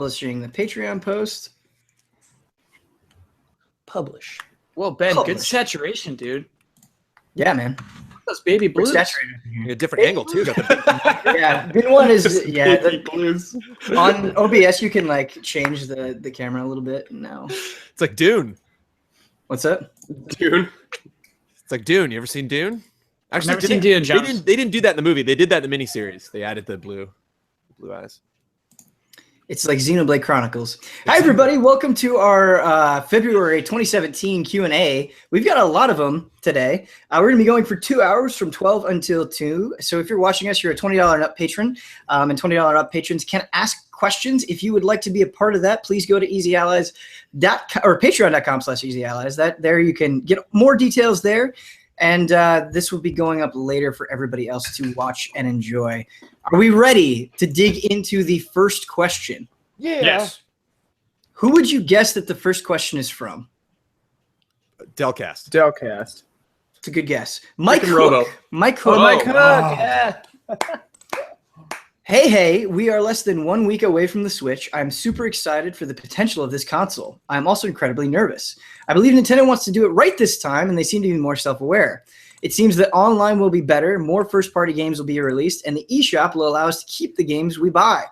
publishing the Patreon post. Publish. Well, Ben, Publish. good saturation, dude. Yeah, man. Those baby blues. Saturated. A different angle too. Got the Yeah, bin one is Baby blues. on OBS. You can like change the camera a little bit. No, it's like Dune. what's up? Dune. It's like Dune. You ever seen Dune? I've never did seen they- Dune, Jones. They didn't do that in the movie. They did that in the miniseries. They added the blue eyes. It's like Xenoblade Chronicles. Hi, everybody. Welcome to our February 2017 Q&A. We've got a lot of them today. We're going to be going for 2 hours from 12 until 2. So if you're watching us, you're a $20 and up patron. And $20 and up patrons can ask questions. If you would like to be a part of that, please go to easyallies.com or patreon.com/easyallies. There you can get more details there. And this will be going up later for everybody else to watch and enjoy. Are we ready to dig into the first question? Yeah. Yes. Who would you guess that the first question is from? Delcast. Delcast. It's a good guess. Mike Frickin' Robo. Hook. Mike Hook. Oh, Mike Hook, wow. yeah. Hey, we are less than 1 week away from the Switch. I'm super excited for the potential of this console. I'm also incredibly nervous. I believe Nintendo wants to do it right this time, and they seem to be more self-aware. It seems that online will be better, more first-party games will be released, and the eShop will allow us to keep the games we buy.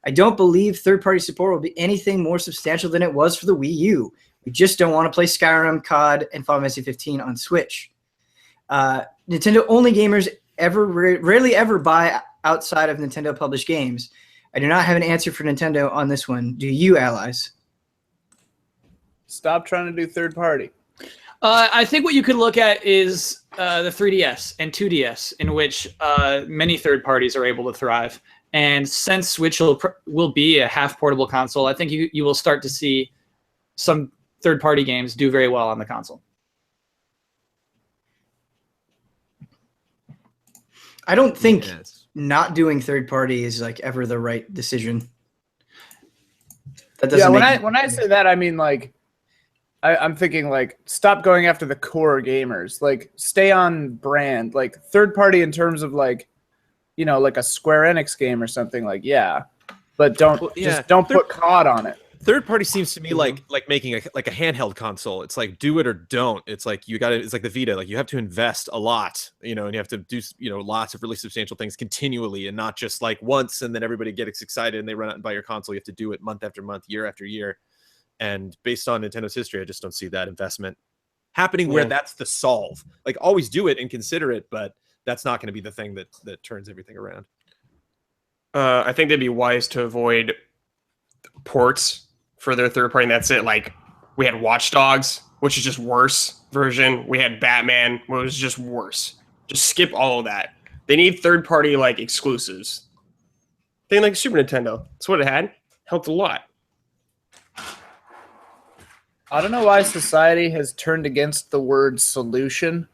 I don't believe third-party support will be anything more substantial than it was for the Wii U. We just don't want to play Skyrim, COD, and Final Fantasy 15 on Switch. Nintendo-only gamers rarely ever buy outside of Nintendo-published games. I do not have an answer for Nintendo on this one. Do you, allies? Stop trying to do third party. I think what you could look at is the 3DS and 2DS, in which many third parties are able to thrive. And since Switch will be a half portable console, I think you will start to see some third party games do very well on the console. I don't think Yes. not doing third party is like ever the right decision. That doesn't Yeah, make when I say that, I mean like I'm thinking like stop going after the core gamers. Like stay on brand. Like third party in terms of like, you know, like a Square Enix game or something like but don't don't put COD on it. Third party seems to me like making a handheld console. It's like do it or don't. It's like it's like the Vita. Like you have to invest a lot, you know, and you have to do lots of really substantial things continually, and not just like once and then everybody gets excited and they run out and buy your console. You have to do it month after month, year after year. And based on Nintendo's history, I just don't see that investment happening where that's the solve. Like always do it and consider it, but that's not going to be the thing that turns everything around. I think they'd be wise to avoid ports for their third party. And that's it. Like we had Watch Dogs, which is just worse version. We had Batman, which was just worse. Just skip all of that. They need third party like exclusives. They like Super Nintendo. That's what it had. Helped a lot. I don't know why society has turned against the word solution.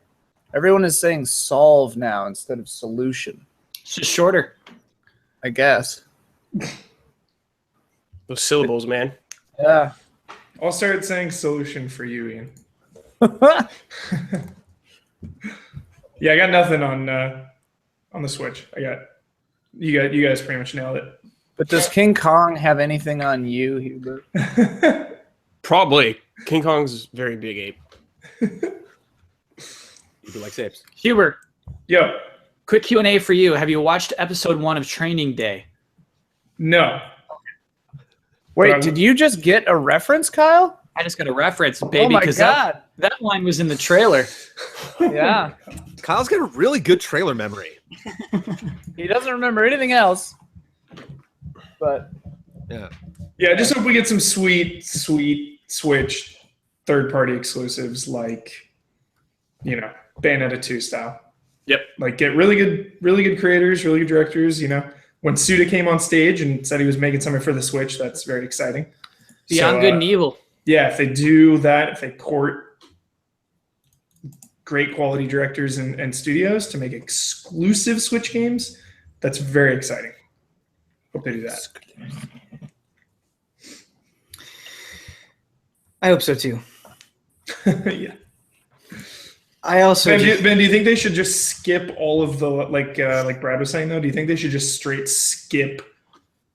Everyone is saying solve now instead of solution. It's just shorter. I guess. Those syllables, man. Yeah. I'll start saying solution for you, Ian. Yeah, I got nothing on the Switch. You guys pretty much nailed it. But does King Kong have anything on you, Hubert? Probably. King Kong's very big ape. You do like apes. Hubert, Yo, quick Q&A for you. Have you watched episode 1 of Training Day? no. Wait, did you just get a reference, Kyle? I just got a reference, baby, Oh my because God. that line was in the trailer. Yeah. Kyle's got a really good trailer memory. He doesn't remember anything else. But Yeah, I just hope we get some sweet Switch third-party exclusives like, Bayonetta 2 style. Yep. Like get really good creators, really good directors, When Suda came on stage and said he was making something for the Switch, that's very exciting. Beyond Good and Evil. Yeah, if they do that, if they court great quality directors and studios to make exclusive Switch games, that's very exciting. Hope they do that. I hope so too. Yeah. I also Ben, do you think they should just skip all of the like Brad was saying though? Do you think they should just straight skip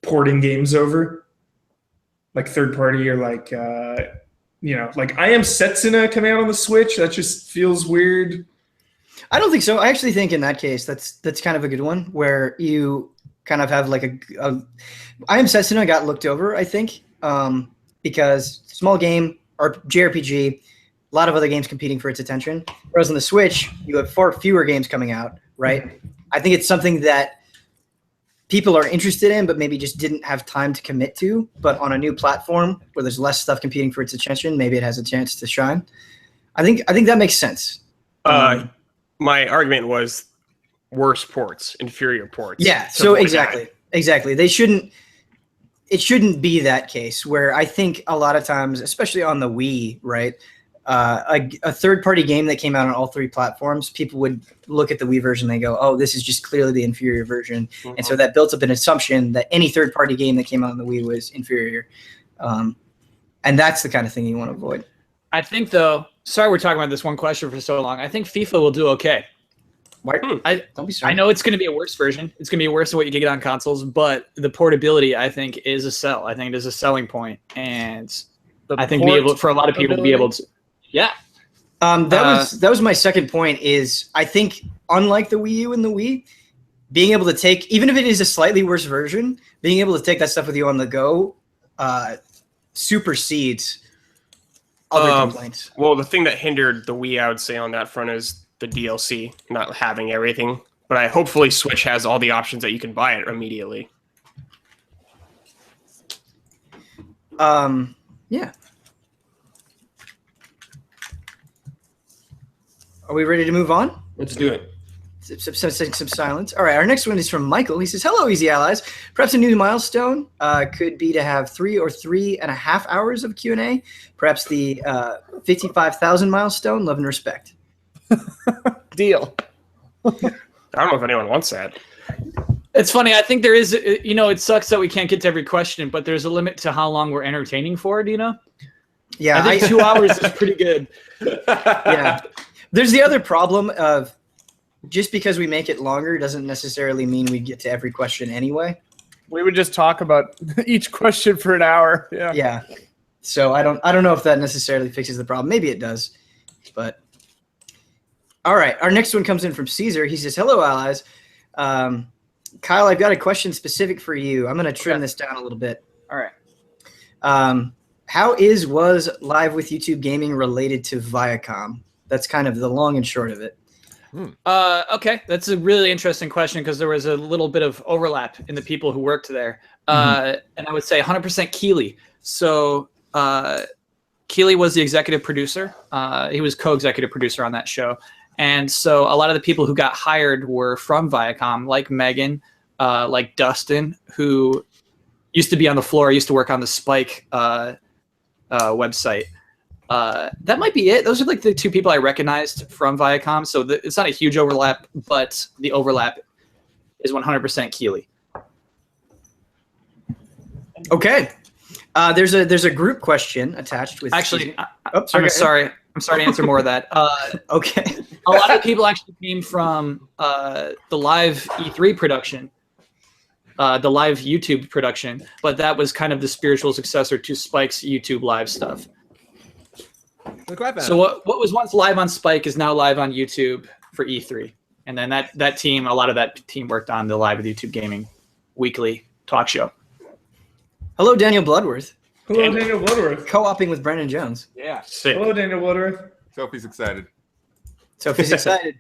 porting games over? like third party or like like I Am Setsuna coming out on the Switch. That just feels weird. I don't think so. I actually think in that case, that's kind of a good one where you kind of have like I Am Setsuna got looked over, I think, because small game or JRPG, a lot of other games competing for its attention. Whereas on the Switch, you have far fewer games coming out, right? I think it's something that people are interested in, but maybe just didn't have time to commit to. But on a new platform where there's less stuff competing for its attention, maybe it has a chance to shine. I think that makes sense. My argument was worse ports, inferior ports. Yeah. So exactly. It shouldn't be that case where I think a lot of times, especially on the Wii, right? A third-party game that came out on all three platforms, people would look at the Wii version and they go, oh, this is just clearly the inferior version. Mm-hmm. And so that built up an assumption that any third-party game that came out on the Wii was inferior. And that's the kind of thing you want to avoid. I think, though, sorry we're talking about this one question for so long. I think FIFA will do okay. Why? Don't be sorry. I know it's going to be a worse version. It's going to be worse than what you can get on consoles, but the portability, I think, is a sell. I think it is a selling point. And I think for a lot of people to be able to... Yeah. That was my second point is I think unlike the Wii U and the Wii, being able to take, even if it is a slightly worse version, being able to take that stuff with you on the go supersedes other complaints. Well, the thing that hindered the Wii, I would say, on that front is the DLC, not having everything. But hopefully Switch has all the options that you can buy it immediately. Yeah. Are we ready to move on? Let's do it. Some silence. All right, our next one is from Michael. He says, hello, Easy Allies. Perhaps a new milestone could be to have 3 or 3.5 hours of Q&A. Perhaps the 55,000 milestone. Love and respect. Deal. I don't know if anyone wants that. It's funny. I think there is, it sucks that we can't get to every question, but there's a limit to how long we're entertaining for, do you know? Yeah. I think 2 hours is pretty good. Yeah. There's the other problem of just because we make it longer doesn't necessarily mean we get to every question anyway. We would just talk about each question for an hour. Yeah. Yeah. So I don't know if that necessarily fixes the problem. Maybe it does. But all right. Our next one comes in from Caesar. He says, hello, Allies. Kyle, I've got a question specific for you. I'm going to trim this down a little bit. All right. How was Live with YouTube Gaming related to Viacom? That's kind of the long and short of it. Okay, that's a really interesting question because there was a little bit of overlap in the people who worked there. And I would say 100% Keeley. So Keeley was the executive producer. He was co-executive producer on that show. And so a lot of the people who got hired were from Viacom, like Megan, like Dustin, who used to be on the floor, used to work on the Spike website. That might be it. Those are like the two people I recognized from Viacom. So it's not a huge overlap, but the overlap is 100% Keeley. Okay. There's a group question attached with. Actually, I'm sorry to answer more of that. Okay. A lot of people actually came from the live E3 production, the live YouTube production, but that was kind of the spiritual successor to Spike's YouTube live stuff. So what was once live on Spike is now live on YouTube for E3. And then that team, a lot of that team worked on the Live with YouTube Gaming weekly talk show. Hello, Daniel Bloodworth. Hello, Daniel Bloodworth. Co-oping with Brendan Jones. Yeah. Sick. Hello, Daniel Bloodworth. Sophie's excited. Sophie's excited.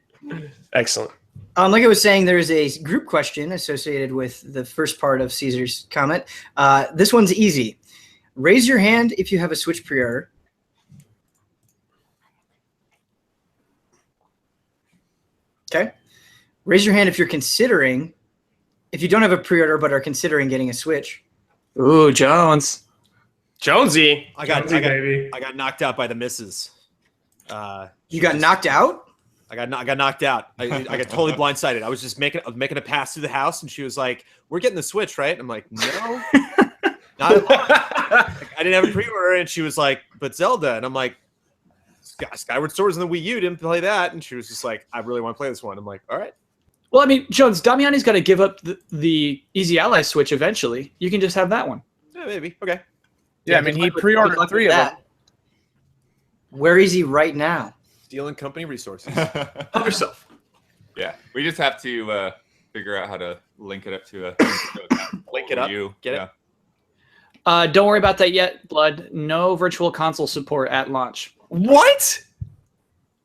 Excellent. Like I was saying, there's a group question associated with the first part of Caesar's comment. This one's easy. Raise your hand if you have a Switch pre-order. Okay. Raise your hand if you don't have a pre-order but are considering getting a Switch. Ooh, Jonesy. I got baby. I got knocked out by the missus. You got knocked out? I got knocked out. I got totally blindsided. I was just making a pass through the house, and she was like, "We're getting the Switch, right?" I'm like, "No." I didn't have a pre-order, and she was like, "But Zelda," and I'm like, "Skyward Sword's on the Wii U. Didn't play that," and she was just like, "I really want to play this one." I'm like, "All right." Well, I mean, Jones, Damiani's got to give up the Easy Ally Switch eventually. You can just have that one. Yeah, maybe. Okay. Yeah, I mean, he pre-ordered 3 of them. Where is he right now? Stealing company resources. Help yourself. Yeah, we just have to figure out how to link it up to a Link it up. Get it? Don't worry about that yet, Blood. No virtual console support at launch. What?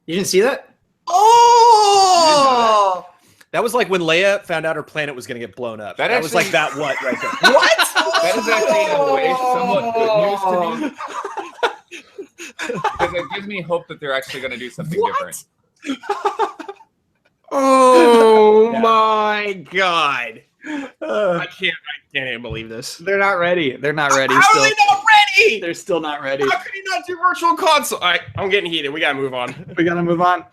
You didn't see that? Oh! That was like when Leia found out her planet was going to get blown up. That was like actually- that what right there. What? That is actually in a way somewhat good news to me. Because it gives me hope that they're actually going to do something different. Oh Yeah. my god! I can't even believe this. They're not ready. They're not ready. How still. are they not ready? They're still not ready. How could he not do virtual console? All right, I'm getting heated. We gotta move on. We gotta move on.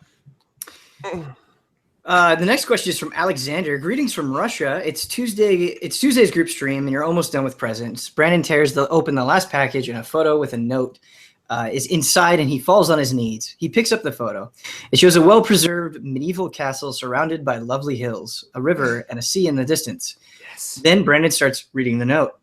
The next question is from Alexander. Greetings from Russia. It's Tuesday. It's Tuesday's group stream, and you're almost done with presents. Brandon tears open the last package, and a photo with a note is inside, and he falls on his knees. He picks up the photo. It shows a well-preserved medieval castle surrounded by lovely hills, a river, and a sea in the distance. Yes. Then Brandon starts reading the note.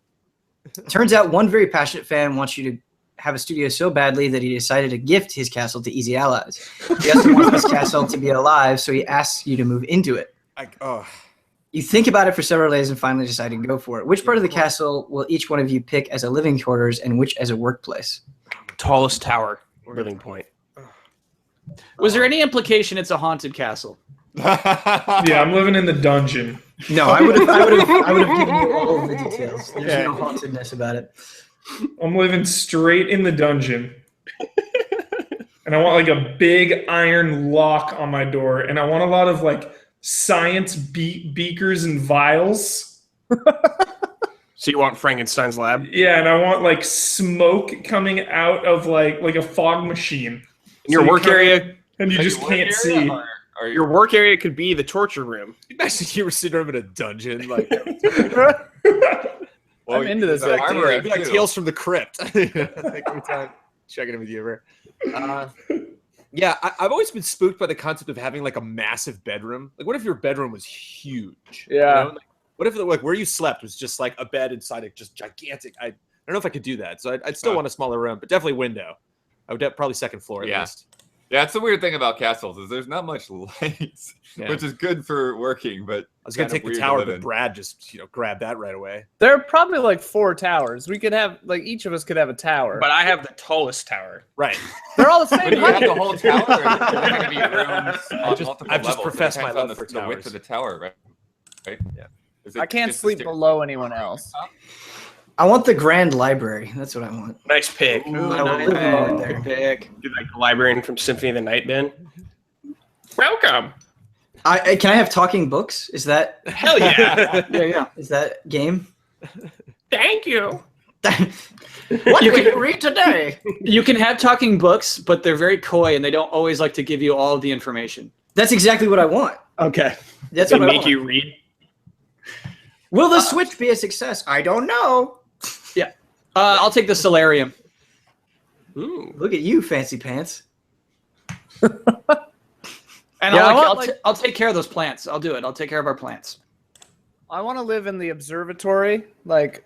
Turns out one very passionate fan wants you to have a studio so badly that he decided to gift his castle to Easy Allies. He also wants this castle to be alive, so he asks you to move into it. You think about it for several days and finally decide to go for it. Which part of the castle will each one of you pick as a living quarters and which as a workplace? Tallest tower, living point. Was there any implication it's a haunted castle? Yeah, I'm living in the dungeon. No, I would have given you all of the details. There's no hauntedness about it. I'm living straight in the dungeon. And I want like a big iron lock on my door. And I want a lot of like science beakers and vials. So you want Frankenstein's lab? Yeah, and I want like smoke coming out of like a fog machine. In your you work come in area? and you just can't see. Your work area could be the torture room. Imagine you were sitting over in a dungeon, like Well, I'm into this the idea. armor it'd be like too. Tales from the Crypt. Like every time checking in with you ever. Yeah, I've always been spooked by the concept of having like a massive bedroom. Like, what if your bedroom was huge? Yeah. You know? Like, what if like where you slept was just like a bed inside a just gigantic? I don't know if I could do that. So I'd still want a smaller room, but definitely window. I would probably second floor at least. Yeah, it's the weird thing about castles is there's not much light, Yeah. which is good for working, but I was gonna kinda take the weird to tower, live but in. Brad just grabbed that right away. There are probably like 4 towers. We could have like each of us could have a tower. But I have the tallest tower. Right. they're all the But same do you have height. the whole tower, or is there going to be rooms on multiple I've just levels? professed my Depends on love for the width towers. of the tower, right? Right? Yeah. Is it I can't just the sleep stair- below anyone else. I want the grand library. That's what I want. Nice pick. Ooh, I will nice live more pick. there. Good pick. You're like the librarian from Symphony of the Night, Ben. Welcome. Can I have talking books? Is that Hell yeah. Yeah. is that game? Thank you. What You can can- you read today? You can have talking books, but they're very coy and they don't always like to give you all of the information. That's exactly what I want. Okay. That's They what I make want. you read. Will the Switch be a success? I don't know. I'll take the solarium. Ooh. Look at you, fancy pants. And Yeah, I want, I'll take care of those plants. I'll do it. I'll take care of our plants. I want to live in the observatory, like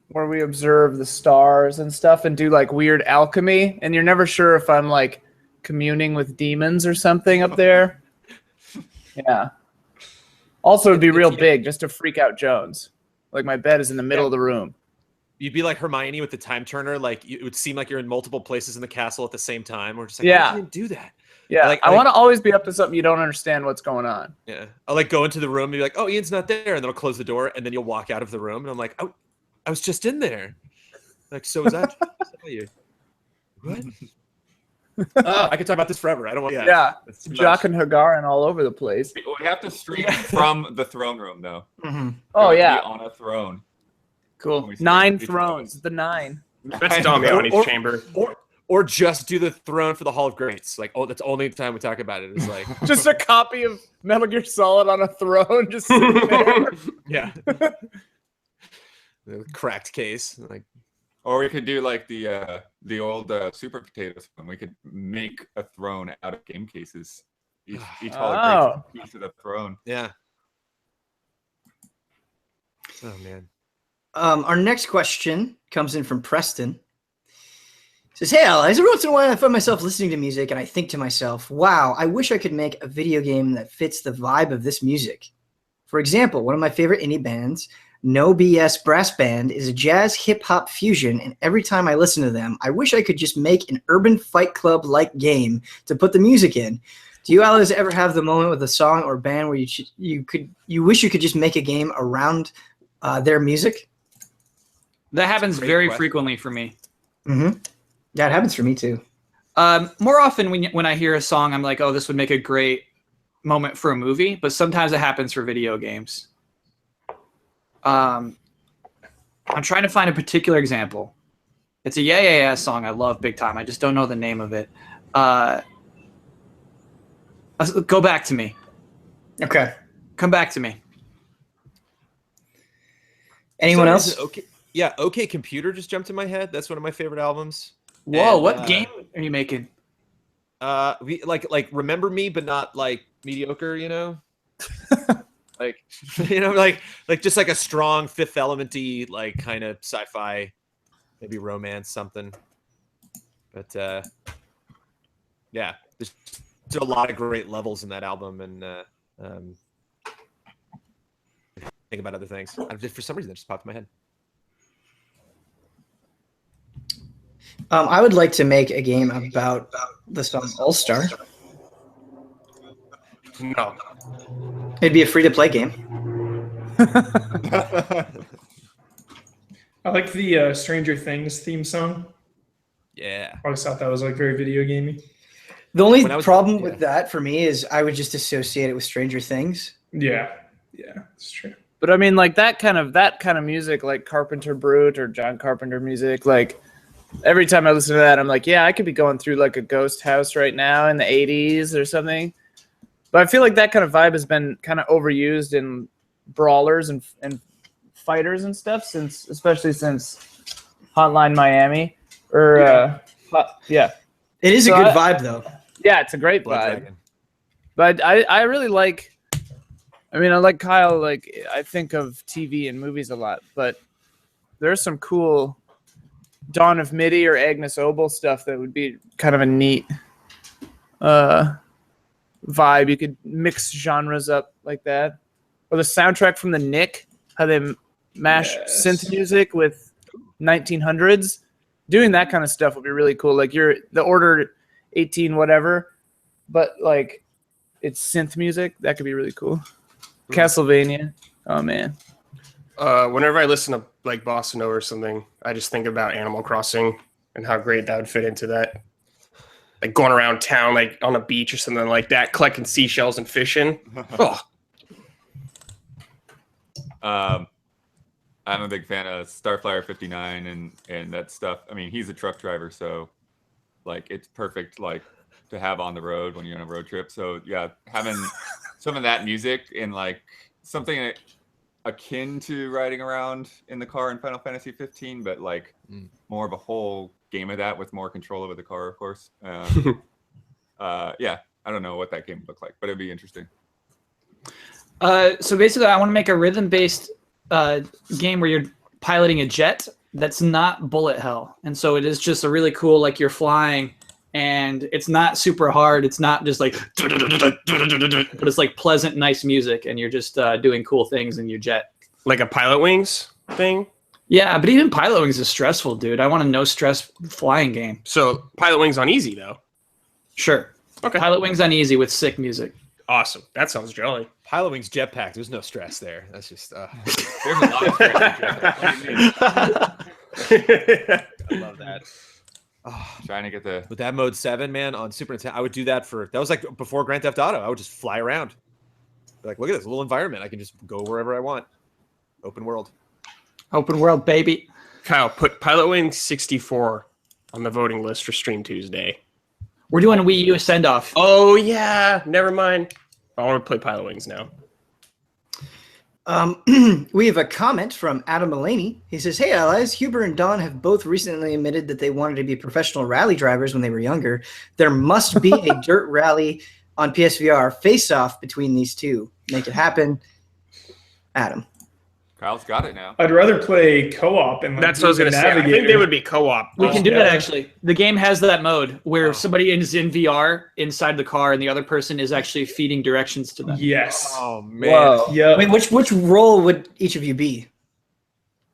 where we observe the stars and stuff and do like weird alchemy. And you're never sure if I'm like communing with demons or something up there. Yeah. Also, it'd be real big just to freak out Jones. Like my bed is in the middle of the room. You'd be like Hermione with the time turner. Like it would seem like you're in multiple places in the castle at the same time. We're just like, Yeah. how did you do that? Yeah. Like- I want to always be up to something you don't understand what's going on. Yeah. I'll like go into the room and be like, oh, Ian's not there. And then I'll close the door and then you'll walk out of the room. And I'm like, oh, I was just in there. Like, so was that? you. What? I could talk about this forever. I don't want Yeah. That's too much. Jock and Hagarin all over the place. We have to stream from the throne room, though. Mm-hmm. Oh, We have yeah. to be on a throne. Cool. when we stream. 9 We- thrones. The 9. That's Damiani's Or- chamber. Or just do the throne for the Hall of Greats. Like, oh, that's the only time we talk about it. Is like, Just a copy of Metal Gear Solid on a throne, just sitting there. yeah, the cracked case. Like, Or we could do like the old Super Potato throne. We could make a throne out of game cases. Each Hall of Greats is a piece of the throne. yeah. Oh man. Our next question comes in from Preston. Says, hey, Allies, every once in a while I find myself listening to music and I think to myself, wow, I wish I could make a video game that fits the vibe of this music. For example, one of my favorite indie bands, No BS Brass Band, is a jazz hip-hop fusion, and every time I listen to them, I wish I could just make an urban Fight Club-like game to put the music in. Do you, Allies, ever have the moment with a song or band where you wish you could just make a game around their music? That happens very frequently for me. Mm-hmm. Yeah, it happens for me too. More often when I hear a song, I'm like, oh, this would make a great moment for a movie. But sometimes it happens for video games. I'm trying to find a particular example. It's a Yeah Yeah Yeah song I love big time. I just don't know the name of it. Go back to me. Okay. Come back to me. Anyone else? Okay. Yeah, OK Computer just jumped in my head. That's one of my favorite albums. Whoa, And, what game are you making? We like Remember Me, but not like mediocre, you know? Like you know, like just like a strong Fifth Element-y, like kind of sci-fi, maybe romance something. But yeah, there's a lot of great levels in that album, and think about other things. For some reason, it just popped in my head. I would like to make a game about the song All Star. No. It'd be a free-to-play game. I like the Stranger Things theme song. Yeah. I always thought that was like very video gamey. The only When I was- problem yeah. with that for me is I would just associate it with Stranger Things. Yeah, it's true. But I mean, like that kind of music, like Carpenter Brute or John Carpenter music, like every time I listen to that, I'm like, yeah, I could be going through like a ghost house right now in the 80s or something. But I feel like that kind of vibe has been kind of overused in brawlers and fighters and stuff, especially since Hotline Miami. Yeah. It is So a good vibe, though. Yeah, it's a great Blood vibe. Dragon. But I really like. I mean, I like Kyle. Like, I think of TV and movies a lot, but there's some cool Dawn of MIDI or Agnes Obel stuff that would be kind of a neat vibe. You could mix genres up like that, or the soundtrack from the Nick, how they mash synth music with 1900s. Doing that kind of stuff would be really cool. Like the Order 18 whatever, but like it's synth music. That could be really cool. Castlevania. Oh man. Whenever I listen to like Bossa Nova or something, I just think about Animal Crossing and how great that would fit into that. Like going around town, like on a beach or something like that, collecting seashells and fishing. Oh, I'm a big fan of Starflyer 59 and that stuff. I mean, he's a truck driver, so like it's perfect like to have on the road when you're on a road trip. So yeah, having some of that music and like something akin to riding around in the car in Final Fantasy 15, but like more of a whole game of that with more control over the car, of course. Yeah, I don't know what that game would look like, but it'd be interesting. So basically, I want to make a rhythm-based game where you're piloting a jet that's not bullet hell, and so it is just a really cool, like you're flying, and it's not super hard. It's not just like, but it's like pleasant, nice music, and you're just doing cool things in your jet. like a Pilot Wings thing. Yeah, but even Pilot Wings is stressful, dude. I want a no-stress flying game. So Pilot Wings on easy though. Sure. Okay. Pilot Wings on easy with sick music. Awesome. That sounds jolly. Pilot Wings jetpack. There's no stress there. That's just. There's a lot of stress in Jetpack. What do you mean? I love that. Trying to get the With that mode 7, man, on Super Nintendo, I would do that that was like before Grand Theft Auto. I would just fly around. Be like, look at this little environment. I can just go wherever I want. Open world. Open world, baby. Kyle, put Pilot Wings 64 on the voting list for Stream Tuesday. We're doing a Wii U send-off. Oh yeah, never mind. I want to play Pilot Wings now. We have a comment from Adam Mulaney. He says, hey, allies, Huber and Don have both recently admitted that they wanted to be professional rally drivers when they were younger. There must be a dirt rally on PSVR face-off between these two. Make it happen. Adam. Kyle's got it now. I'd rather play co-op and That's what I was use gonna the say. I think navigator. they would be co-op. We can do yeah. that actually. The game has that mode where somebody is in VR inside the car and the other person is actually feeding directions to them. Yes. Oh man. Whoa. Yep. Wait, which role would each of you be?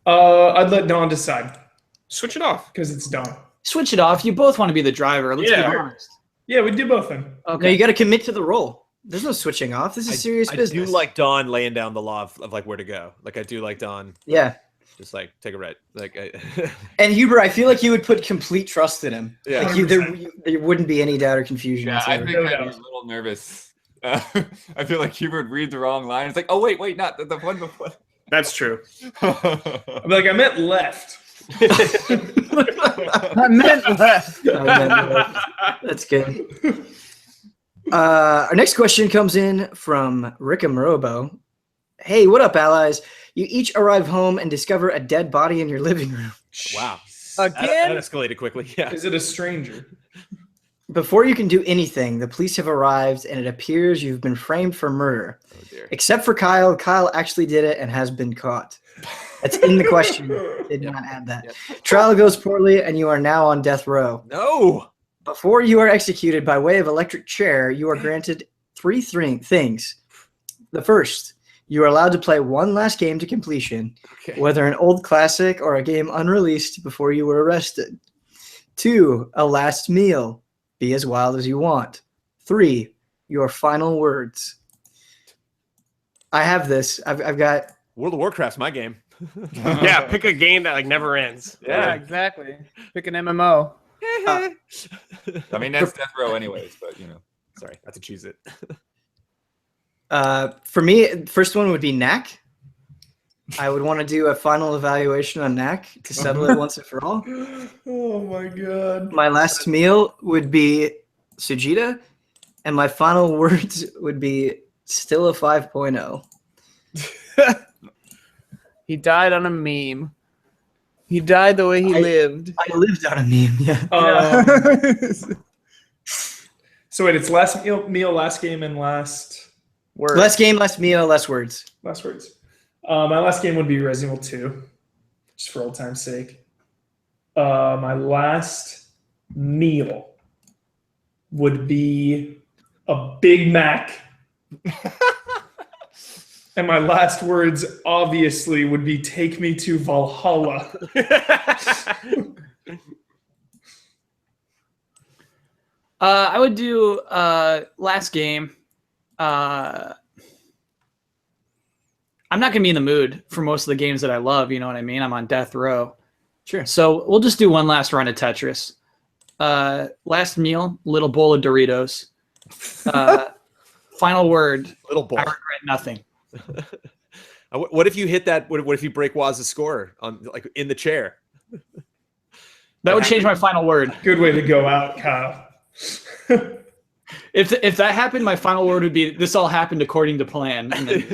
I'd let Don decide Switch it off. because it's Don. Switch it off. You both want to be the driver. Let's Yeah. be honest. Yeah, we'd do both then. Okay. No, you got to commit to the role. There's no switching off. This is serious I business. do like Don laying down the law of like where to go. Like I do like Don Yeah. just like take a right. Like And Huber, I feel like you would put complete trust in him. Yeah. Like there wouldn't be any doubt or confusion. Yeah, I whatsoever. think I'd be a little nervous. I feel like Hubert would read the wrong line. It's like, oh wait, not the one before. That's true. I'd be like, I meant left. I meant left. That's good. Our next question comes in from Rickham Robo. Hey, what up, allies? You each arrive home and discover a dead body in your living room. wow. Again? That escalated quickly. Yeah. Is it a stranger? Before you can do anything, the police have arrived and it appears you've been framed for murder. Oh dear. Except for Kyle. Kyle actually did it and has been caught. That's in the question. Did not add that. Yep. Trial goes poorly and you are now on death row. No. Before you are executed by way of electric chair, you are granted three things. The first, you are allowed to play one last game to completion, Okay. whether an old classic or a game unreleased before you were arrested. 2, a last meal. Be as wild as you want. 3, your final words. I have this. I've got. World of Warcraft's my game. Yeah, pick a game that like never ends. Yeah, exactly. Pick an MMO. I mean, that's death row anyways, but you know. Sorry, that's a choose it. For me, first one would be Knack. I would want to do a final evaluation on Knack to settle it once and for all. Oh my god. My last meal would be Sujita, and my final words would be still a 5.0. He died on a meme. He died the way he lived. I lived on a meme, yeah. So wait, it's last meal, last game, and last Word. Last game, last meal, last words. words. My last game would be Resident Evil 2, just for old time's sake. My last meal would be a Big Mac. And my last words, obviously, would be "Take me to Valhalla." I would do last game. I'm not gonna be in the mood for most of the games that I love. You know what I mean? I'm on death row. Sure. So we'll just do one last run of Tetris. Last meal, little bowl of Doritos. Final word. Little ball. I regret nothing. What if you hit that? What if you break Waz's score on like in the chair? That would change my final word. Good way to go out, Kyle. If that happened, my final word would be this all happened according to plan. And then-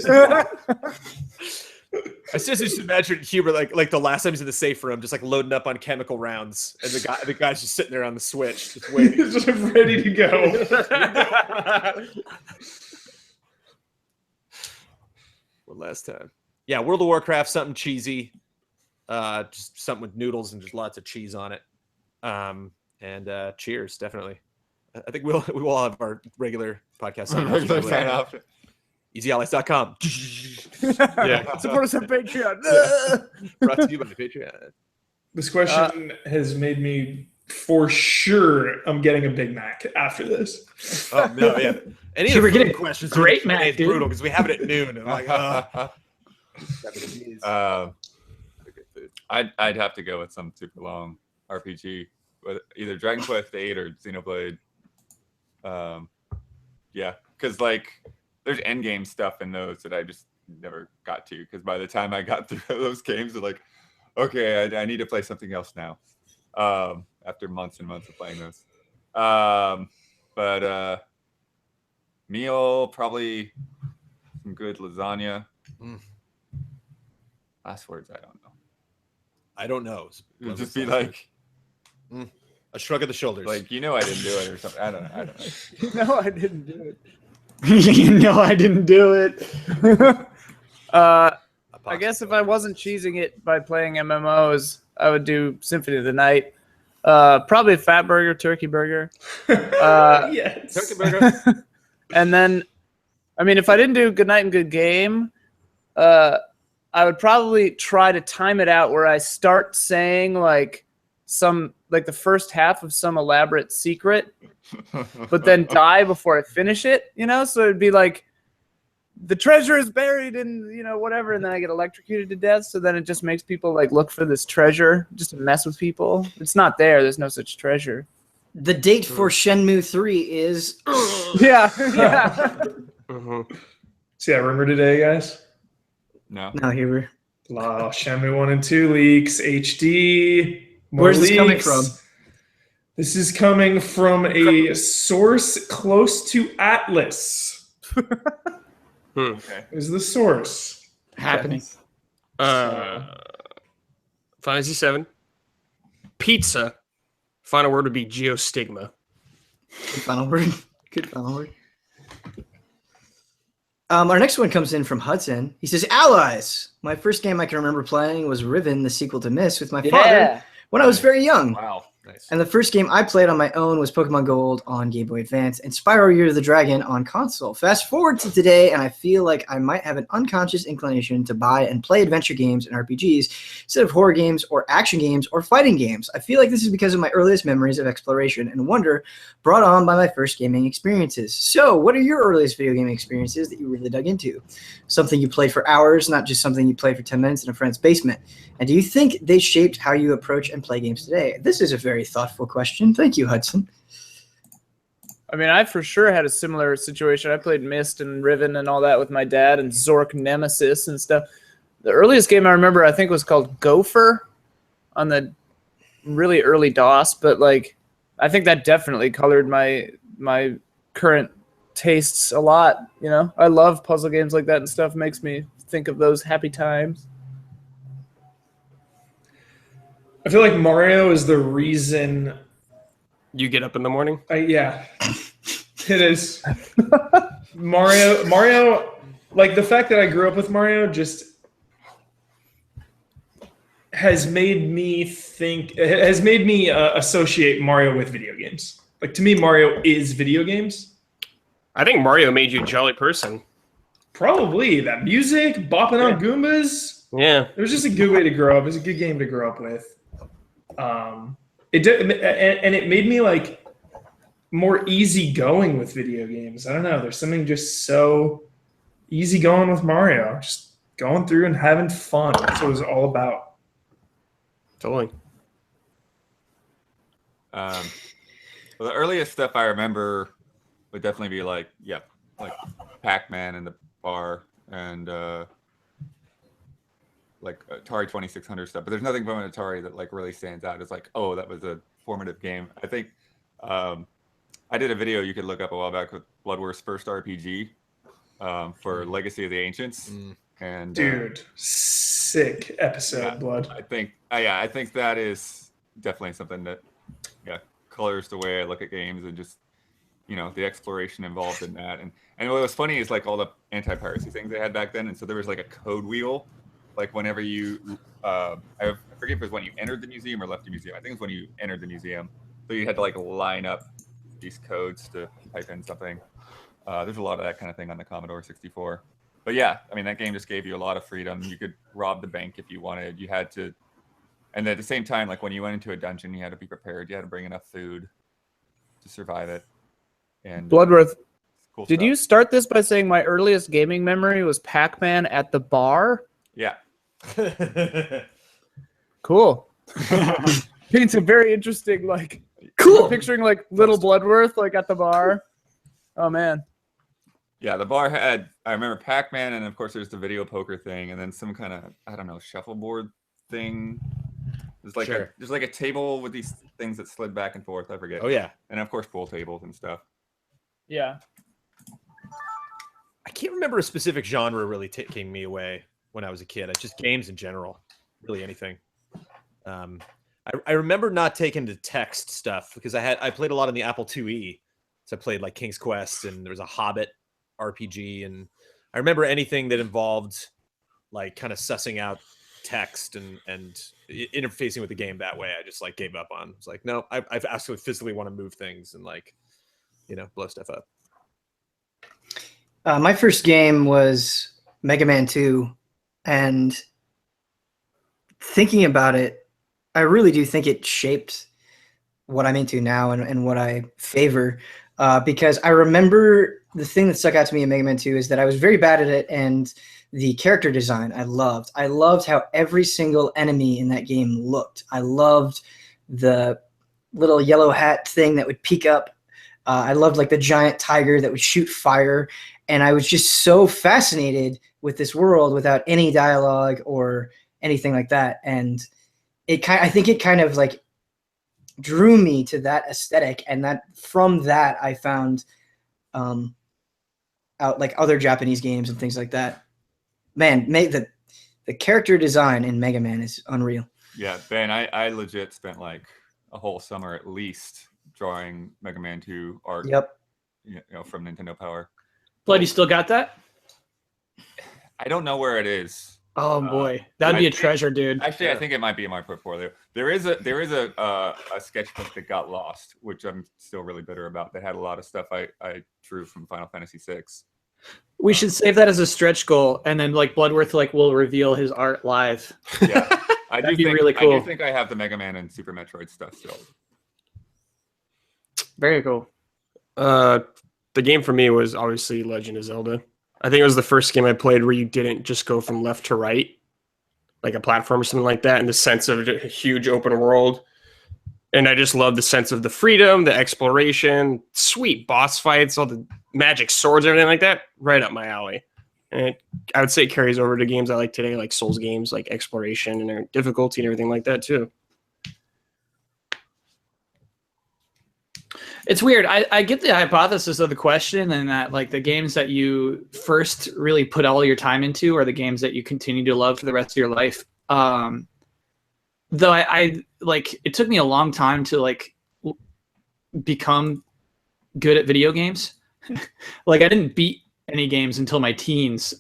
I just imagine Huber like the last time he's in the safe room, just like loading up on chemical rounds, and the guy's just sitting there on the switch, just waiting. He's just ready to go. One last time. Yeah, World of Warcraft, something cheesy. Just something with noodles and just lots of cheese on it. And cheers, definitely. I think we will have our regular podcast. Regular sign off. EasyAllies.com. Yeah. Support us on Patreon. Brought to you by Patreon. This question has made me, for sure, I'm getting a Big Mac after this. Oh no, yeah. Any Huber, of the get a questions? great today Mac, is dude. brutal because we have it at noon. And I'm like, I'd have to go with some super long RPG, with either Dragon Quest VIII or Xenoblade. Yeah, because like there's endgame stuff in those that I just never got to. Because by the time I got through those games, they're like, okay, I need to play something else now. After months and months of playing those, but meal probably some good lasagna. Last words, I don't know. I don't know. It would just be like a shrug of the shoulders. I didn't do it or something. I don't know. No, I didn't do it. No, I didn't do it. a I guess if I wasn't cheesing it by playing MMOs, I would do Symphony of the Night. Probably Fat Burger, Turkey Burger. Yes. Turkey burger. And then, I mean, if I didn't do Good Night and Good Game, I would probably try to time it out where I start saying like the first half of some elaborate secret, but then die before I finish it, you know? So it'd be like, the treasure is buried in, you know, whatever, and then I get electrocuted to death, so then it just makes people like look for this treasure just to mess with people. It's not there. There's no such treasure. The date for Shenmue 3 is Yeah. See that rumor today, guys? No. no here. Shenmue 1 and 2 leaks, HD. More Where's this coming leaks. from? This is coming from a source close to Atlas. Okay. Is the source. Happening. Fantasy 7. Pizza. Final word would be geostigma. Good final word. Good final word. Our next one comes in from Hudson. He says, Allies. My first game I can remember playing was Riven, the sequel to Myst, with my father when I was very young. Wow. Nice. And the first game I played on my own was Pokemon Gold on Game Boy Advance and Spyro Year of the Dragon on console. Fast forward to today, and I feel like I might have an unconscious inclination to buy and play adventure games and RPGs instead of horror games or action games or fighting games. I feel like this is because of my earliest memories of exploration and wonder brought on by my first gaming experiences. So, what are your earliest video gaming experiences that you really dug into? Something you played for hours, not just something you played for 10 minutes in a friend's basement. And do you think they shaped how you approach and play games today? This is a very thoughtful question. Thank you, Hudson. I mean, I for sure had a similar situation. I played Myst and Riven and all that with my dad and Zork Nemesis and stuff. The earliest game I remember, I think, was called Gopher on the really early DOS, but like, I think that definitely colored my current tastes a lot. You know, I love puzzle games like that and stuff. Makes me think of those happy times. I feel like Mario is the reason. You get up in the morning? Yeah, it is. Mario, like the fact that I grew up with Mario just has made me associate Mario with video games. Like to me, Mario is video games. I think Mario made you a jolly person. Probably that music, bopping on Goombas. Yeah. It was just a good way to grow up. It was a good game to grow up with. It did, and it made me like more easygoing with video games. I don't know. There's something just so easygoing with Mario. Just going through and having fun. That's what it was all about. Totally. Well, the earliest stuff I remember would definitely be like Pac-Man in the bar and like Atari 2600 stuff. But there's nothing from an Atari that like really stands out. It's like, oh, that was a formative game. I think I did a video you could look up a while back with Bloodworth's first RPG for Legacy of the Ancients. And Dude, sick episode, Blood. I think that is definitely something that colors the way I look at games and just the exploration involved in that. And what was funny is like all the anti-piracy things they had back then, and so there was like a code wheel, like whenever you I forget if it was when you entered the museum or left the museum. I think it was when you entered the museum, so you had to like line up these codes to type in something. There's a lot of that kind of thing on the Commodore 64. But yeah, I mean, that game just gave you a lot of freedom. You could rob the bank if you wanted. You had to, and at the same time, like when you went into a dungeon, you had to be prepared. You had to bring enough food to survive it. And Bloodworth, cool did stuff. you start this by saying my earliest gaming memory was Pac-Man at the bar? Yeah. Cool. Paints a very interesting, like, Cool. picturing like little Bloodworth like at the bar. Oh man. Yeah, the bar had, I remember Pac-Man, and of course there's the video poker thing, and then some kind of, I don't know, shuffleboard thing. There's like there's like a table with these things that slid back and forth. I forget. Oh yeah. And of course pool tables and stuff. Yeah. I can't remember a specific genre really taking me away when I was a kid. It's just games in general, really anything. I remember not taking to text stuff because I played a lot on the Apple IIe. So I played like King's Quest, and there was a Hobbit RPG, and I remember anything that involved like kind of sussing out text and interfacing with the game that way. I just like gave up on. It's like, no, I've actually physically want to move things and like, blow stuff up. My first game was Mega Man 2, and thinking about it, I really do think it shaped what I'm into now and what I favor. Because I remember the thing that stuck out to me in Mega Man 2 is that I was very bad at it, and the character design I loved. I loved how every single enemy in that game looked. I loved the little yellow hat thing that would peek up. I loved like the giant tiger that would shoot fire. And I was just so fascinated with this world without any dialogue or anything like that. And I think it kind of like drew me to that aesthetic, and that from that I found out like other Japanese games and things like that. Man, the character design in Mega Man is unreal. Yeah, Ben, I legit spent like a whole summer at least drawing Mega Man 2 art. Yep. From Nintendo Power. Blood, you still got that? I don't know where it is. Oh boy, that'd be a treasure, dude. Actually, I think it might be in my portfolio. There is a sketchbook that got lost, which I'm still really bitter about. That had a lot of stuff I drew from Final Fantasy VI. We should save that as a stretch goal, and then like Bloodworth will reveal his art live. Yeah, That'd be really cool. I do think I have the Mega Man and Super Metroid stuff still. Very cool. The game for me was obviously Legend of Zelda. I think it was the first game I played where you didn't just go from left to right, like a platform or something like that, in the sense of a huge open world. And I just love the sense of the freedom, the exploration, sweet boss fights, all the magic swords, everything like that. Right up my alley. And I would say it carries over to games I like today, like Souls games, like exploration and their difficulty and everything like that too. It's weird. I get the hypothesis of the question, and that like the games that you first really put all your time into are the games that you continue to love for the rest of your life. Though I like, it took me a long time to like become good at video games. Like I didn't beat any games until my teens.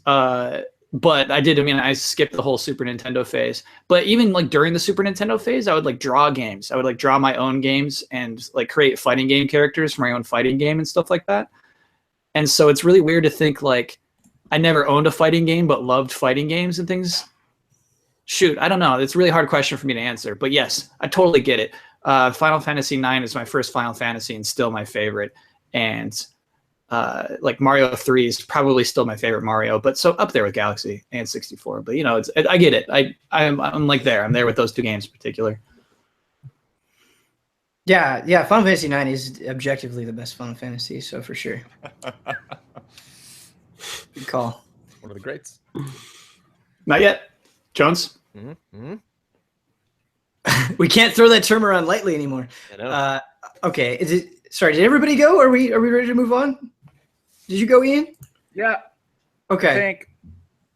But I did. I mean, I skipped the whole Super Nintendo phase. But even like during the Super Nintendo phase, I would like draw games. I would like draw my own games and like create fighting game characters for my own fighting game and stuff like that. And so it's really weird to think like I never owned a fighting game, but loved fighting games and things. Shoot, I don't know. It's a really hard question for me to answer. But yes, I totally get it. Final Fantasy IX is my first Final Fantasy and still my favorite. And like Mario 3 is probably still my favorite Mario, but so up there with Galaxy and 64. But I get it. I'm like there. I'm there with those two games in particular. Yeah. Final Fantasy IX is objectively the best Final Fantasy, so for sure. Good call. One of the greats. Not yet, Jones. Mm-hmm. We can't throw that term around lightly anymore. I know. Okay. Sorry, did everybody go? Are we ready to move on? Did you go, Ian? Yeah. Okay.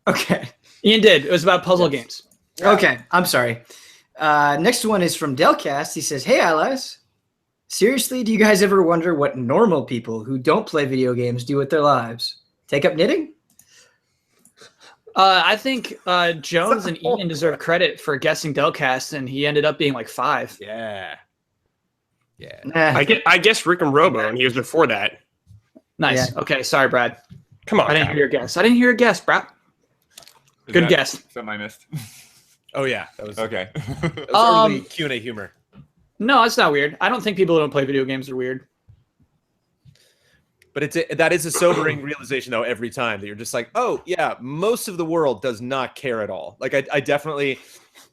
Okay. Ian did. It was about puzzle games. Yeah. Okay. I'm sorry. Next one is from Delcast. He says, "Hey, Allies. Seriously, do you guys ever wonder what normal people who don't play video games do with their lives? Take up knitting?" I think Jones and Ian deserve credit for guessing Delcast, and he ended up being like 5. Yeah. Nah. I guess Rick and Robo, and he was before that. Nice. Yeah. Okay. Sorry, Brad. Come on. I didn't hear your guess. Brad. Is Good that guess. Something I missed. Oh yeah, that was Okay. that was early Q&A humor. No, it's not weird. I don't think people who don't play video games are weird. But that is a sobering realization though every time that you're just like, oh yeah, most of the world does not care at all. Like I definitely,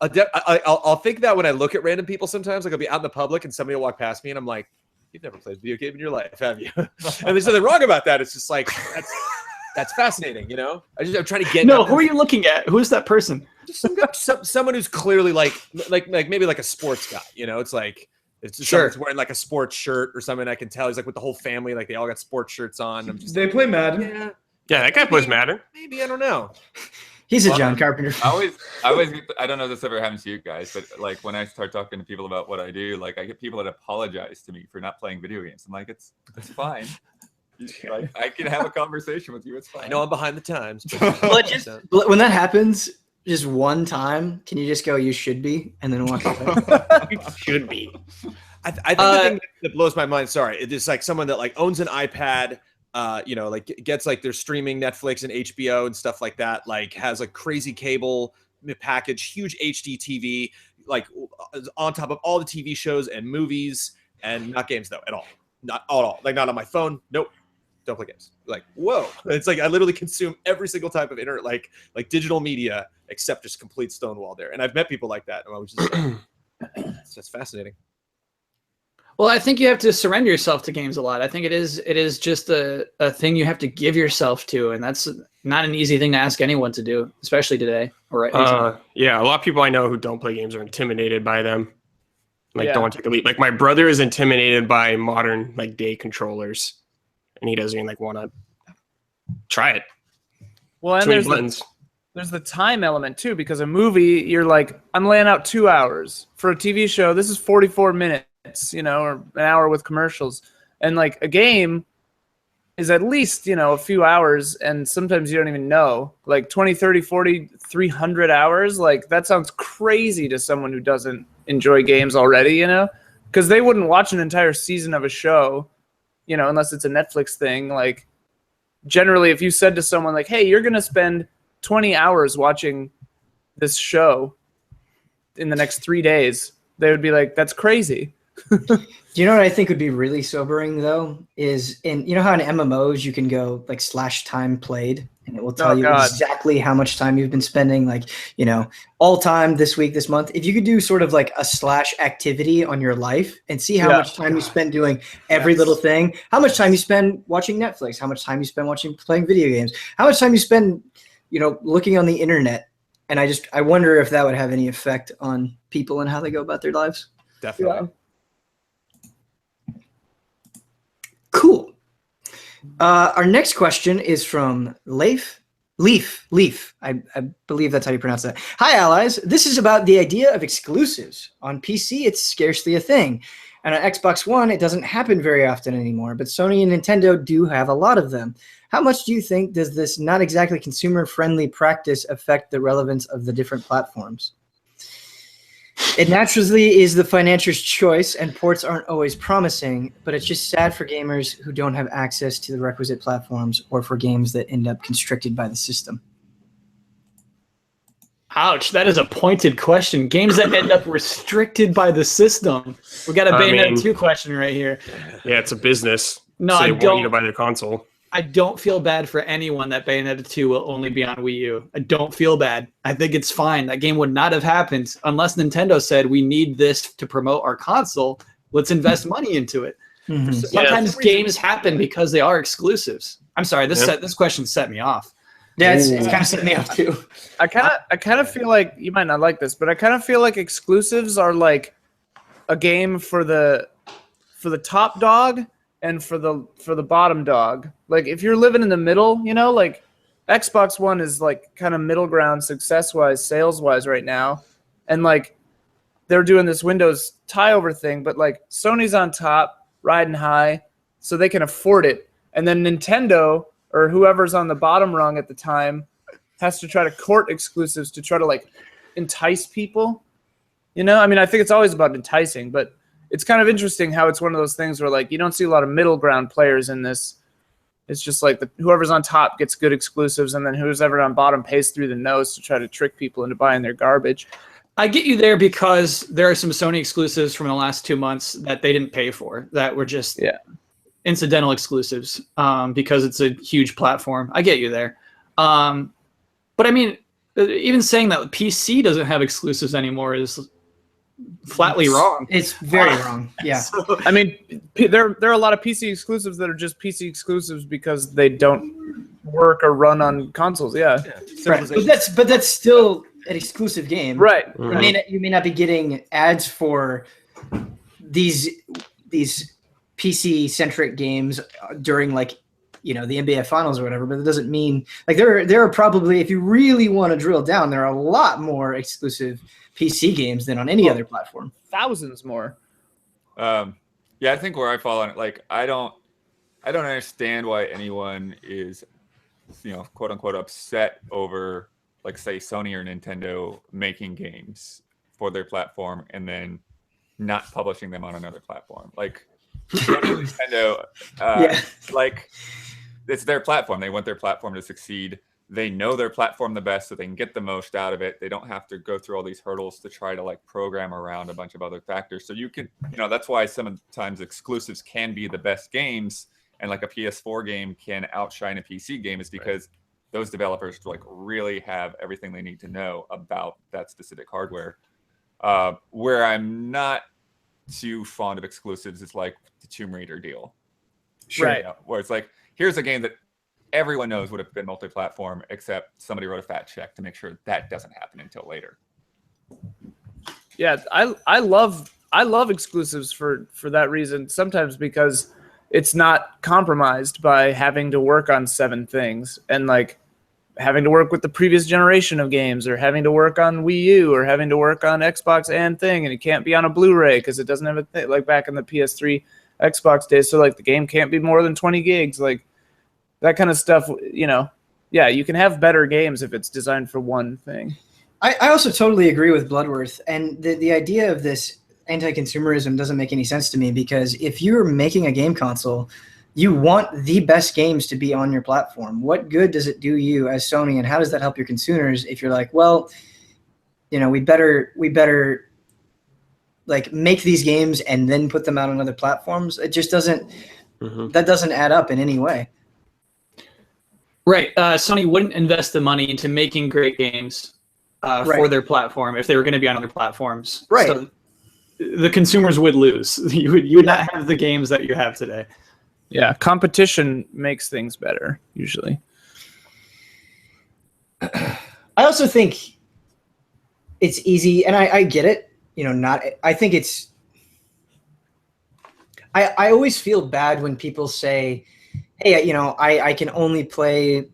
I'll think that when I look at random people sometimes. Like I'll be out in the public and somebody will walk past me and I'm like, you've never played a video game in your life, have you? And there's nothing wrong about that. It's just like that's fascinating, I'm trying to get. No, who are you looking at? Who's that person? Just someone who's clearly like maybe like a sports guy. It's like. It's just Sure. someone's wearing like a sports shirt or something. I can tell he's like with the whole family, like they all got sports shirts on. I'm just They play Madden. yeah, Yeah, that guy plays Madden. maybe I don't know. He's a John Carpenter. I always I don't know if this ever happens to you guys, but like when I start talking to people about what I do, like I get people that apologize to me for not playing video games. I'm like, it's fine. Like, I can have a conversation with you. It's fine. I know I'm behind the times. But when that happens, just one time, can you just go, "You should be," and then walk away? Should be. I think the thing that blows my mind, sorry, it is like someone that like owns an iPad, like gets like their streaming Netflix and HBO and stuff like that, like has a crazy cable package, huge HD TV, like on top of all the TV shows and movies, and not games though at all. Not at all. Like not on my phone. Nope. Don't play games. Like, whoa. It's like I literally consume every single type of internet, like digital media, except just complete stonewall there. And I've met people like that. And I was just that's fascinating. Well, I think you have to surrender yourself to games a lot. I think it is just a thing you have to give yourself to, and that's not an easy thing to ask anyone to do, especially today. Or yeah, a lot of people I know who don't play games are intimidated by them. Like, don't want to take a leap. Like, my brother is intimidated by modern like day controllers, and he doesn't even like want to try it. Well, and there's the time element too, because a movie, you're like, I'm laying out 2 hours. For a TV show, this is 44 minutes. Or an hour with commercials. And like a game is at least, a few hours, and sometimes you don't even know. Like 20, 30, 40, 300 hours, like that sounds crazy to someone who doesn't enjoy games already, because they wouldn't watch an entire season of a show, unless it's a Netflix thing. Like generally, if you said to someone like, hey, you're going to spend 20 hours watching this show in the next 3 days, they would be like, that's crazy. Do you know what I think would be really sobering though? Is how in MMOs you can go like /time played, and it will tell you exactly how much time you've been spending, like all time this week, this month. If you could do sort of like a / activity on your life and see how much time you spend doing every little thing, how much time you spend watching Netflix, how much time you spend playing video games, how much time you spend looking on the internet, and I wonder if that would have any effect on people and how they go about their lives. Definitely. Yeah. Cool. Our next question is from Leaf. I believe that's how you pronounce that. Hi, allies. This is about the idea of exclusives. On PC, it's scarcely a thing. And on Xbox One, it doesn't happen very often anymore. But Sony and Nintendo do have a lot of them. How much do you think does this not exactly consumer-friendly practice affect the relevance of the different platforms? It naturally is the financier's choice, and ports aren't always promising, but it's just sad for gamers who don't have access to the requisite platforms, or for games that end up constricted by the system. Ouch, that is a pointed question. Games that end up restricted by the system. We got a Bayonetta 2 question right here. Yeah, it's a business. No, so I want don't. You to buy the console. I don't feel bad for anyone that Bayonetta 2 will only be on Wii U. I don't feel bad. I think it's fine. That game would not have happened unless Nintendo said, we need this to promote our console. Let's invest money into it. Mm-hmm. Sometimes games happen because they are exclusives. I'm sorry, this question set me off. Yeah, it's kind of set me off too. I kind of feel like, you might not like this, but I kind of feel like exclusives are like a game for the top dog and for the bottom dog. Like if you're living in the middle, like Xbox One is like kind of middle ground success-wise, sales-wise right now. And like they're doing this Windows tie-over thing, but like Sony's on top, riding high, so they can afford it. And then Nintendo or whoever's on the bottom rung at the time has to try to court exclusives to try to like entice people. I mean, I think it's always about enticing, but it's kind of interesting how it's one of those things where like you don't see a lot of middle ground players in this. It's just like whoever's on top gets good exclusives, and then who's ever on bottom pays through the nose to try to trick people into buying their garbage. I get you there because there are some Sony exclusives from the last 2 months that they didn't pay for that were just incidental exclusives because it's a huge platform. I get you there. But I mean, even saying that PC doesn't have exclusives anymore is flatly wrong. It's very wrong. Yeah. So, I mean, there are a lot of PC exclusives that are just PC exclusives because they don't work or run on consoles. Yeah. Right. But that's still an exclusive game. Right. Mm-hmm. You may not be getting ads for these PC centric games during like the NBA Finals or whatever, but it doesn't mean like there are probably, if you really want to drill down, there are a lot more exclusive PC games than on any other platform. Thousands more. Yeah, I think where I fall on it, like I I don't understand why anyone is, quote unquote, upset over, like, say, Sony or Nintendo making games for their platform and then not publishing them on another platform. Like, Nintendo, like, it's their platform. They want their platform to succeed. They know their platform the best, so they can get the most out of it. They don't have to go through all these hurdles to try to, like, program around a bunch of other factors. So you can, that's why sometimes exclusives can be the best games, and like a PS4 game can outshine a PC game, is because those developers, like, really have everything they need to know about that specific hardware. Where I'm not too fond of exclusives is like the Tomb Raider deal. Right. Where it's like, here's a game that everyone knows would have been multi-platform, except somebody wrote a fat check to make sure that doesn't happen until later. Yeah, I love exclusives for that reason. Sometimes because it's not compromised by having to work on 7 things and, like, having to work with the previous generation of games, or having to work on Wii U, or having to work on Xbox and thing, and it can't be on a Blu-ray because it doesn't have a thing, like back in the PS3 Xbox days. So, like, the game can't be more than 20 gigs, like that kind of stuff. Yeah, you can have better games if it's designed for one thing. I also totally agree with Bloodworth, and the idea of this anti-consumerism doesn't make any sense to me, because if you're making a game console, you want the best games to be on your platform. What good does it do you as Sony, and how does that help your consumers if you're like, well, we better like make these games and then put them out on other platforms? It just doesn't that doesn't add up in any way. Right. Sony wouldn't invest the money into making great games for their platform if they were going to be on other platforms. Right. So the consumers would lose. You would not have the games that you have today. Yeah, competition makes things better, usually. I also think it's easy, and I get it. I think it's. I always feel bad when people say, hey, I can only play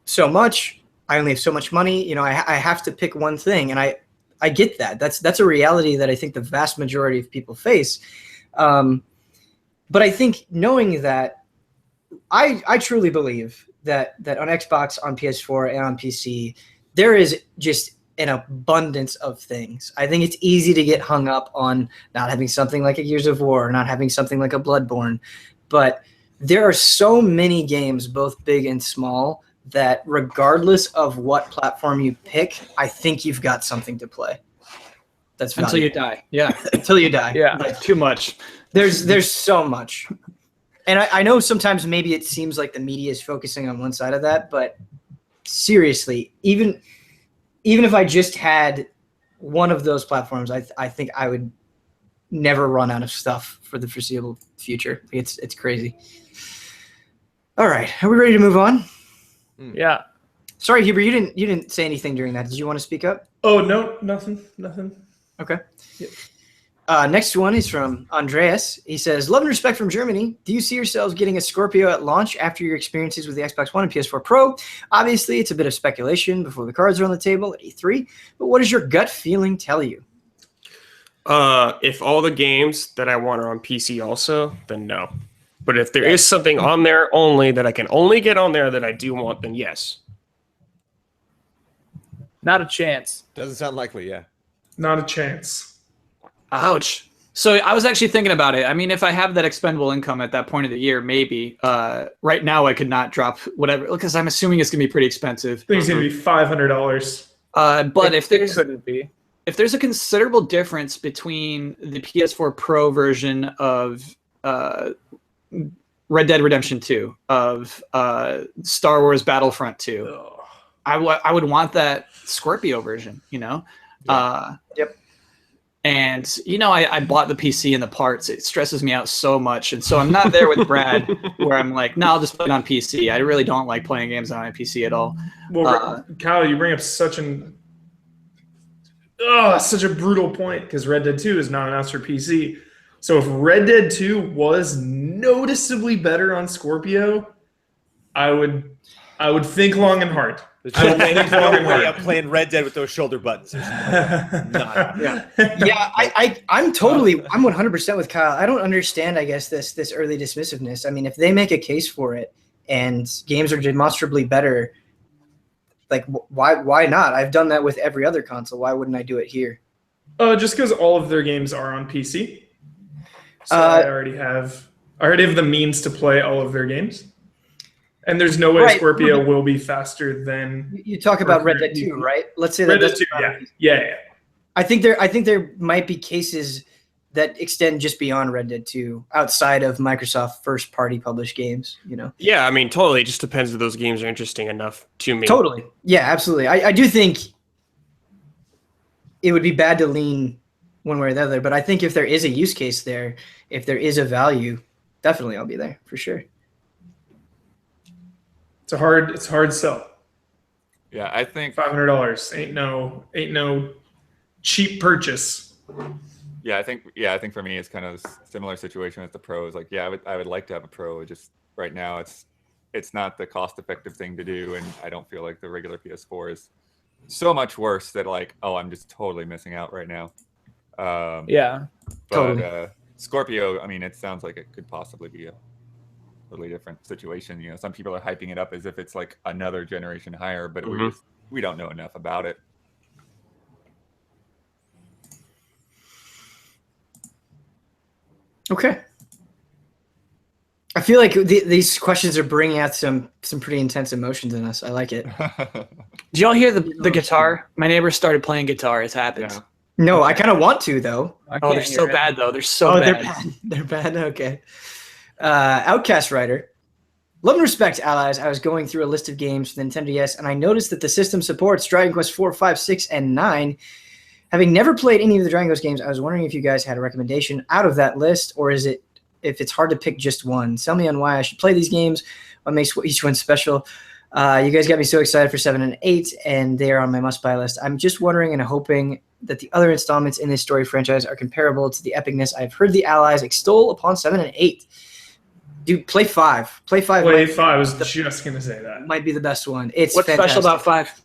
so much. I only have so much money. I have to pick one thing, and I get that. That's a reality that I think the vast majority of people face. But I think knowing that, I truly believe that on Xbox, on PS4, and on PC, there is just an abundance of things. I think it's easy to get hung up on not having something like a Gears of War, not having something like a Bloodborne. But there are so many games, both big and small, that regardless of what platform you pick, I think you've got something to play. That's valuable. Until you die. Yeah. Until you die. Yeah. Like, too much. There's so much. And I know sometimes maybe it seems like the media is focusing on one side of that, but seriously, even if I just had one of those platforms, I think I would never run out of stuff for the foreseeable future. It's crazy. All right, are we ready to move on? Yeah. Sorry, Huber, you didn't say anything during that. Did you want to speak up? Oh, no, nothing. Okay. Next one is from Andreas. He says, love and respect from Germany. Do you see yourselves getting a Scorpio at launch after your experiences with the Xbox One and PS4 Pro? Obviously, it's a bit of speculation before the cards are on the table at E3, but what does your gut feeling tell you? If all the games that I want are on PC also, then no. But if there is something on there only that I can only get on there that I do want, then yes. Not a chance. Doesn't sound likely, yeah. Not a chance. Ouch. So I was actually thinking about it. I mean, if I have that expendable income at that point of the year, maybe. Right now, I could not drop whatever, because I'm assuming it's going to be pretty expensive. I think it's going to be $500. But if there's couldn't be. If there's a considerable difference between the PS4 Pro version of Red Dead Redemption 2, of Star Wars Battlefront 2, I would want that Scorpio version, Yep. And, I bought the PC and the parts. It stresses me out so much. And so I'm not there with Brad where I'm like, no, I'll just play it on PC. I really don't like playing games on my PC at all. Well, Kyle, you bring up such a brutal point, because Red Dead 2 is not announced for PC. So if Red Dead 2 was noticeably better on Scorpio, I would I would think long and hard. There's I don't think no long and way hard. I'm playing Red Dead with those shoulder buttons. There's no way. Yeah, I'm 100% with Kyle. I don't understand, I guess, this early dismissiveness. I mean, if they make a case for it and games are demonstrably better, like why not? I've done that with every other console. Why wouldn't I do it here? Just because all of their games are on PC. So I already have the means to play all of their games. And there's no way Right. Scorpio will be faster than You talk about Red Dead 2, right? Let's say Red that Dead 2. Yeah. I think there might be cases that extend just beyond Red Dead 2 outside of Microsoft first party published games, you know. Yeah, I mean, totally. It just depends if those games are interesting enough to me. Totally. Yeah, absolutely. I do think it would be bad to lean one way or the other, but I think if there is a use case there, if there is a value, definitely I'll be there for sure. It's a hard sell. Yeah, I think $500 ain't no cheap purchase. I think for me it's kind of a similar situation with the pros. Like, yeah, I would like to have a pro. It just right now it's not the cost effective thing to do, and I don't feel like the regular PS4 is so much worse that like, oh, I'm just totally missing out right now. Yeah. But Totally. Scorpio, I mean, it sounds like it could possibly be a totally different situation. You know, some people are hyping it up as if it's like another generation higher, but we don't know enough about it. Okay. I feel like these questions are bringing out some pretty intense emotions in us. I like it. Did y'all hear the guitar? My neighbor started playing guitar. It's happened. Yeah. No, I kind of want to though. Oh, they're so bad though. They're so bad. They're bad. They're bad. Okay. Outcast Writer. Love and respect, allies. I was going through a list of games for the Nintendo DS, and I noticed that the system supports Dragon Quest 4, 5, 6, and 9. Having never played any of the Dragon Quest games, I was wondering if you guys had a recommendation out of that list, or is it if it's hard to pick just one? Tell me on why I should play these games, what makes each one special. You guys got me so excited for 7 and 8, and they are on my must-buy list. I'm just wondering and hoping that the other installments in this story franchise are comparable to the epicness I've heard the allies extol upon 7 and 8. Dude, play 5. Play 5. Play 5. I was just going to say that. Might be the best one. It's What's fantastic. special about 5?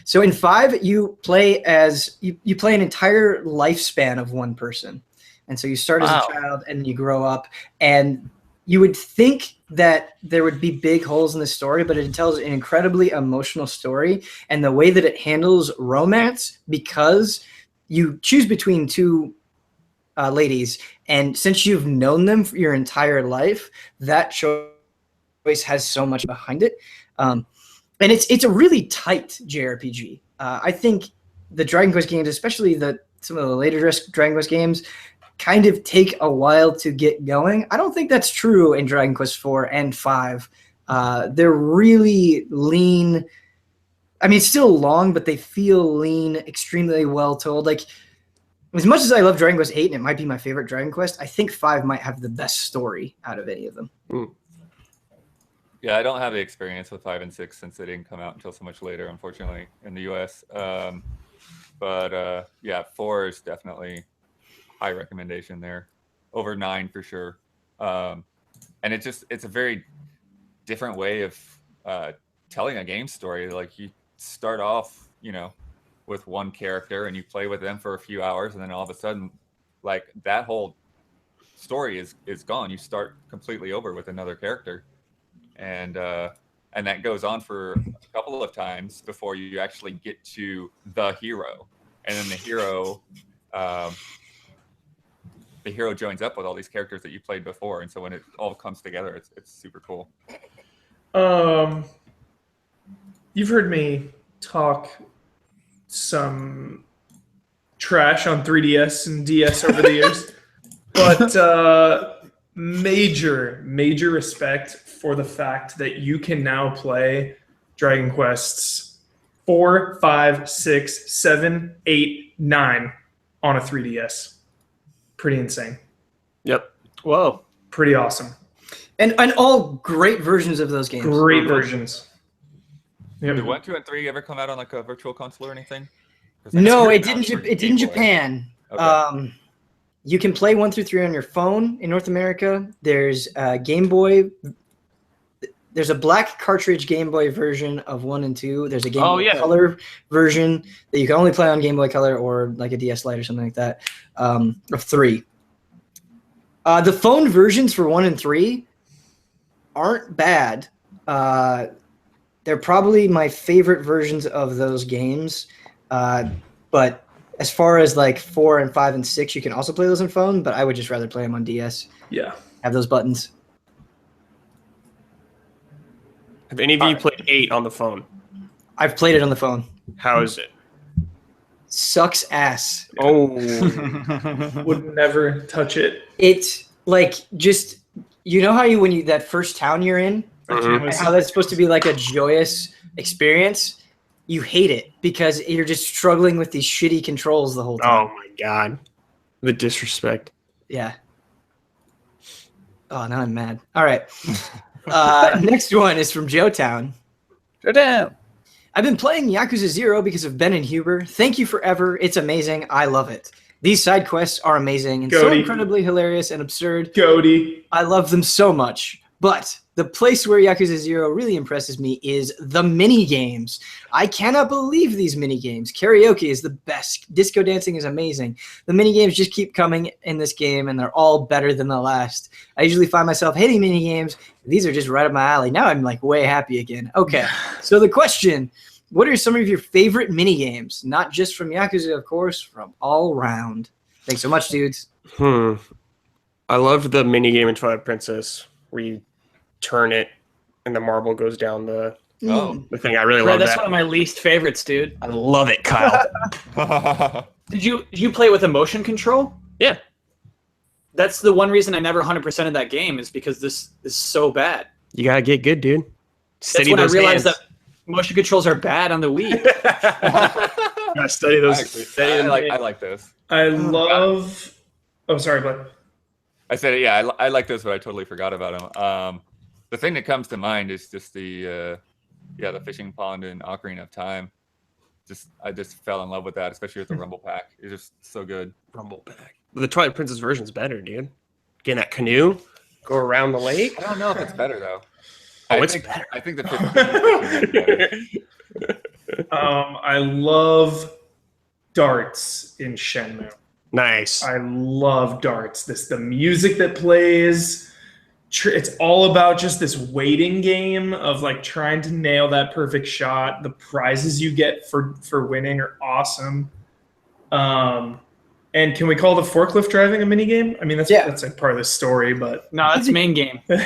So in 5, you play as you play an entire lifespan of one person. And so you start as a child and you grow up, and you would think that there would be big holes in the story, but it tells an incredibly emotional story. And the way that it handles romance, because you choose between two ladies, and since you've known them for your entire life, that choice has so much behind it. And it's a really tight JRPG. I think the Dragon Quest games, especially some of the later Dragon Quest games, kind of take a while to get going. I don't think that's true in Dragon Quest 4 and 5. They're really lean. I mean, it's still long, but they feel lean, extremely well told. Like, as much as I love Dragon Quest 8, and it might be my favorite Dragon Quest, I think 5 might have the best story out of any of them. Yeah, I don't have the experience with 5 and 6 since they didn't come out until so much later, unfortunately, in the US. But 4 is definitely high recommendation there, over 9 for sure. And it's a very different way of telling a game story. Like, you start off, with one character and you play with them for a few hours, and then all of a sudden, like, that whole story is gone. You start completely over with another character, and that goes on for a couple of times before you actually get to the hero, and then the hero joins up with all these characters that you played before, and so when it all comes together, it's super cool. You've heard me talk some trash on 3DS and DS over the years, but major respect for the fact that you can now play Dragon Quests 4, 5, 6, 7, 8, 9 on a 3DS. Pretty insane. Yep. Whoa. Pretty awesome. And all great versions of those games. Great versions. Yep. Did 1, 2, and 3 ever come out on like a virtual console or anything? No, it didn't. It did in Japan. Okay. You can play 1 through 3 on your phone in North America. There's Game Boy. there's a black cartridge Game Boy version of 1 and 2. There's a Game Oh, Boy yeah. Color version that you can only play on Game Boy Color or like a DS Lite or something like that, of 3. The phone versions for 1 and 3 aren't bad. They're probably my favorite versions of those games. But as far as like 4 and 5 and 6, you can also play those on phone, but I would just rather play them on DS. Yeah. Have those buttons. Have any of you played 8 on the phone? I've played it on the phone. How is it? Sucks ass. Oh, Would never touch it. It's like just how when you that first town you're in, Mhm. and how that's supposed to be like a joyous experience, you hate it because you're just struggling with these shitty controls the whole time. Oh my god, the disrespect. Yeah. Oh, now I'm mad. All right. Next one is from Joetown. Damn. I've been playing Yakuza 0 because of Ben and Huber. Thank you forever. It's amazing. I love it. These side quests are amazing and so Goaty. incredibly hilarious and absurd. Goaty. I love them so much. But the place where Yakuza 0 really impresses me is the mini games. I cannot believe these mini games. Karaoke is the best. Disco dancing is amazing. The mini games just keep coming in this game, and they're all better than the last. I usually find myself hating mini games. These are just right up my alley. Now I'm like way happy again. Okay, so the question: what are some of your favorite mini games? Not just from Yakuza, of course, from all around. Thanks so much, dudes. I loved the mini game in Twilight Princess where you turn it and the marble goes down the thing. I really Bro, love that's that. one of my least favorites, dude. I love it, Kyle. Did you play with a motion control? Yeah. That's the one reason I never 100% of that game is because this is so bad. You gotta get good, dude. That's Steady when I those realized hands. that motion controls are bad on the Wii. Gotta study those. I like those. I love. Oh, sorry, bud. I said, yeah, I like those, but I totally forgot about them. The thing that comes to mind is just the fishing pond in Ocarina of Time. I just fell in love with that, especially with the Rumble Pack. It's just so good. Rumble Pack. The Twilight Princess version's better, dude. Get in that canoe, go around the lake. I don't know if it's better though. It's better. I think the fishing is better. I love darts in Shenmue. Nice. I love darts. The music that plays. It's all about just this waiting game of like trying to nail that perfect shot. The prizes you get for winning are awesome. And can we call the forklift driving a mini game? I mean, that's like part of the story, but No, that's main game. and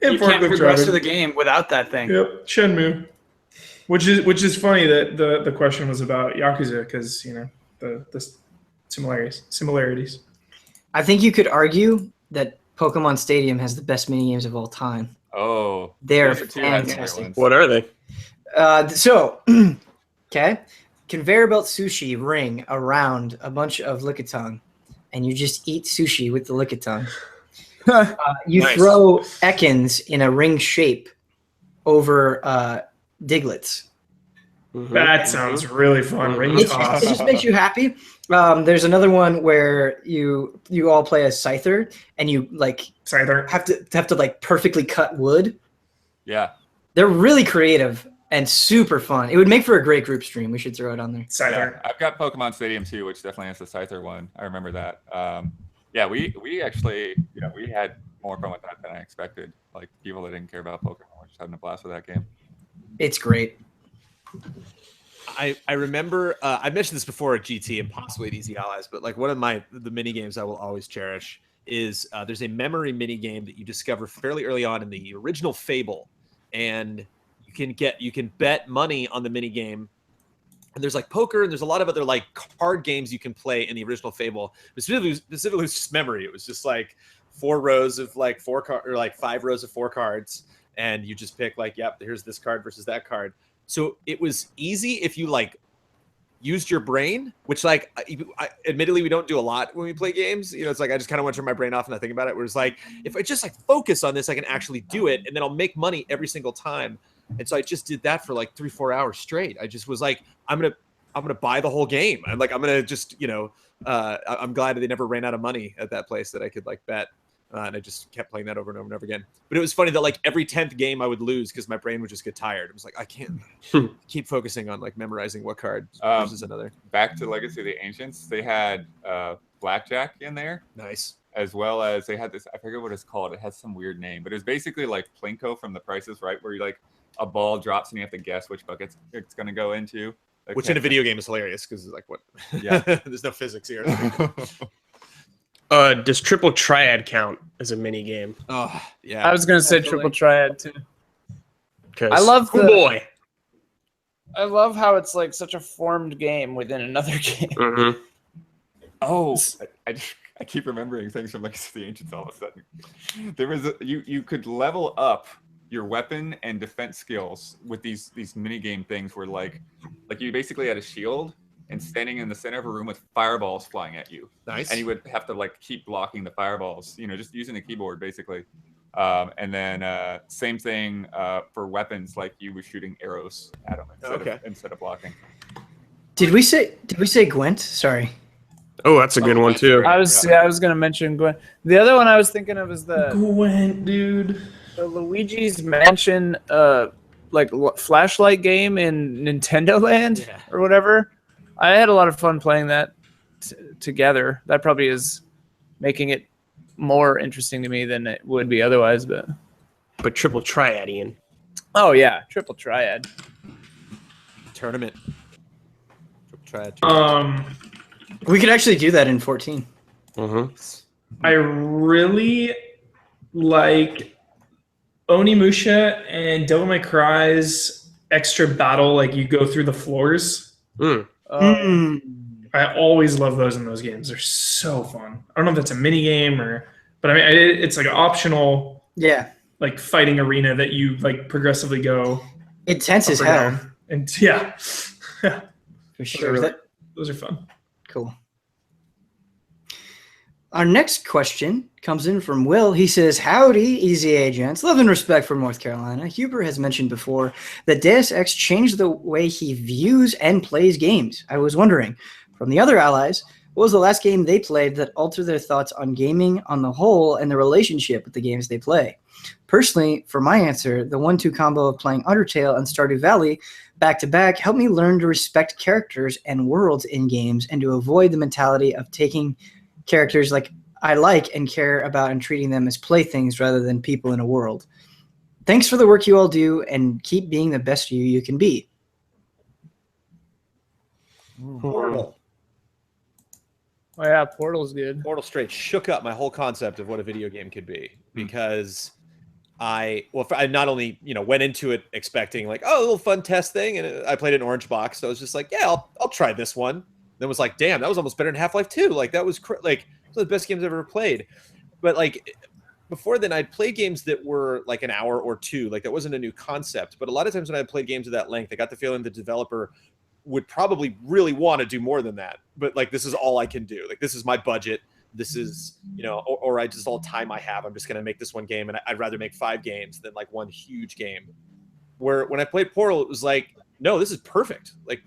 You can't progress to the game without that thing. Yep, Shenmue. Which is funny that the question was about Yakuza because the similarities. I think you could argue that Pokemon Stadium has the best mini games of all time. Oh, They're those are two excellent fantastic. ones. What are they? Okay, conveyor belt sushi ring around a bunch of Lickitung, and you just eat sushi with the Lickitung. You Nice. throw Ekans in a ring shape over Diglets. That sounds really fun. Ring It toss. just makes you happy. There's another one where you all play as Scyther, and you like Scyther. have to like perfectly cut wood. Yeah. They're really creative and super fun. It would make for a great group stream. We should throw it on there. Scyther. I've got Pokemon Stadium 2, which definitely has the Scyther one. I remember that. We actually, we had more fun with that than I expected. Like people that didn't care about Pokemon were just having a blast with that game. It's great. I remember I mentioned this before at GT and possibly at Easy Allies, but like one of the mini games I will always cherish is there's a memory mini game that you discover fairly early on in the original Fable, and you can bet money on the mini game. And there's like poker, and there's a lot of other like card games you can play in the original Fable. But specifically it's just memory. It was just like 4 rows of like 5 rows of 4 cards, and you just pick like, yep, here's this card versus that card. So it was easy if you like used your brain, which like admittedly we don't do a lot when we play games. It's like I just kind of want to turn my brain off and I think about it. Where it's like if I just like focus on this, I can actually do it, and then I'll make money every single time. And so I just did that for like 3-4 hours straight. I just was like, I'm gonna buy the whole game. I'm gonna just I'm glad they never ran out of money at that place that I could like bet. And I just kept playing that over and over and over again. But it was funny that like every 10th game I would lose because my brain would just get tired. It was like, I can't keep focusing on like memorizing what card versus another. Back to Legacy of the Ancients, they had blackjack in there. Nice. As well as they had this, I forget what it's called. It has some weird name, but it was basically like Plinko from The Price is Right, where you like a ball drops and you have to guess which bucket it's going to go into. Like, which in a video game is hilarious because like what? Yeah. There's no physics here. Does Triple Triad count as a mini game? Oh yeah. I was gonna say Triple Triad too. Because I love the- boy. I love how it's like such a formed game within another game. Mm-hmm. Oh, I keep remembering things from Legacy of the Ancients all of a sudden. There was you could level up your weapon and defense skills with these mini game things where like you basically had a shield and standing in the center of a room with fireballs flying at you. Nice. And you would have to like keep blocking the fireballs, just using the keyboard basically. And then same thing for weapons, like you were shooting arrows at them instead of blocking. Did we say Gwent? Sorry. Oh, that's a good one too. I was gonna mention Gwen. The other one I was thinking of is the Gwent, dude. Luigi's Mansion flashlight game in Nintendo Land or whatever. I had a lot of fun playing that together. That probably is making it more interesting to me than it would be otherwise. But Triple Triad, Ian. Oh yeah, Triple Triad tournament. Triple Triad. We could actually do that in 14. Mm-hmm. I really like Onimusha and Devil May Cry's extra battle, like you go through the floors. I always love those in those games. They're so fun. I don't know if that's a mini game but I mean, it's like an optional, like fighting arena that you like progressively go. Intense as hell. Down. And yeah, for sure. Those are fun. Cool. Our next question comes in from Will. He says, howdy, Easy Agents. Love and respect from North Carolina. Huber has mentioned before that Deus Ex changed the way he views and plays games. I was wondering, from the other allies, what was the last game they played that altered their thoughts on gaming on the whole and the relationship with the games they play? Personally, for my answer, the 1-2 combo of playing Undertale and Stardew Valley back-to-back helped me learn to respect characters and worlds in games and to avoid the mentality of taking characters like I like and care about and treating them as playthings rather than people in a world. Thanks for the work you all do and keep being the best you can be. Portal. Oh yeah, Portal's good. Portal straight shook up my whole concept of what a video game could be because I not only went into it expecting like a little fun test thing, and I played an orange box, so I was just like, yeah, I'll try this one. Then was like, damn, that was almost better than Half-Life 2. Like that was like one of the best games I've ever played. But like before then, I'd played games that were like an hour or two. Like that wasn't a new concept. But a lot of times when I played games of that length, I got the feeling the developer would probably really want to do more than that. But like this is all I can do. Like this is my budget. This is or I just all time I have. I'm just gonna make this one game, and I'd rather make 5 games than like one huge game. Where when I played Portal, it was like, no, this is perfect. Like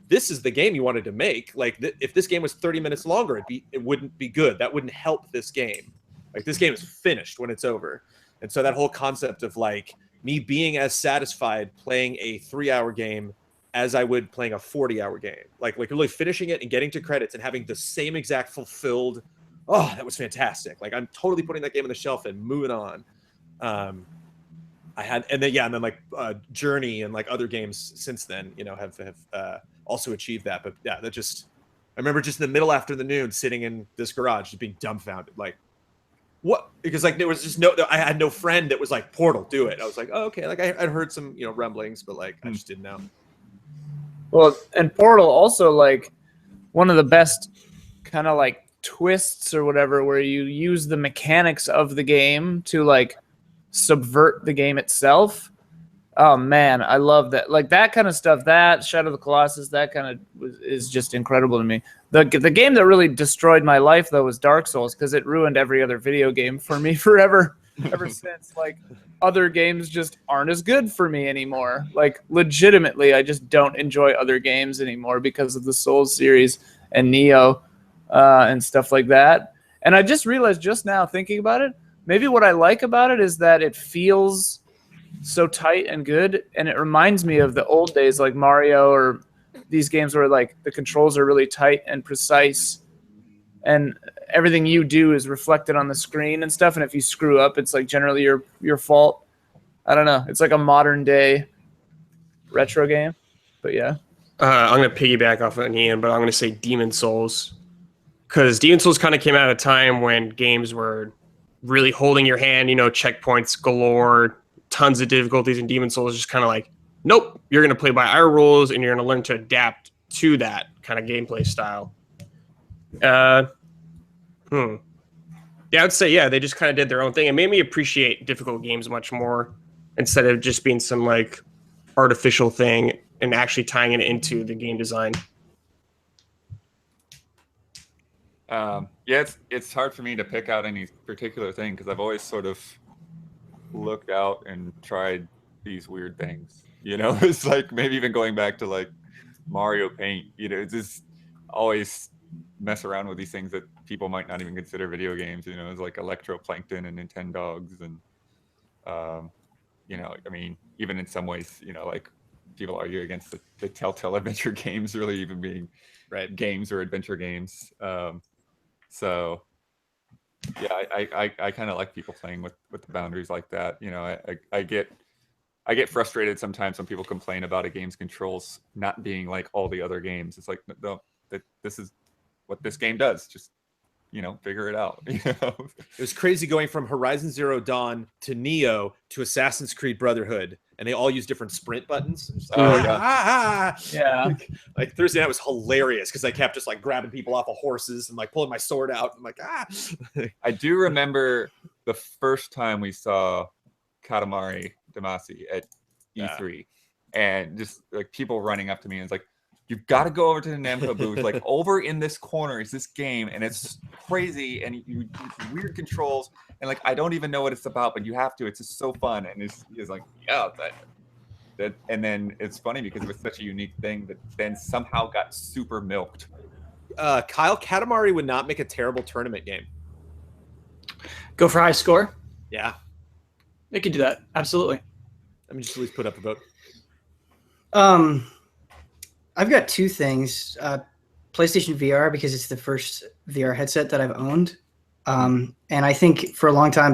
this is the game you wanted to make. Like if this game was 30 minutes longer, it wouldn't be good. That wouldn't help this game. Like this game is finished when it's over. And so that whole concept of like me being as satisfied playing a 3-hour game as I would playing a 40-hour game, like really finishing it and getting to credits and having the same exact fulfilled. Oh, that was fantastic. Like I'm totally putting that game on the shelf and moving on. And then like Journey and like other games since then, have also achieved that. But yeah, I remember just in the middle afternoon sitting in this garage, just being dumbfounded, like what? Because like there was just I had no friend that was like Portal, do it. I was like, oh, okay. Like I'd heard some rumblings, but like I just didn't know. Well, and Portal also like one of the best kind of like twists or whatever, where you use the mechanics of the game to like subvert the game itself. Oh man, I love that. Like that kind of stuff. That Shadow of the Colossus, that kind of is just incredible to me. The game that really destroyed my life though was Dark Souls, because it ruined every other video game for me forever. Ever since, like other games just aren't as good for me anymore. Like legitimately, I just don't enjoy other games anymore because of the Souls series and Neo and stuff like that. And I just realized just now thinking about it, maybe what I like about it is that it feels so tight and good, and it reminds me of the old days like Mario or these games where like the controls are really tight and precise, and everything you do is reflected on the screen and stuff, and if you screw up it's like generally your fault. I don't know, it's like a modern day retro game, but yeah. I'm gonna piggyback off of Ian, but I'm gonna say Demon Souls, because Demon Souls kind of came out at a time when games were really holding your hand, checkpoints galore, tons of difficulties, and Demon Souls is just kind of like, nope, you're going to play by our rules and you're going to learn to adapt to that kind of gameplay style. Yeah, I would say, yeah, they just kind of did their own thing. It made me appreciate difficult games much more instead of just being some like artificial thing and actually tying it into the game design. Yeah, it's hard for me to pick out any particular thing because I've always sort of looked out and tried these weird things. It's like maybe even going back to like Mario Paint. It's just always mess around with these things that people might not even consider video games. It's like Electroplankton and Nintendogs, and I mean, even in some ways, like people argue against the Telltale adventure games really even being games or adventure games. So yeah, I kind of like people playing with the boundaries like that. I get frustrated sometimes when people complain about a game's controls not being like all the other games. It's like, no, this is what this game does. Just figure it out. It was crazy going from Horizon Zero Dawn to Neo to Assassin's Creed Brotherhood, and they all use different sprint buttons. Yeah. Like Thursday night was hilarious because I kept just like grabbing people off of horses and like pulling my sword out. I'm like, I do remember the first time we saw Katamari Damacy at E3, and just like people running up to me and it's like, you've got to go over to the Namco booth. Like over in this corner is this game, and it's crazy, and you do weird controls, and like I don't even know what it's about, but you have to. It's just so fun, and it's like, yeah, that. And then it's funny because it was such a unique thing that then somehow got super milked. Kyle, Katamari would not make a terrible tournament game. Go for high score. Yeah, They could do that. Absolutely. Let me just at least put up a vote. I've got two things. PlayStation VR, because it's the first VR headset that I've owned. And I think for a long time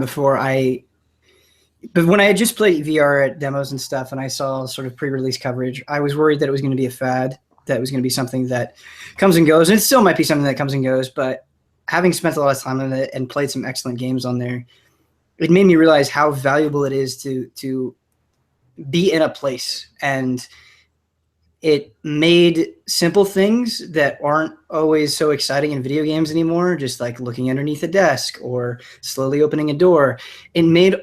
but when I had just played VR at demos and stuff and I saw sort of pre-release coverage, I was worried that it was going to be a fad, that it was going to be something that comes and goes. And it still might be something that comes and goes, but having spent a lot of time on it and played some excellent games on there, it made me realize how valuable it is to be in a place. And it made simple things that aren't always so exciting in video games anymore, just like looking underneath a desk or slowly opening a door. It made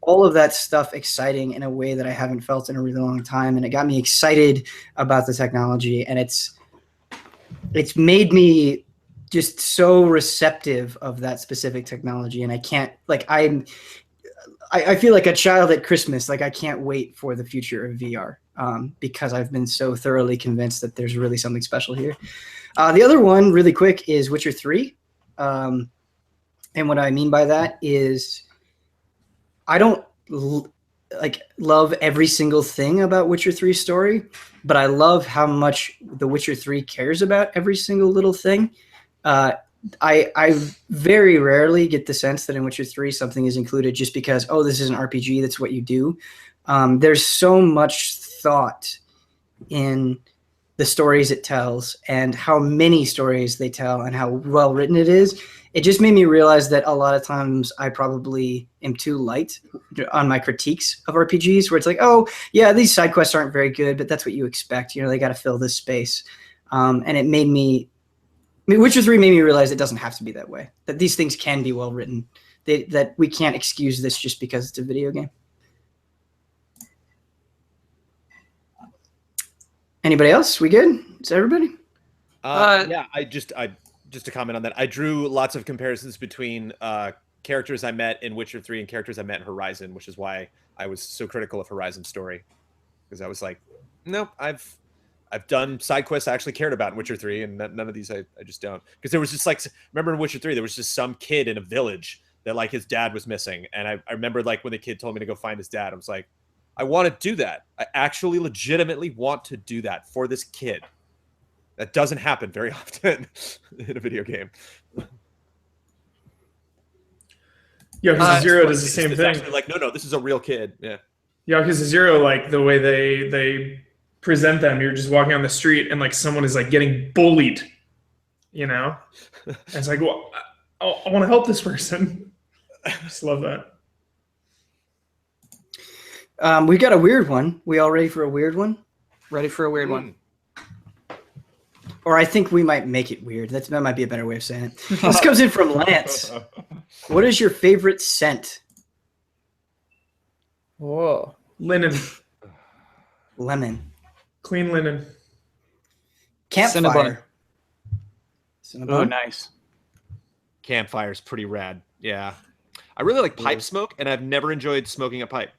all of that stuff exciting in a way that I haven't felt in a really long time. And it got me excited about the technology. And it's made me just so receptive of that specific technology. And I can't, like, I feel like a child at Christmas. Like, I can't wait for the future of VR. Because I've been so thoroughly convinced that there's really something special here. The other one, really quick, is Witcher 3. And what I mean by that is I don't love every single thing about Witcher 3's story, but I love how much The Witcher 3 cares about every single little thing. I very rarely get the sense that in Witcher 3 something is included just because, oh, this is an RPG, that's what you do. There's so much thought in the stories it tells and how many stories they tell and how well written it is. It just made me realize that a lot of times I probably am too light on my critiques of RPGs, where it's like, oh yeah, these side quests aren't very good, but that's what you expect. They got to fill this space. And it made me, Witcher 3 made me realize it doesn't have to be that way, that these things can be well written, that we can't excuse this just because it's a video game. Anybody else? We good? Is everybody? Yeah, I just to comment on that, I drew lots of comparisons between characters I met in Witcher 3 and characters I met in Horizon, which is why I was so critical of Horizon's story, because I was like, nope, I've I've done side quests I actually cared about in Witcher 3, and none of these I just don't. Because there was just like, remember in Witcher 3, there was just some kid in a village that like his dad was missing. And I remember like when the kid told me to go find his dad, I was like, I want to do that. I actually legitimately want to do that for this kid. That doesn't happen very often in a video game. Yeah, because Zero does the same thing. Like, no, this is a real kid. Yeah. Yeah, because Zero, like the way they present them, you're just walking on the street and like someone is like getting bullied, you know? And it's like, well, I want to help this person. I just love that. We got a weird one. We all ready for a weird one? Ready for a weird one? Or I think we might make it weird. That might be a better way of saying it. This comes in from Lance. What is your favorite scent? Whoa. Linen. Lemon. Clean linen. Campfire. Cinnabon. Cinnabon? Oh, nice. Campfire's pretty rad. Yeah. I really like pipe smoke, and I've never enjoyed smoking a pipe.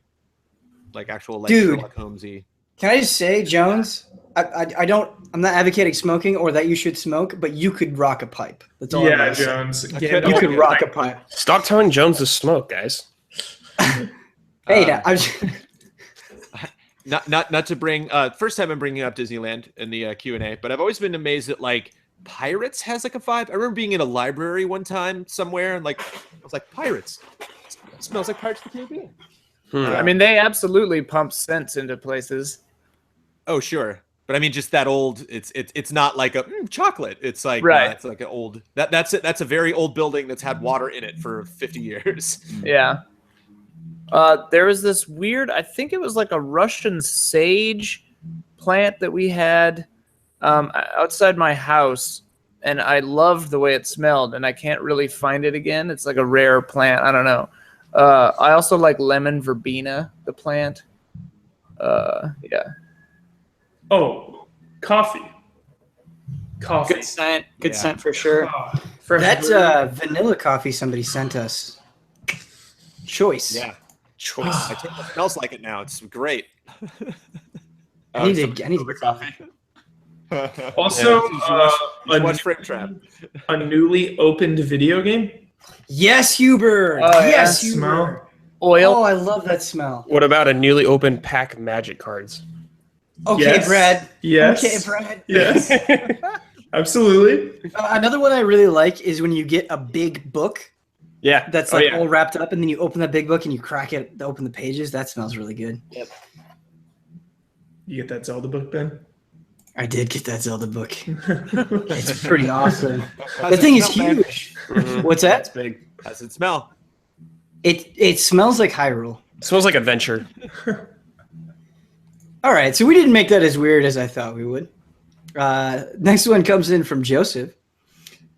Like actual like Dude. Sherlock Holmes-y. Can I just say, Jones, I'm not advocating smoking or that you should smoke, but you could rock a pipe. That's all I'm Yeah, gonna say. Jones. You could rock a pipe. Stop telling Jones to smoke, guys. Hey, now, I'm just, Not to bring first time I'm bringing up Disneyland in the Q&A, but I've always been amazed that like Pirates has like a vibe. I remember being in a library one time somewhere and like I was like, Pirates. It smells like Pirates of the Caribbean. I mean, they absolutely pump scents into places. Oh, sure. But I mean, just that old. It's not like a chocolate. It's like Right. It's like an old. That's it. That's a very old building that's had water in it for 50 years. Yeah. There was this weird, I think it was like a Russian sage plant that we had outside my house, and I loved the way it smelled, and I can't really find it again. It's like a rare plant. I don't know. I also like lemon verbena, the plant. Yeah. Oh, coffee. Coffee. Good scent. Good Yeah. scent for sure. Fresh that's brew. vanilla coffee somebody sent us. Choice. Yeah. Choice. I think it smells like it now. It's great. I need to coffee. Also, Just watch Frame Trap. a newly opened video game. Yes, Huber. Oh, yeah. Yes, Smell. Huber. Oil. Oh, I love that smell. What about a newly opened pack of Magic cards? Okay, Yes. Brad. Yes. Okay, Brad. Yes. Absolutely. Another one I really like is when you get a big book Yeah. that's Oh, like yeah. all wrapped up, and then you open that big book and you crack it to open the pages. That smells really good. You get that Zelda book, Ben? I did get that Zelda book. It's pretty awesome. How's The it thing is smell, man? huge. Mhm. What's That's that? big. How's it smell? It smells like Hyrule. It smells like adventure. All right, so we didn't make that as weird as I thought we would. Next one comes in from Joseph.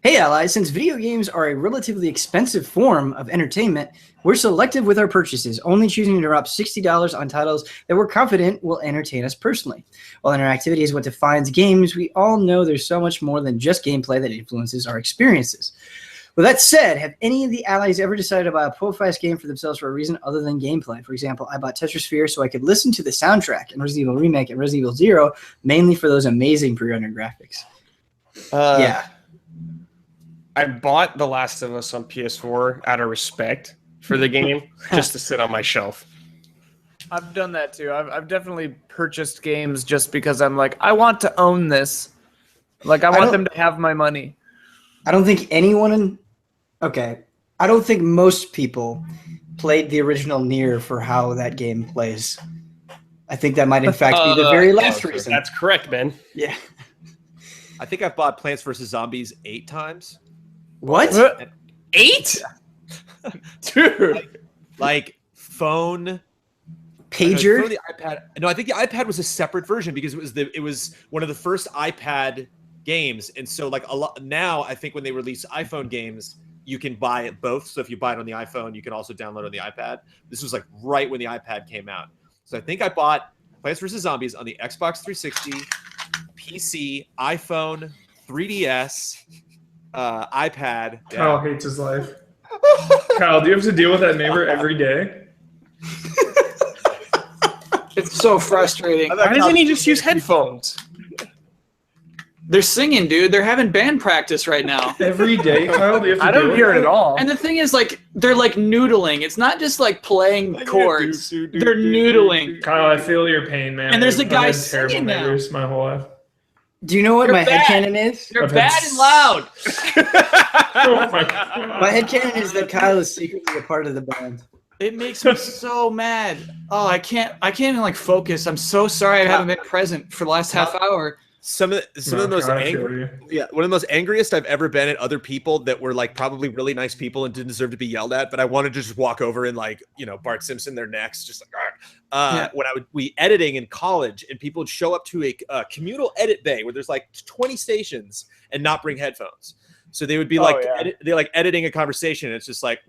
Hey, allies, since video games are a relatively expensive form of entertainment, we're selective with our purchases, only choosing to drop $60 on titles that we're confident will entertain us personally. While interactivity is what defines games, we all know there's so much more than just gameplay that influences our experiences. With that said, have any of the allies ever decided to buy a full-price game for themselves for a reason other than gameplay? For example, I bought Tetrasphere so I could listen to the soundtrack in Resident Evil Remake and Resident Evil Zero, mainly for those amazing pre-rendered graphics. Yeah. I bought The Last of Us on PS4 out of respect for the game, just to sit on my shelf. I've done that too. I've definitely purchased games just because I'm like, I want to own this. Like, I want them to have my money. I don't think anyone I don't think most people played the original Nier for how that game plays. I think that might in fact be the very last reason. That's correct, Ben. Yeah. I think I've bought Plants vs. Zombies 8 times. What? 8? Dude. Like phone Pager? No, the iPad. No, I think the iPad was a separate version because it was one of the first iPad games, and so like a lot now. I think when they release iPhone games, you can buy it both. So if you buy it on the iPhone, you can also download it on the iPad. This was like right when the iPad came out. So I think I bought Plants vs. Zombies on the Xbox 360, PC, iPhone, 3DS, iPad. Yeah. Kyle hates his life. Kyle, do you have to deal with that neighbor every day? It's so frustrating. Why doesn't he just use headphones? They're singing, dude. They're having band practice right now. Every day, Kyle. Do you have to I don't do hear it at all. And the thing is, like, they're like noodling. It's not just like playing chords. They're noodling. Kyle, I feel your pain, man. And there's a I've guy had terrible singing now. neighbors my whole life. Do you know what They're my bad. headcanon is? They're I've had bad and loud. Oh my God. My headcanon is that Kyle is secretly a part of the band. It makes me so mad. Oh, I can't even like focus. I'm so sorry I haven't been present for the last half hour. Some of the most God, I feel angry, you. one of the most angriest I've ever been at other people that were like probably really nice people and didn't deserve to be yelled at, but I wanted to just walk over and like, Bart Simpson their necks, just like, when I would be editing in college and people would show up to a communal edit bay where there's like 20 stations and not bring headphones. So they would be like, they're like editing a conversation. And it's just like,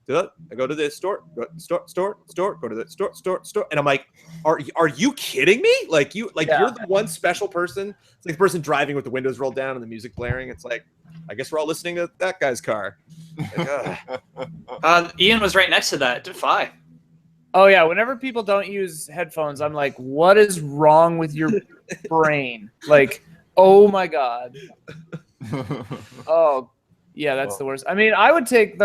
I go to this store, go to the store, go to the store. And I'm like, are you kidding me? Like you're the one special person. It's like the person driving with the windows rolled down and the music blaring. It's like, I guess we're all listening to that guy's car. Like, Ian was right next to that. Defy. Oh yeah, whenever people don't use headphones, I'm like, what is wrong with your brain? Like, oh my God. Oh, yeah, that's the worst. I mean, I would take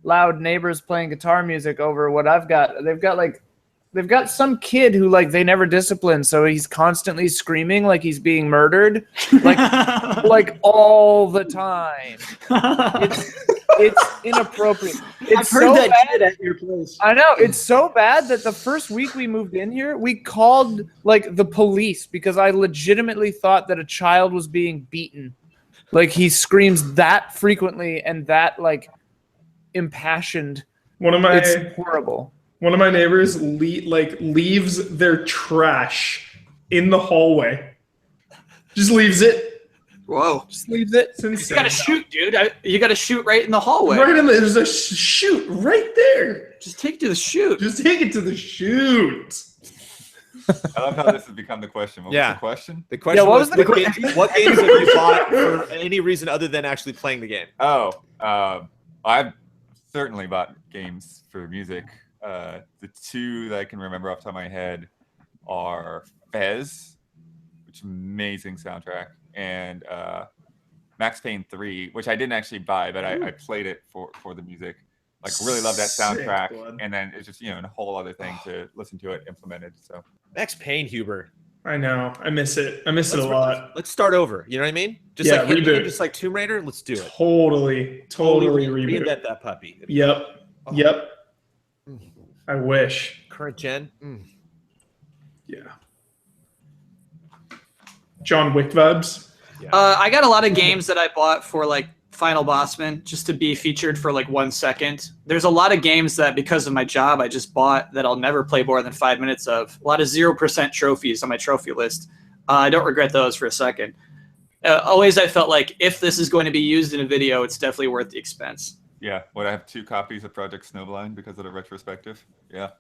loud neighbors playing guitar music over what I've got. They've got some kid who like they never discipline, so he's constantly screaming like he's being murdered, like all the time. It's inappropriate. I've heard that kid at your place. I know, it's so bad that the first week we moved in here, we called like the police because I legitimately thought that a child was being beaten. Like he screams that frequently and that like impassioned. It's horrible. One of my neighbors leaves their trash in the hallway. Just leaves it. Whoa. Just leaves it. You gotta shoot, dude. You gotta shoot right in the hallway. There's a chute right there. Just take it to the shoot. Just take it to the chute. I love how this has become the question. What was the question? the question what was, was the what games have you bought for any reason other than actually playing the game? I've certainly bought games for music. The two that I can remember off the top of my head are Fez, which is amazing soundtrack, and Max Payne 3, which I didn't actually buy, but I played it for the music. Like, really love that soundtrack, and then it's just a whole other thing to listen to it implemented. So Max Payne, Huber. I know. I miss it. I miss it a lot. Let's start over. You know what I mean? Just Yeah, like reboot. just like Tomb Raider. Let's do it. Totally reboot. Reinvent that puppy. Yep. Yep. I wish. Current gen. Yeah. John Wick vibes. I got a lot of games that I bought for like Final Bossman just to be featured for like 1 second. There's a lot of games that because of my job I just bought that I'll never play more than 5 minutes of. A lot of 0% trophies on my trophy list. I don't regret those for a second. Always I felt like if this is going to be used in a video, it's definitely worth the expense. yeah, would I have 2 copies of Project Snowblind because of the retrospective? Yeah.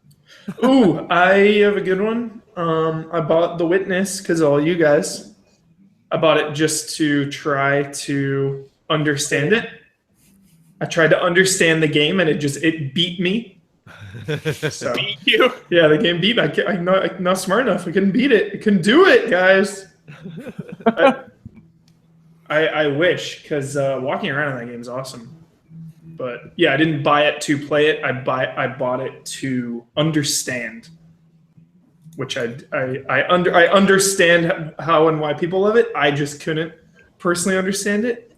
Ooh, I have a good one. I bought The Witness because of all you guys. I bought it just to try to understand it. I tried to understand the game and it beat me. So, Beat you? yeah, the game beat me. I'm not smart enough. I couldn't beat it. I couldn't do it, guys. I wish, because walking around in that game is awesome. But yeah, I didn't buy it to play it. I bought it to understand, which I understand how and why people love it. I just couldn't personally understand it.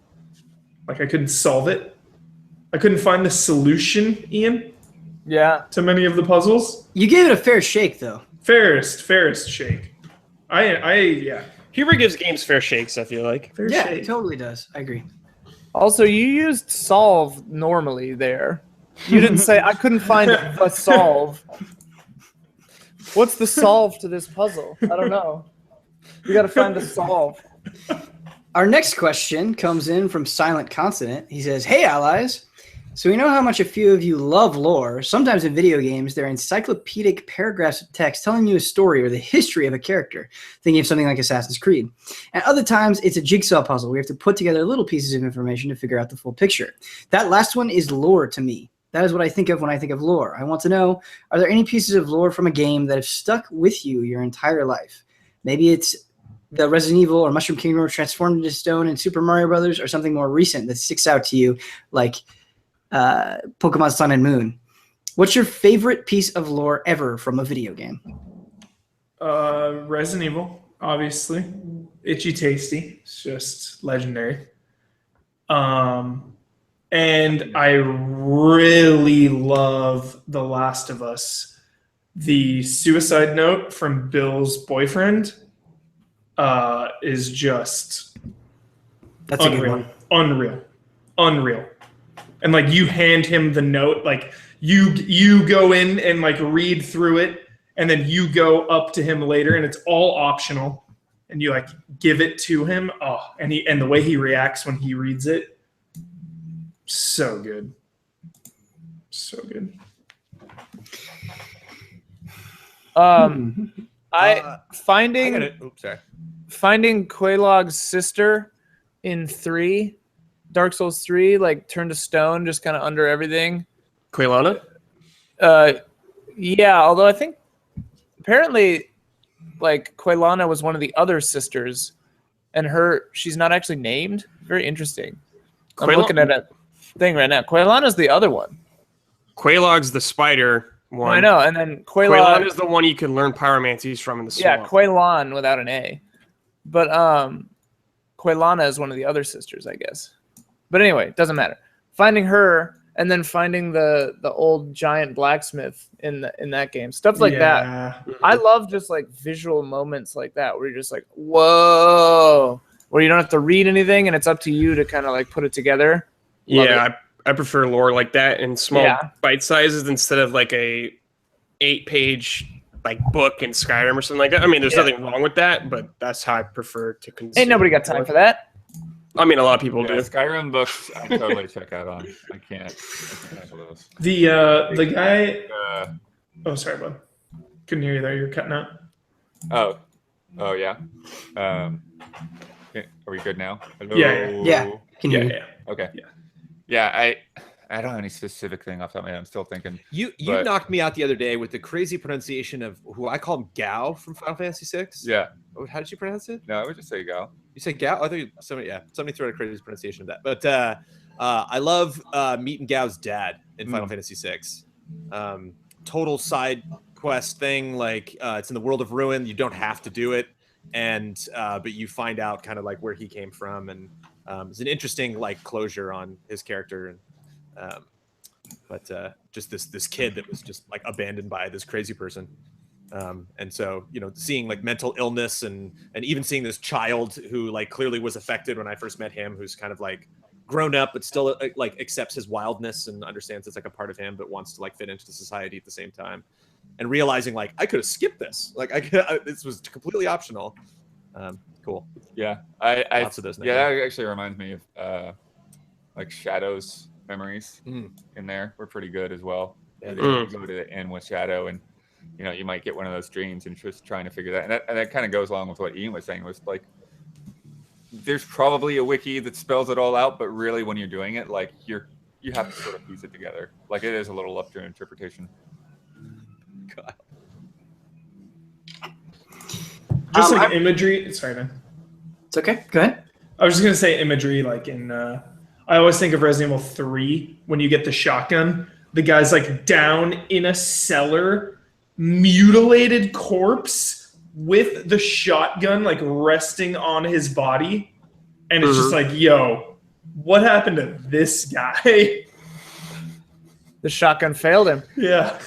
Like, I couldn't solve it. I couldn't find the solution, Ian. Yeah. To many of the puzzles. You gave it a fair shake, though. Fairest shake. Yeah. Huber gives games fair shakes, I feel like. Fair Yeah, shake. it totally does. I agree. Also, you used solve normally there. You didn't say, I couldn't find the solve. What's the solve to this puzzle? I don't know. We got to find the solve. Our next question comes in from Silent Consonant. He says, "Hey, allies. So we know how much a few of you love lore. Sometimes in video games, they're encyclopedic paragraphs of text telling you a story or the history of a character, thinking of something like Assassin's Creed. And other times, it's a jigsaw puzzle. We have to put together little pieces of information to figure out the full picture. That last one is lore to me. That is what I think of when I think of lore. I want to know, are there any pieces of lore from a game that have stuck with you your entire life? Maybe it's the Resident Evil or Mushroom Kingdom were transformed into stone in Super Mario Brothers, or something more recent that sticks out to you, like Pokemon Sun and Moon? What's your favorite piece of lore ever from a video game? Resident Evil, obviously. Itchy Tasty. It's just legendary. And I really love The Last of Us. The suicide note from Bill's boyfriend is just That's a good unreal. one. Unreal. And like you hand him the note, like you go in and like read through it, and then you go up to him later, and it's all optional, and you like give it to him. Oh, and the way he reacts when he reads it, so good. So good. Finding Quelaag's sister in 3, Dark Souls 3, like turned to stone, just kind of under everything. Quaylana? Yeah, although I think apparently like Quaylana was one of the other sisters, and she's not actually named. Very interesting. I'm looking at a thing right now. Quaylana's the other one. Quelaag's the spider one. I know, and then Quaylan is the one you can learn pyromancies from in the swamp. Yeah, Quaylan without an A. But Quaylana is one of the other sisters, I guess. But anyway, it doesn't matter. Finding her and then finding the old giant blacksmith in that game. Stuff like that. I love just like visual moments like that where you're just like, whoa. Where you don't have to read anything and it's up to you to kind of like put it together. I prefer lore like that in small bite sizes instead of like a 8-page like book in Skyrim or something like that. I mean, there's nothing wrong with that, but that's how I prefer to consume. Ain't nobody got time for that. I mean, a lot of people do. Skyrim books, I totally check out on. I can't handle those. The guy. Oh, sorry, bud. Couldn't hear you there. You're cutting out. Oh yeah. Are we good now? Hello? Yeah. Can you hear you? Okay. Yeah. I don't have any specific thing off the top of my head. I'm still thinking. You knocked me out the other day with the crazy pronunciation of who I call him Gao from Final Fantasy VI. Yeah. How did you pronounce it? No, I would just say Gao. You said Gao? I thought somebody threw out a crazy pronunciation of that. But I love meeting Gao's dad in Final Fantasy VI. Total side quest thing. Like it's in the world of ruin. You don't have to do it, and but you find out kind of like where he came from, and it's an interesting like closure on his character. And but just this kid that was just like abandoned by this crazy person. And so, seeing like mental illness and even seeing this child who like clearly was affected when I first met him, who's kind of like grown up, but still like accepts his wildness and understands it's like a part of him, but wants to like fit into society at the same time, and realizing like I could have skipped this. Like this was completely optional. Cool. Yeah. Lots of those. Yeah. That actually reminds me of like Shadow's memories in there were pretty good as well. Yeah, they go to the end with Shadow, and you might get one of those dreams and just trying to figure that. And that kind of goes along with what Ian was saying. Was like, there's probably a wiki that spells it all out, but really when you're doing it, like you have to sort of piece it together. Like it is a little up to interpretation. God. Just like imagery. Sorry, man. It's okay. Go ahead. I was just gonna say imagery, like in. I always think of Resident Evil 3 when you get the shotgun. The guy's like down in a cellar, mutilated corpse with the shotgun like resting on his body, and it's just like, yo, what happened to this guy? The shotgun failed him. Yeah.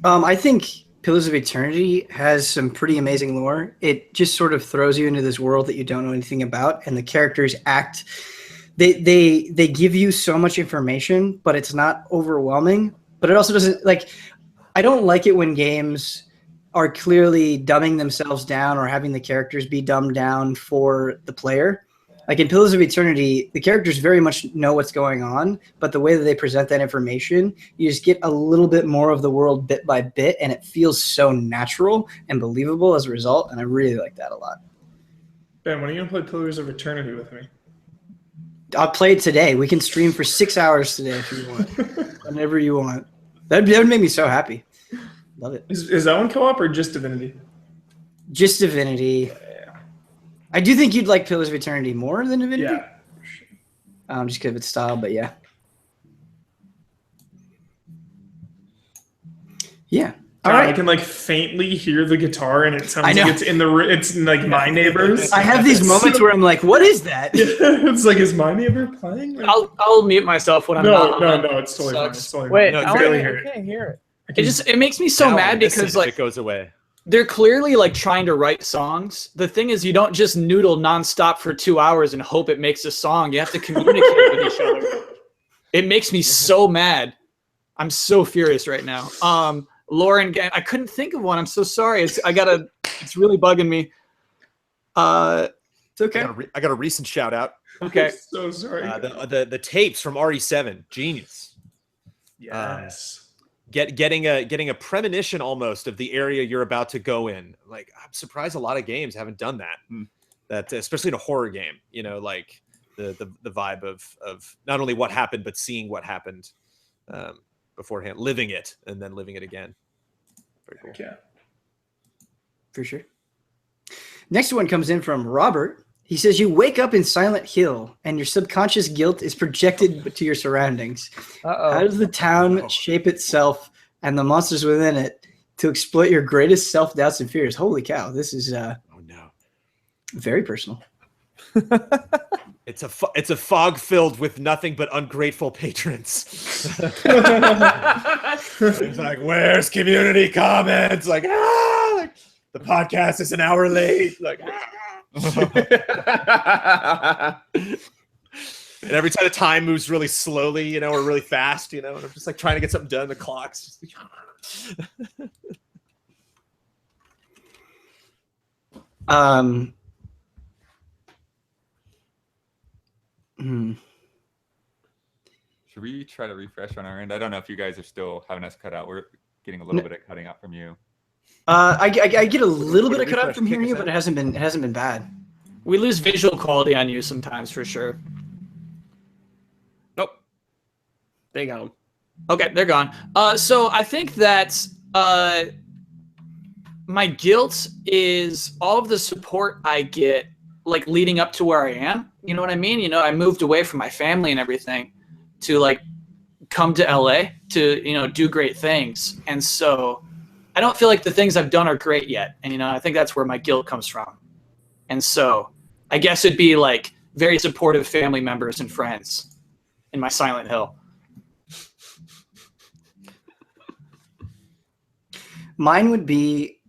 I think Pillars of Eternity has some pretty amazing lore. It just sort of throws you into this world that you don't know anything about, and the characters act. They give you so much information, but it's not overwhelming. But it also doesn't like. I don't like it when games are clearly dumbing themselves down or having the characters be dumbed down for the player. Like in Pillars of Eternity, the characters very much know what's going on, but the way that they present that information, you just get a little bit more of the world bit by bit, and it feels so natural and believable as a result, and I really like that a lot. Ben, when are you going to play Pillars of Eternity with me? I'll play it today. We can stream for 6 hours today if you want. Whenever you want. That would make me so happy. Love it. Is that one co-op or just Divinity? Just Divinity. I do think you'd like Pillars of Eternity more than Divinity. Yeah. Just because of its style, but yeah. Yeah. All God, right. I can like faintly hear the guitar, and it sounds I know. like it's like my neighbors. I have these moments where I'm like, "What is that?" It's like, is my neighbor playing? Like, I'll mute myself when I'm not. no, it's totally fine. Sucks. It's totally Wait, fine. I, I wanna, barely I hear it. can't hear it. It makes me so Now mad listen because if like it goes away. they're clearly like trying to write songs. The thing is, you don't just noodle nonstop for 2 hours and hope it makes a song. You have to communicate with each other. It makes me so mad. I'm so furious right now. Lauren, I couldn't think of one. I'm so sorry. It's really bugging me. It's okay. I got a recent shout out. Okay. I'm so sorry. The tapes from RE7, genius. Yes. Getting a premonition almost of the area you're about to go in. Like, I'm surprised a lot of games haven't done that. That especially in a horror game, you know, like the vibe of not only what happened but seeing what happened beforehand, living it and then living it again. Very cool. Yeah. For sure. Next one comes in from Robert. He says, you wake up in Silent Hill and your subconscious guilt is projected to your surroundings. How does the town shape itself and the monsters within it to exploit your greatest self-doubts and fears? Holy cow. This is very personal. It's a fog filled with nothing but ungrateful patrons. It's like, where's community comments? Like, like the podcast is an hour late. Like, and every time the time moves really slowly, you know, or really fast, you know, and I'm just like trying to get something done. The clock's just Should we try to refresh on our end? I don't know if you guys are still having us cut out. We're getting a little bit of cutting out from you. I get a little bit of cut out refresh from hearing kick you, us but it hasn't been bad. We lose visual quality on you sometimes, for sure. Nope. They got them. Okay, they're gone. So I think that my guilt is all of the support I get, like leading up to where I am. You know what I mean? You know, I moved away from my family and everything to like come to LA to, you know, do great things. And so I don't feel like the things I've done are great yet. And, you know, I think that's where my guilt comes from. And so I guess it'd be like very supportive family members and friends in my Silent Hill. Mine would be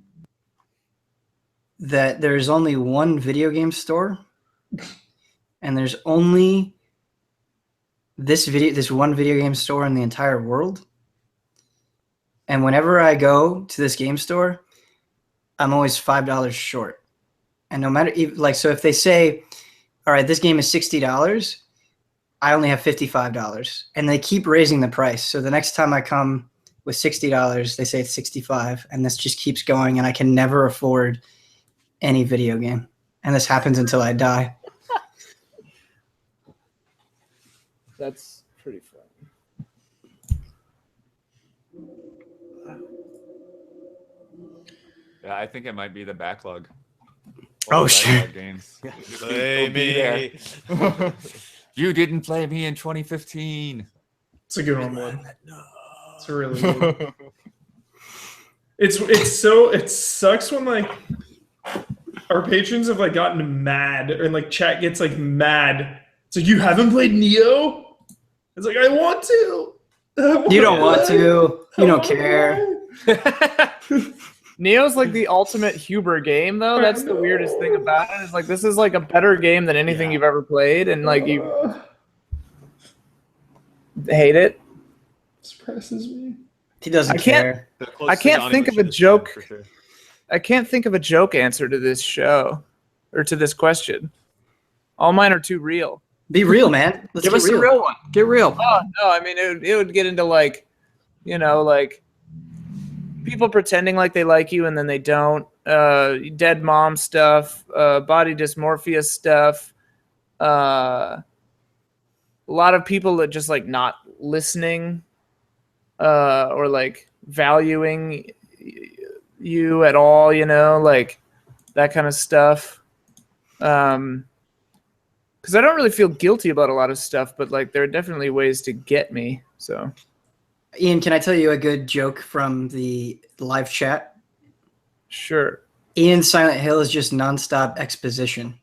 that there's only one video game store and there's only this one video game store in the entire world. And whenever I go to this game store, I'm always $5 short. And no matter so if they say, all right, this game is $60, I only have $55, and they keep raising the price. So the next time I come with $60, they say it's $65, and this just keeps going, and I can never afford any video game. And this happens until I die. That's pretty fun. Yeah, I think it might be the backlog. Oh, sure. Games. play me. You didn't play me in 2015. It's a good one. It's a really good one. It sucks when like our patrons have like gotten mad, or like chat gets like mad. It's like, you haven't played Neo? It's like, I want to. You don't want to. You don't care. Neo's like the ultimate Huber game, though. That's the weirdest thing about it. Is like, this is like a better game than anything you've ever played, and like you hate it. Suppresses me. He doesn't I can't- care. I can't think of a joke. I can't think of a joke answer to this show or to this question. All mine are too real. Be real, man. Let's Give get us the real one. Get real. Oh no, I mean it would get into like, you know, like people pretending like they like you and then they don't. Dead mom stuff, body dysmorphia stuff. A lot of people that just like not listening, or like valuing you at all. You know, like that kind of stuff. Because I don't really feel guilty about a lot of stuff, but like there are definitely ways to get me. So, Ian, can I tell you a good joke from the live chat? sure. Ian's Silent Hill is just nonstop exposition.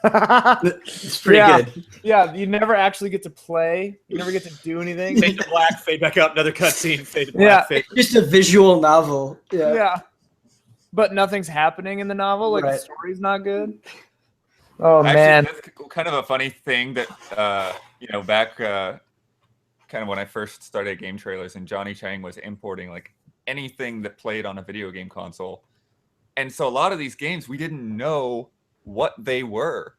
It's pretty good. Yeah, you never actually get to play. You never get to do anything. Fade to black, fade back up, another cutscene, fade to black, Yeah. fade. It's just a visual novel. Yeah. Yeah. But nothing's happening in the novel. Like Right. the story's not good. Oh Actually, man. that's kind of a funny thing that back kind of when I first started game trailers and Johnny Chang was importing like anything that played on a video game console. And so a lot of these games we didn't know what they were.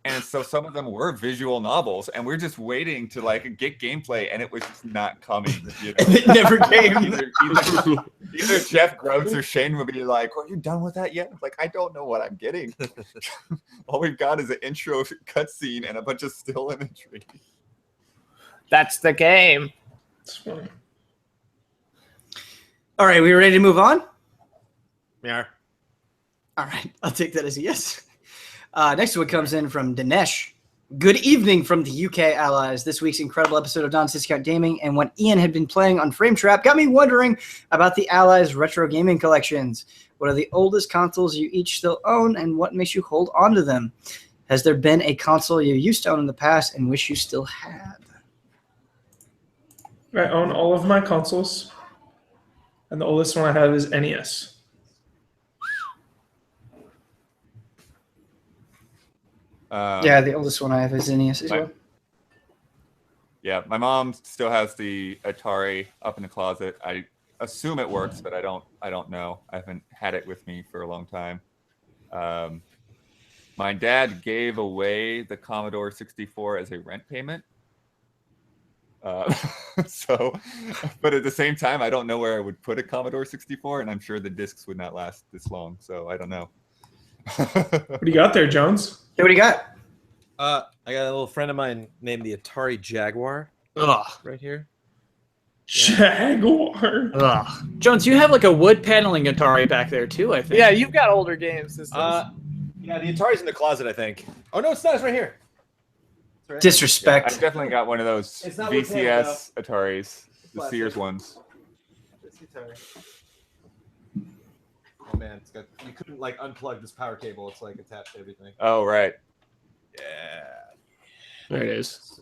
And so some of them were visual novels and we're just waiting to like get gameplay and it was just not coming. It never came. Either Jeff Grubbs or Shane would be like, "Are you done with that yet?" Like, I don't know what I'm getting. All we've got is an intro cutscene and a bunch of still imagery. That's the game. It's funny. All right, we ready to move on? Yeah. All right, I'll take that as a yes. Next one comes in from Dinesh. Good evening from the UK allies. This week's incredible episode of Don's Discount Gaming and what Ian had been playing on Frame Trap got me wondering about the allies' retro gaming collections. What are the oldest consoles you each still own and what makes you hold on to them? Has there been a console you used to own in the past and wish you still had? I own all of my consoles, and the oldest one I have is NES. Yeah, the oldest one I have is NES as well. Yeah, my mom still has the Atari up in the closet. I assume it works, but I don't know. I haven't had it with me for a long time. My dad gave away the Commodore 64 as a rent payment. So, but at the same time, I don't know where I would put a Commodore 64, and I'm sure the discs would not last this long. So I don't know. What do you got there, Jones? Hey, what do you got? I got a little friend of mine named the Atari Jaguar Ugh. right here. Jaguar. Ugh. Jones, you have like a wood paneling Atari back there too, I think. Yeah, you've got older games. Yeah, the Atari's in the closet, I think. Oh no, it's not. It's right here. It's right Disrespect. I've definitely got one of those It's not wood VCS Ataris, the plastic. Sears ones. It's the Atari. Oh man, it's got. You couldn't like unplug this power cable. It's like attached to everything. Oh right. Yeah. There it is.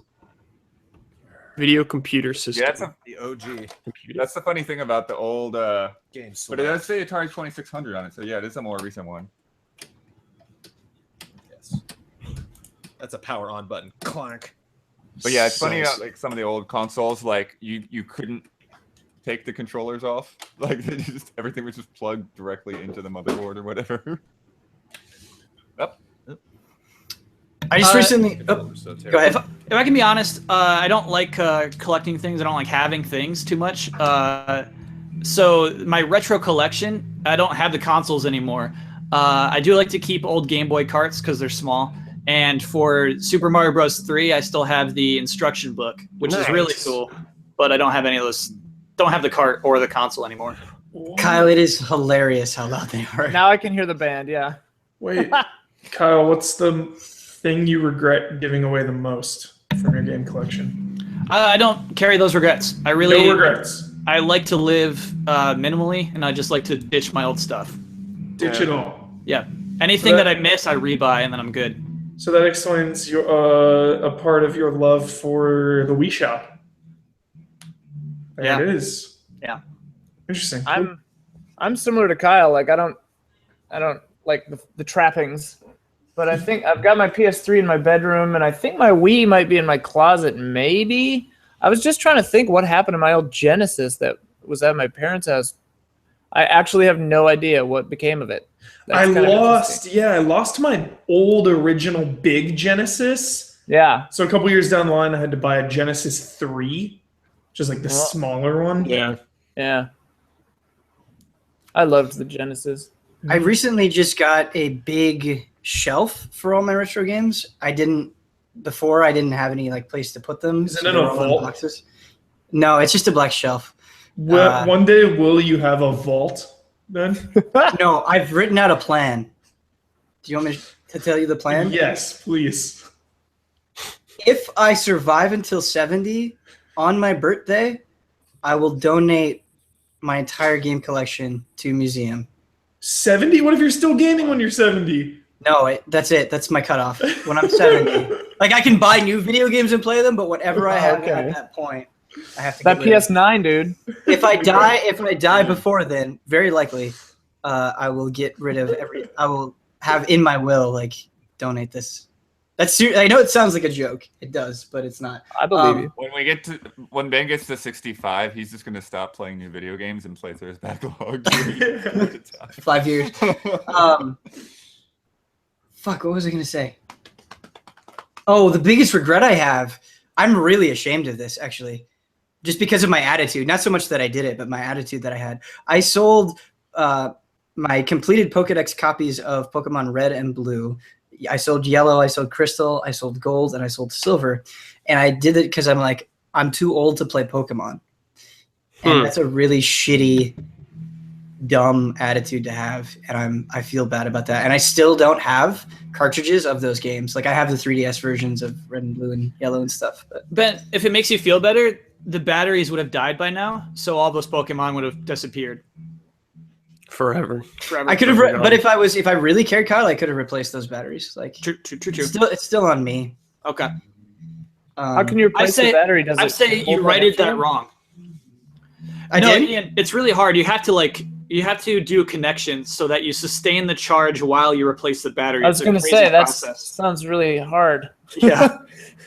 Video computer system. Yeah, that's The OG that's the funny thing about the old. game. But it does say Atari 2600 on it, so yeah, it is a more recent one. Yes. That's a power on button. Clank. But yeah, it's funny how like some of the old consoles, like you couldn't take the controllers off, like they just everything was just plugged directly into the motherboard or whatever. Yep. I just recently. So Go ahead. If I can be honest, I don't like collecting things. I don't like having things too much. So my retro collection, I don't have the consoles anymore. I do like to keep old Game Boy carts because they're small. And for Super Mario Bros. 3, I still have the instruction book, which is really cool. But I don't have any of those. Don't have the cart or the console anymore. Kyle, it is hilarious how loud they are. Now I can hear the band. Yeah. Wait, Kyle, what's the thing you regret giving away the most from your game collection? I don't carry those regrets. I really. No regrets. I like to live minimally, and I just like to ditch my old stuff. Ditch it all. Yeah. Anything that I miss, I rebuy, and then I'm good. So that explains your a part of your love for the Wii Shop. There Yeah. it is. Yeah. Interesting. I'm similar to Kyle. Like I don't like the trappings, but I think I've got my PS3 in my bedroom, and I think my Wii might be in my closet. Maybe I was just trying to think what happened to my old Genesis that was at my parents' house. I actually have no idea what became of it. I That's kind of interesting. I lost my old original big Genesis. Yeah. So a couple years down the line, I had to buy a Genesis 3, which is like the smaller one. Yeah. Yeah. I loved the Genesis. I recently just got a big shelf for all my retro games. I didn't have any like place to put them. Is it so in they a were all in vault? boxes. No, it's just a black shelf. One day, will you have a vault? then? No, I've written out a plan. Do you want me to tell you the plan? Yes, please. If I survive until 70 on my birthday, I will donate my entire game collection to a museum. 70? What if you're still gaming when you're 70? No, that's it. That's my cutoff. When I'm 70, like I can buy new video games and play them, but whatever I have at that point, I have to. That get rid of. PS9, dude. If I die before then, very likely, I will get rid of I will have in my will like donate this. That's I know it sounds like a joke. It does, but it's not. I believe you. When Ben gets to 65, he's just gonna stop playing new video games and play through his backlog. 5 years. Fuck, what was I gonna say? Oh, the biggest regret I have. I'm really ashamed of this, actually, just because of my attitude. Not so much that I did it, but my attitude that I had. I sold my completed Pokedex copies of Pokemon Red and Blue. I sold Yellow, I sold Crystal, I sold Gold, and I sold Silver. And I did it because I'm like, I'm too old to play Pokemon. And that's a really shitty, dumb attitude to have. And I feel bad about that. And I still don't have cartridges of those games. Like I have the 3DS versions of Red and Blue and Yellow and stuff. But Ben, if it makes you feel better, the batteries would have died by now, so all those Pokemon would have disappeared. Forever. I could have, but if I really cared, Kyle, I could have replaced those batteries. Like, True. It's still on me. Okay. How can you replace the battery? I say you righted that wrong. I did. Ian, it's really hard. You have to do connections so that you sustain the charge while you replace the battery. I was going to say that sounds really hard. Yeah.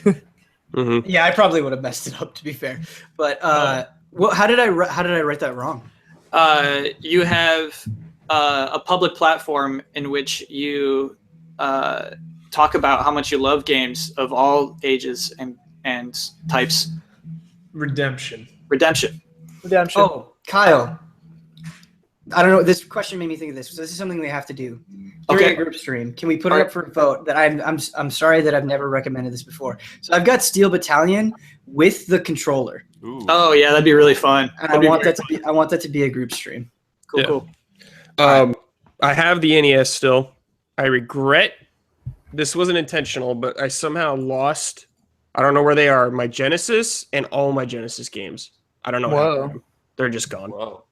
Mm-hmm. Yeah, I probably would have messed it up, to be fair. But how did I write that wrong? You have a public platform in which you talk about how much you love games of all ages and types. Redemption. Oh, Kyle. I don't know. This question made me think of this. So this is something we have to do during a group stream. Can we put it up for a vote? That I'm sorry that I've never recommended this before. So I've got Steel Battalion with the controller. Ooh. Oh yeah, that'd be really fun. And I want that to be a group stream. Cool. I have the NES still. I regret this wasn't intentional, but I somehow lost. I don't know where they are. My Genesis and all my Genesis games. I don't know. Whoa. They're just gone. Whoa.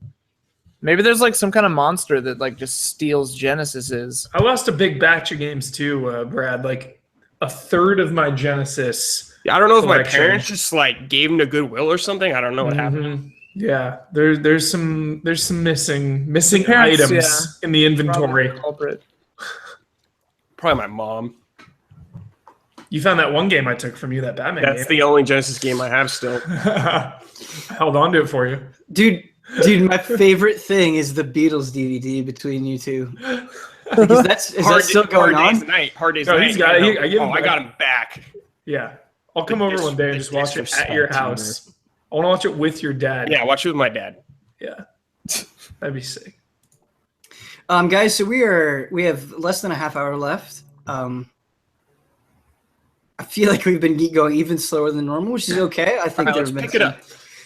Maybe there's like some kind of monster that like just steals Genesises. I lost a big batch of games too, Brad. Like a third of my Genesis. Yeah, I don't know if my collection. parents just like gave them to Goodwill or something. I don't know what happened. Yeah, there's some missing Parents, items in the inventory. Probably my mom. You found that one game I took from you, that Batman That's the only Genesis game I have still. I held on to it for you. Dude, my favorite thing is the Beatles DVD between you two. Like, is that still going on? Hard Day's No, Night. he's got it. I got him back. Yeah. I'll come over one day and just watch it at your house. I want to watch it with your dad. Yeah, watch it with my dad. Yeah. That'd be sick. Guys, so we have less than a half hour left. I feel like we've been going even slower than normal, which is okay. I think there's been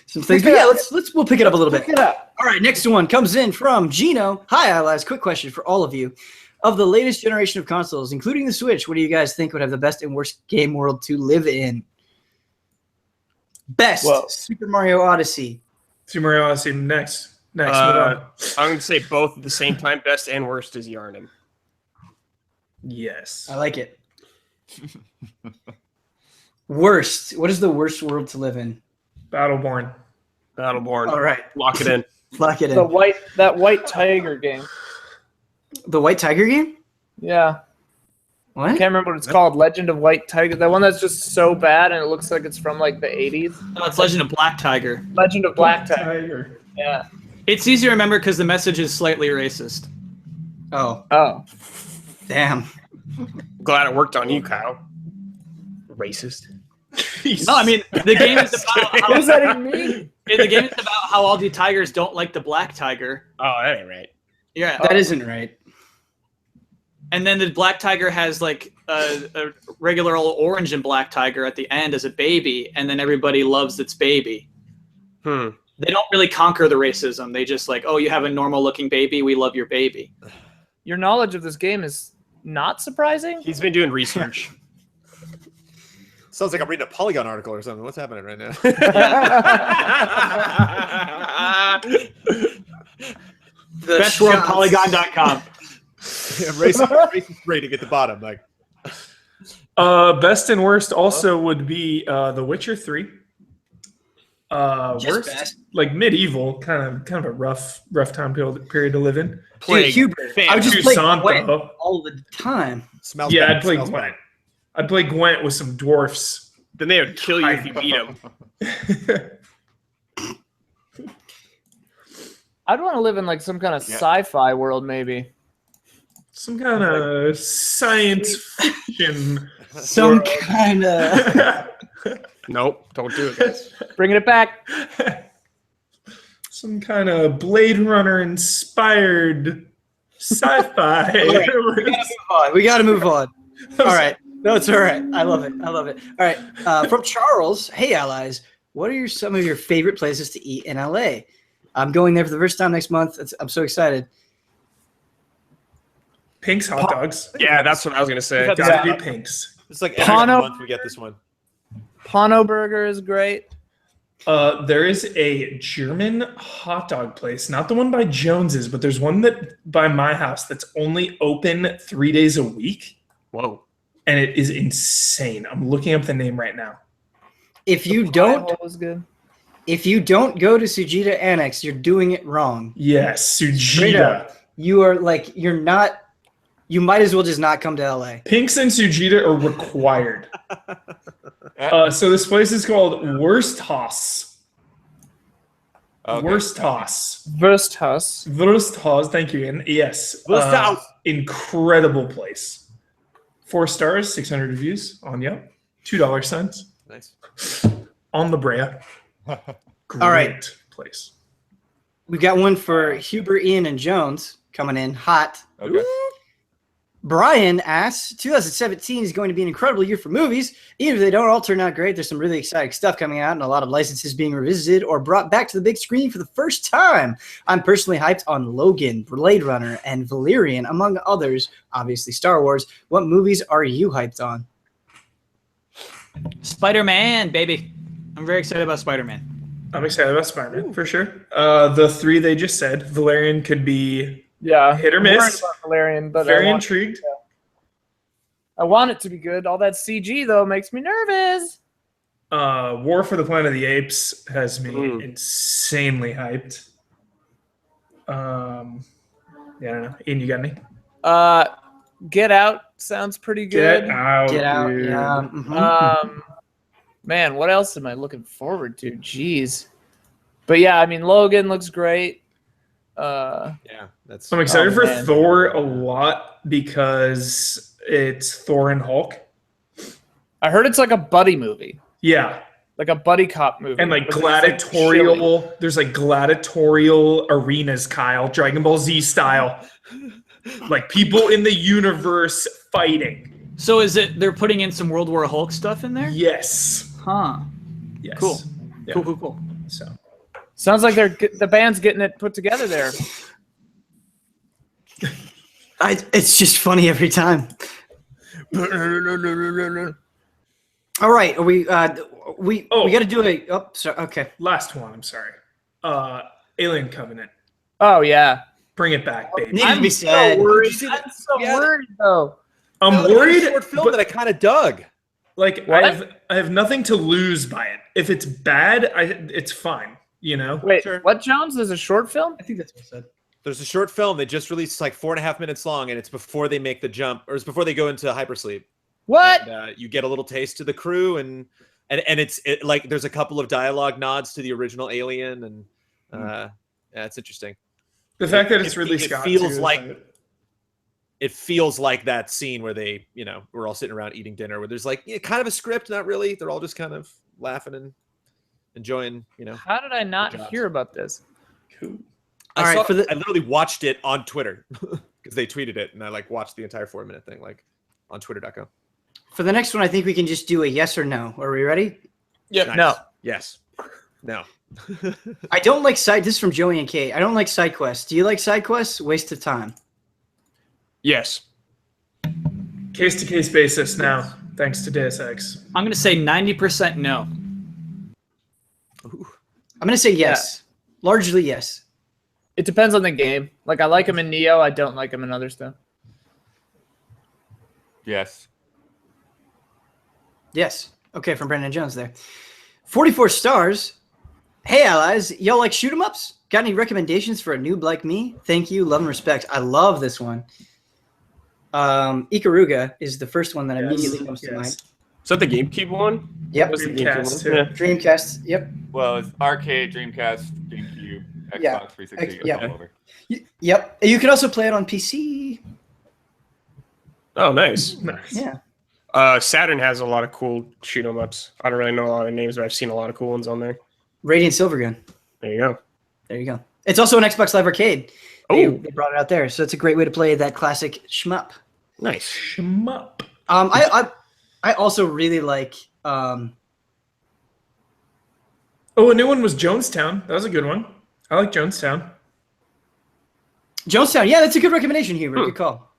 some things. But yeah, we'll pick it up a little bit. All right, next one comes in from Gino. Hi, Allies. Quick question for all of you. Of the latest generation of consoles, including the Switch, what do you guys think would have the best and worst game world to live in? Best, Super Mario Odyssey. Super Mario Odyssey next. I'm going to say both at the same time. Best and worst is Yarnum. Yes. I like it. Worst. What is the worst world to live in? Battleborn. All right. Lock it in. Lock it in. That white tiger game. The White Tiger game? Yeah. What? I can't remember what it's called. Legend of White Tiger. That one that's just so bad and it looks like it's from like the 80s. No, it's Legend of Black Tiger. Legend of Black Tiger. Yeah. It's easy to remember because the message is slightly racist. Oh. Damn. Glad it worked on you, Kyle. Racist. No, I mean the game is about how, What does that even mean? the game is about how all the tigers don't like the black tiger. Oh, that ain't right. Yeah, That isn't right. and then the black tiger has like a regular old orange and black tiger at the end as a baby, and then everybody loves its baby. They don't really conquer the racism. They just like, oh, you have a normal looking baby. We love your baby. Your knowledge of this game is not surprising. He's been doing research. Sounds like I'm reading a Polygon article or something. What's happening right now? Bestworldpolygon.com. Racist rating at the bottom. Like, Best and worst also would be The Witcher 3. Just Worst, best. like medieval, kind of a rough time period to live in. Dude, Plague. Hubert. Fan. I would just play Toussaint, Gwent though. all the time. smells Yeah, bad. I'd play Smells bad. Gwent. I'd play Gwent with some dwarfs. Then they would kill you if you beat him. I'd want to live in like some kind of sci-fi world, maybe. Some kind of science fiction. Some kind of. Nope, don't do it, guys. Bringing it back. Some kind of Blade Runner inspired sci-fi. We got to move on. All right. No, it's all right. I love it. I love it. All right. From Charles, hey, allies. What are some of your favorite places to eat in LA? I'm going there for the first time next month. I'm so excited. Pink's hot dogs. Yeah, that's what I was gonna say. Gotta be Pink's. It's like every Pano- month we get this one. Pano Burger is great. There is a German hot dog place, not the one by Jones's, but there's one that by my house that's only open 3 days a week, Whoa. and it is insane. I'm looking up the name right now. If you don't, Pineapple was good. if you don't go to Sujita Annex, you're doing it wrong. Yes, Straight Sujita. up. You are like you're not. You might as well just not come to LA. Pink's and Sujita are required. So this place is called Wursthaus. Okay. Wursthaus. Wursthaus. Wursthaus. Thank you, Ian. Yes. Wursthaus. Incredible place. 4 stars, 600 reviews on Yelp. $2 signs Nice. on La Brea. Great All right. place. We've got one for Huber, Ian, and Jones coming in hot. Okay. Brian asks, 2017 is going to be an incredible year for movies. Even if they don't all turn out great, there's some really exciting stuff coming out and a lot of licenses being revisited or brought back to the big screen for the first time. I'm personally hyped on Logan, Blade Runner, and Valerian, among others, obviously Star Wars. What movies are you hyped on? Spider-Man, baby. I'm very excited about Spider-Man. I'm excited about Spider-Man for sure. The 3 they just said, Valerian could be Yeah. hit or I'm worried miss. about Valerian, but Very I want, intrigued. I want it to be good. All that CG though makes me nervous. War for the Planet of the Apes has me Mm. insanely hyped. Yeah, I don't know. Ian, you got any? Get Out sounds pretty good. Get out. Get out. dude. Yeah. Mhm. Man, what else am I looking forward to? Jeez. But yeah, I mean, Logan looks great. Yeah, that's. I'm excited Oh, for man. Thor a lot because it's Thor and Hulk. I heard it's like a buddy movie, Yeah. like a buddy cop movie. And like But it's, like, gladiatorial, there's like gladiatorial arenas, Kyle, Dragon Ball Z style. Like people in the universe fighting. So is it they're putting in some World War Hulk stuff in there? Yes. Huh. Yes. Cool. Yeah. Cool. So Sounds like the band's getting it put together there. It's just funny every time. All right, are we got to do a. Oh, sorry. Okay. last one, I'm sorry. Alien Covenant. Oh yeah. Bring it back, baby. Needed to be so said. worried. see that? I'm so Yeah. worried though. I'm No, there's a worried, short film but that I kind of dug. like What? I have nothing to lose by it. If it's bad, it's fine. You know. Wait, Sure. what, Jones? There's a short film? I think that's what I said. There's a short film they just released, like 4.5 minutes long, and it's before they make the jump, or it's before they go into hypersleep. What? And, you get a little taste of the crew, and it's like there's a couple of dialogue nods to the original Alien, and yeah, it's interesting. The fact that it's It- Ridley it Scott feels too is like- It feels like that scene where they, we're all sitting around eating dinner, where there's like kind of a script, not really. They're all just kind of laughing and enjoying, How did I not Good job. hear about this? cool. All right, for the- I literally watched it on Twitter because they tweeted it, and I like watched the entire 4-minute thing like on Twitter.com. For the next one, I think we can just do a yes or no. Are we ready? Yep. Nice. No. Yes. No. I don't like side. This is from Joey and Kate. I don't like side quests. Do you like side quests? Waste of time. Yes. Case to case basis now, thanks to Deus Ex. I'm going to say 90% no. I'm gonna say yes. Largely yes. It depends on the game. Like I like him in Neo, I don't like him in other stuff. Yes. Yes. Okay, from Brandon Jones there. 44 stars. Hey, allies. Y'all like shoot 'em ups? Got any recommendations for a noob like me? Thank you. Love and respect. I love this one. Ikaruga is the first one that immediately comes to mind. Is that the GameCube one? Yep. Was the Dreamcast, too. Yeah. Dreamcast. Yep. Well, it's arcade, Dreamcast, GameCube, Xbox Yeah. 360. Yeah. all over. Yep. You can also play it on PC. Oh, nice. Nice. Yeah. Saturn has a lot of cool shoot 'em ups. I don't really know a lot of names, but I've seen a lot of cool ones on there. Radiant Silvergun. There you go. There you go. It's also an Xbox Live Arcade. Oh. They brought it out there, so it's a great way to play that classic shmup. Nice. Shmup. I also really like Oh, a new one was Jonestown. That was a good one. I like Jonestown. Jonestown. Yeah, that's a good recommendation, Hubert. Good call.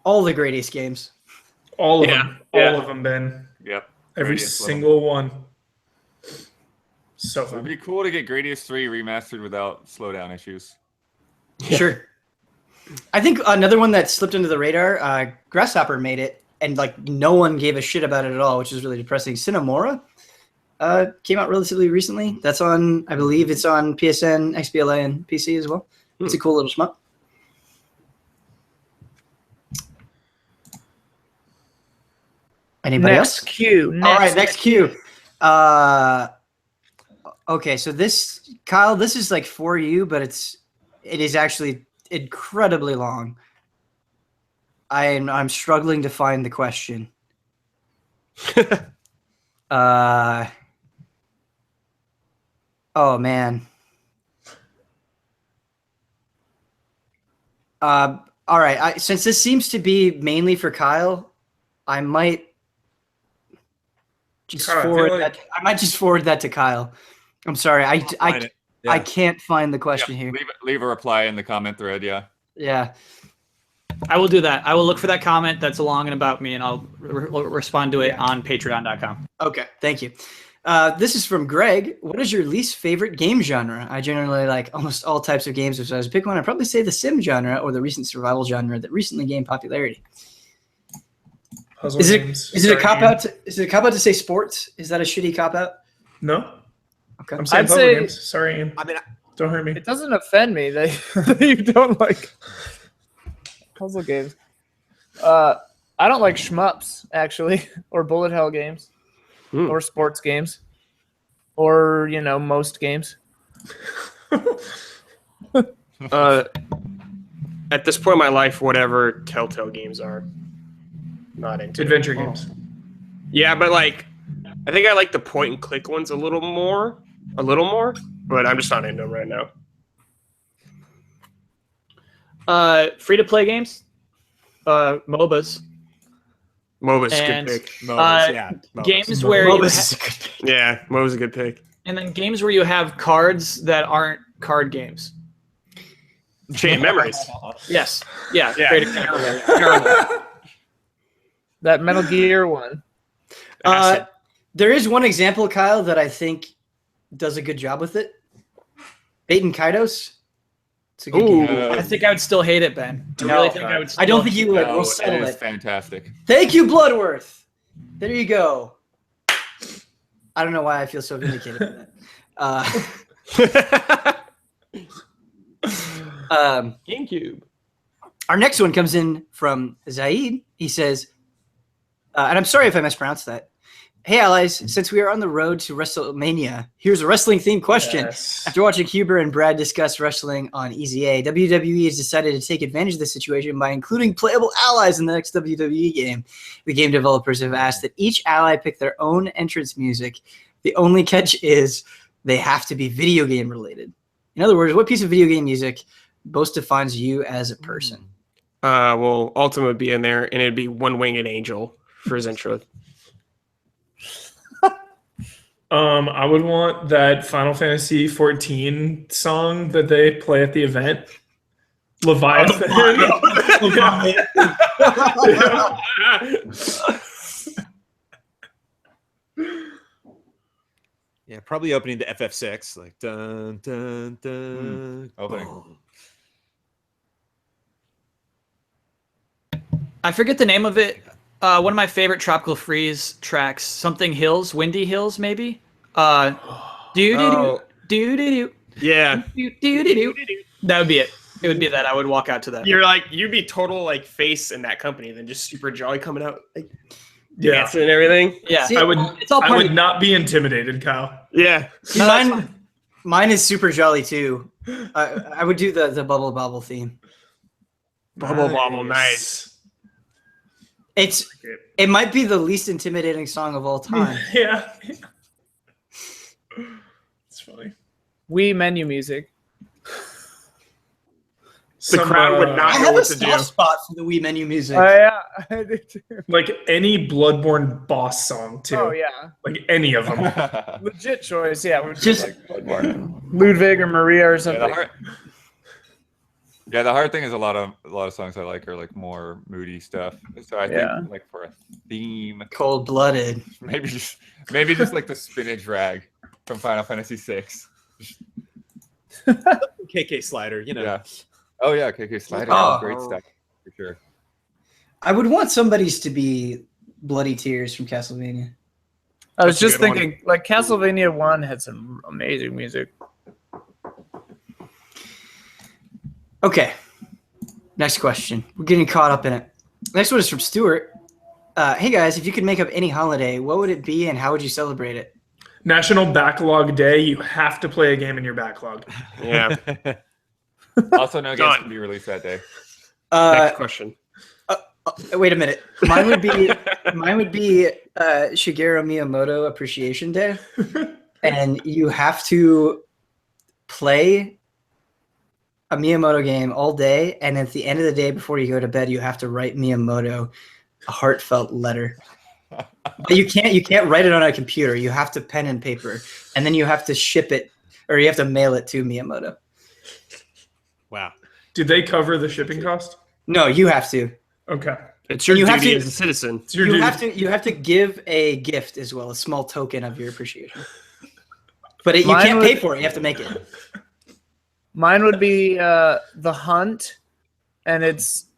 All the Great Ace games. All of Yeah, them. yeah. All of them, Ben. Yep. Every Gradius, love 'em. single one. So It'd fun. be cool to get Gradius 3 remastered without slowdown issues. Sure. I think another one that slipped under the radar, Grasshopper made it, and like no one gave a shit about it at all, which is really depressing. Cinemora came out relatively recently. That's on, I believe it's on PSN, XBLA, and PC as well. It's a cool little shmup. Anybody Next else? Q. All right, next cue. Okay, so this, Kyle, this is like for you, but it is actually incredibly long. I'm struggling to find the question. Oh man. All right. Since this seems to be mainly for Kyle, I might just Kyle, I feel forward like- that. I might just forward that to Kyle. I'm sorry. Find it. Yeah. I can't find the question here. Leave a reply in the comment thread, yeah. Yeah. I will do that. I will look for that comment that's long and about me, and I'll respond to it on patreon.com. Okay. Thank you. This is from Greg. What is your least favorite game genre? I generally like almost all types of games. If I was to pick one, I'd probably say the sim genre or the recent survival genre that recently gained popularity. Puzzle Is games. it a Sorry, cop Ian. out? Is it a cop out to say sports? Is that a shitty cop out? No. Okay. I'm saying I'd puzzle say- games. Sorry, Ian. I mean, Don't hurt me. It doesn't offend me that you don't like puzzle games. I don't like shmups, actually, or bullet hell games, or sports games, or, most games. At this point in my life, whatever Telltale games are, not into. Adventure games. Yeah, but like, I think I like the point and click ones a little more, but I'm just not into them right now. Free to play games, MOBAs, MOBA's a And- good pick. MOBAs, yeah. MOBAs. games where you Moba's is a good pick. Yeah, MOBA's a good pick. and then games where you have cards that aren't card games. Chain Memories. Yes, yeah, Yeah. great example. There. Terrible. That Metal Gear one. There is one example, Kyle, that I think does a good job with it. Baten Kaitos. It's a good Ooh. game. I think I would still hate it, Ben. I really think I would. I don't still- think you would. No, We'll it settle is it. fantastic. Thank you, Bloodworth. There you go. I don't know why I feel so vindicated by that. GameCube. Our next one comes in from Zaid. He says, and I'm sorry if I mispronounced that. Hey, allies, since we are on the road to WrestleMania, here's a wrestling-themed question. Yes. After watching Huber and Brad discuss wrestling on Easy A, WWE has decided to take advantage of this situation by including playable allies in the next WWE game. The game developers have asked that each ally pick their own entrance music. The only catch is they have to be video game related. In other words, what piece of video game music most defines you as a person? Well, Ultima would be in there, and it'd be One Winged Angel for his intro. I would want that Final Fantasy 14 song that they play at the event. Leviathan. Yeah, probably opening to FF6, like dun dun dun. Opening. I forget the name of it. One of my favorite Tropical Freeze tracks, something Hills, Windy Hills, maybe. Do do do do Yeah. do do do. That would be it. It would be that. I would walk out to that. You'd be total like face in that company, then just super jolly coming out, like Yeah. dancing and everything. Yeah, See, I would. it's all I part would of not be intimidated, Kyle. Yeah. See, mine is super jolly too. I would do the Bubble Bobble theme. Bubble Bobble, nice. It might be the least intimidating song of all time. Yeah. It's funny. Wii menu music. The crowd would not I know have a what to do. soft spot for the Wii menu music. Yeah, I do too. Like any Bloodborne boss song too. Oh yeah, Like any of them. legit choice. Yeah, we're Just- just like Bloodborne. Ludwig or Maria or something. The hard thing is a lot of songs I like are like more moody stuff. So I Yeah. think like for a theme, Cold blooded. maybe just like the spinach rag from Final Fantasy VI. KK Slider, you know. Yeah. Oh yeah, KK Slider, Oh. great stuff for sure. I would want somebody's to be Bloody Tears from Castlevania. I was That's a just good one. thinking, like Castlevania 1 had some amazing music. Okay. Next question. We're getting caught up in it. Next one is from Stuart. Hey guys, if you could make up any holiday, what would it be and how would you celebrate it? National Backlog Day. You have to play a game in your backlog. Yeah. Also, no games Done. can be released that day. Next question. Wait a minute. Mine would be Shigeru Miyamoto Appreciation Day, and you have to play a Miyamoto game all day, and at the end of the day, before you go to bed, you have to write Miyamoto a heartfelt letter. But you can't write it on a computer. You have to pen and paper, and then you have to ship it, or you have to mail it to Miyamoto. Wow. Did they cover the shipping cost? No, you have to. Okay. It's your You have duty to- as a citizen. It's your You duty. have to give a gift as well, a small token of your appreciation. But you Mine can't would- pay for it. You have to make it. Mine would be The Hunt, and it's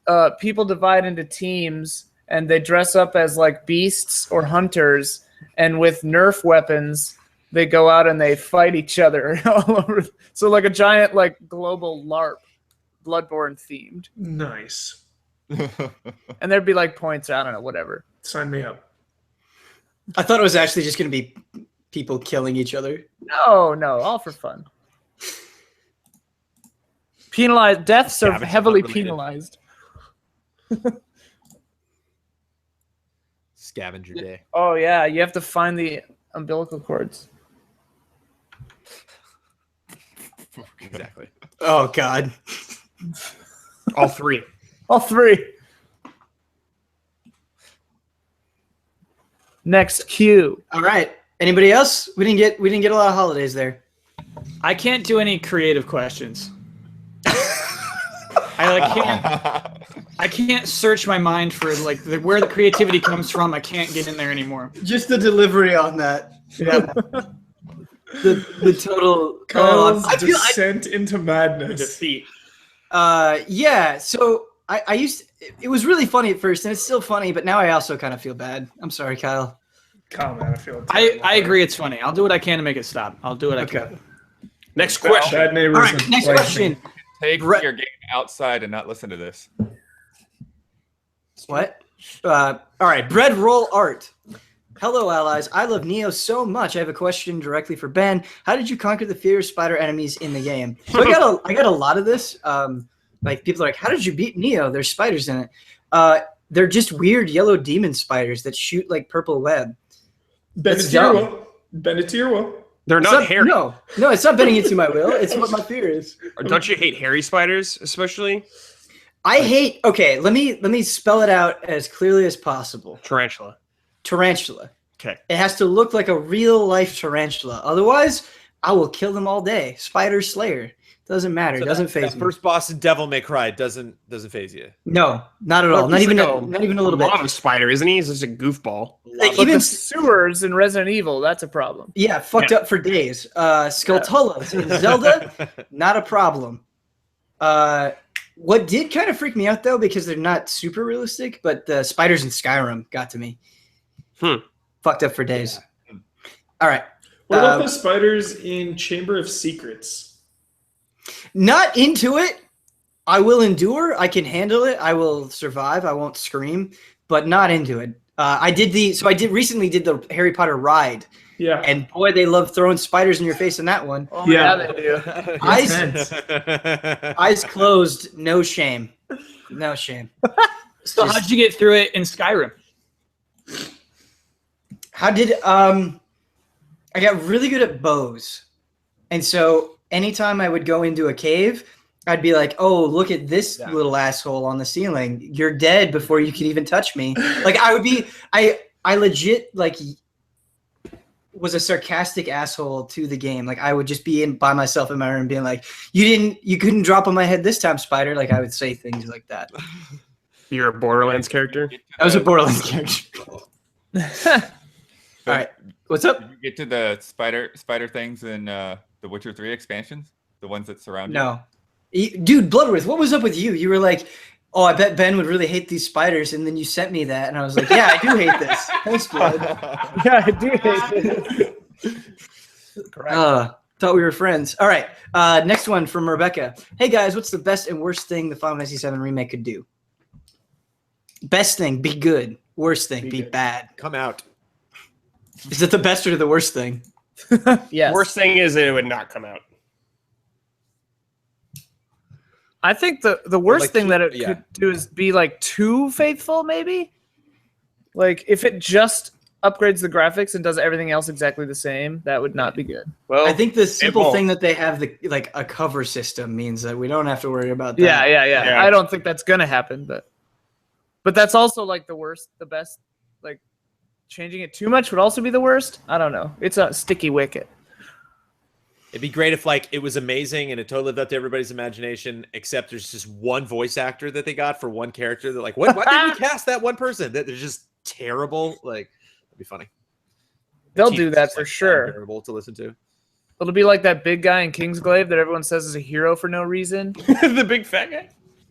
people divide into teams, and they dress up as like beasts or hunters, and with Nerf weapons, they go out and they fight each other all over. So like a giant like global LARP, Bloodborne themed, Nice. and there'd be like points. I don't know, whatever. Sign me up. I thought it was actually just going to be people killing each other. No, all for fun. Penalized deaths are Scavenger heavily hunt related. penalized. Scavenger day. Oh yeah, you have to find the umbilical cords. Exactly. Oh, God. All three. All three. Next cue. All right. Anybody else? We didn't get a lot of holidays there. I can't do any creative questions. I can't search my mind for like where the creativity comes from. I can't get in there anymore. Just the delivery on that. Yeah. The total. Kyle's I feel. descent into madness. Defeat. Yeah. So I used. It was really funny at first, and it's still funny, but now I also kind of feel bad. I'm sorry, Kyle. Kyle, man, I feel I agree. It's funny. I'll do what I can to make it stop. I'll do what I Okay. can. Next question. Bad neighbors. All right. and Next like- question. Take Brett- your game outside and not listen to this. What? All right. Bread roll art. Hello, allies. I love Neo so much. I have a question directly for Ben. How did you conquer the fear of spider enemies in the game? So I got a lot of this. Like people are like, how did you beat Neo? There's spiders in it. They're just weird yellow demon spiders that shoot like purple web. Bend it to your will. Bend it to your will. They're It's not hairy. No, it's not bending into my will. It's what my fear is. Don't you hate hairy spiders, especially I hate. Okay, let me spell it out as clearly as possible. tarantula? Tarantula. Okay. It has to look like a real life tarantula. Otherwise, I will kill them all day. Spider Slayer. Doesn't matter. So Doesn't that phase me. first boss in Devil May Cry doesn't phase you. No, not at all. Well, Not he's even like not even a little bit. lava spider, isn't he? He's just a goofball. Like, But even the sewers in Resident Evil, that's a problem. yeah, fucked up for days. Skulltulas in Zelda, not a problem. What did kind of freak me out though, because they're not super realistic, but the spiders in Skyrim got to me. Fucked up for days. Yeah. All right. What about the spiders in Chamber of Secrets? Not into it. I will endure. I can handle it. I will survive. I won't scream, but not into it. I recently did the Harry Potter ride, Yeah. and boy, they love throwing spiders in your face in that one. Oh, Yeah. yeah, they do. Eyes closed, no shame. No shame. So how'd you get through it in Skyrim? How did I got really good at bows. And so anytime I would go into a cave, I'd be like, "Oh, look at this little asshole on the ceiling. You're dead before you can even touch me." Like I legit like was a sarcastic asshole to the game. Like I would just be by myself in my room being like, you couldn't drop on my head this time, spider." Like I would say things like that. You're a Borderlands character? I was a Borderlands character. All right. What's up? Did you get to the spider things in the Witcher 3 expansions? The ones that surround you? No. Dude, Bloodworth, what was up with you? You were like, "Oh, I bet Ben would really hate these spiders," and then you sent me that, and I was like, "Yeah, I do hate this." Thanks, Blood. Yeah, I do hate this. Correct. Thought we were friends. All right. Next one from Rebecca. Hey, guys, what's the best and worst thing the Final Fantasy VII Remake could do? Best thing, be good. Worst thing, be bad. Come out. Is it the best or the worst thing? Yes. Worst thing is that it would not come out. I think the worst like thing that it yeah. could do is be like too faithful, maybe. Like if it just upgrades the graphics and does everything else exactly the same, that would not be good. Well, I think the simple won't. thing that they have like a cover system means that we don't have to worry about that. Yeah. I don't think that's gonna happen, but that's also like the worst. The best, like changing it too much would also be the worst. I don't know. It's a sticky wicket. It'd be great if like it was amazing and it totally lived up to everybody's imagination, except there's just one voice actor that they got for one character. They're like, why did we cast that one person? That they're just terrible. Like, that'd be funny. They'll The do team that is, for like, sure. unbearable to listen to. It'll be like that big guy in Kingsglaive that everyone says is a hero for no reason. the big fat guy?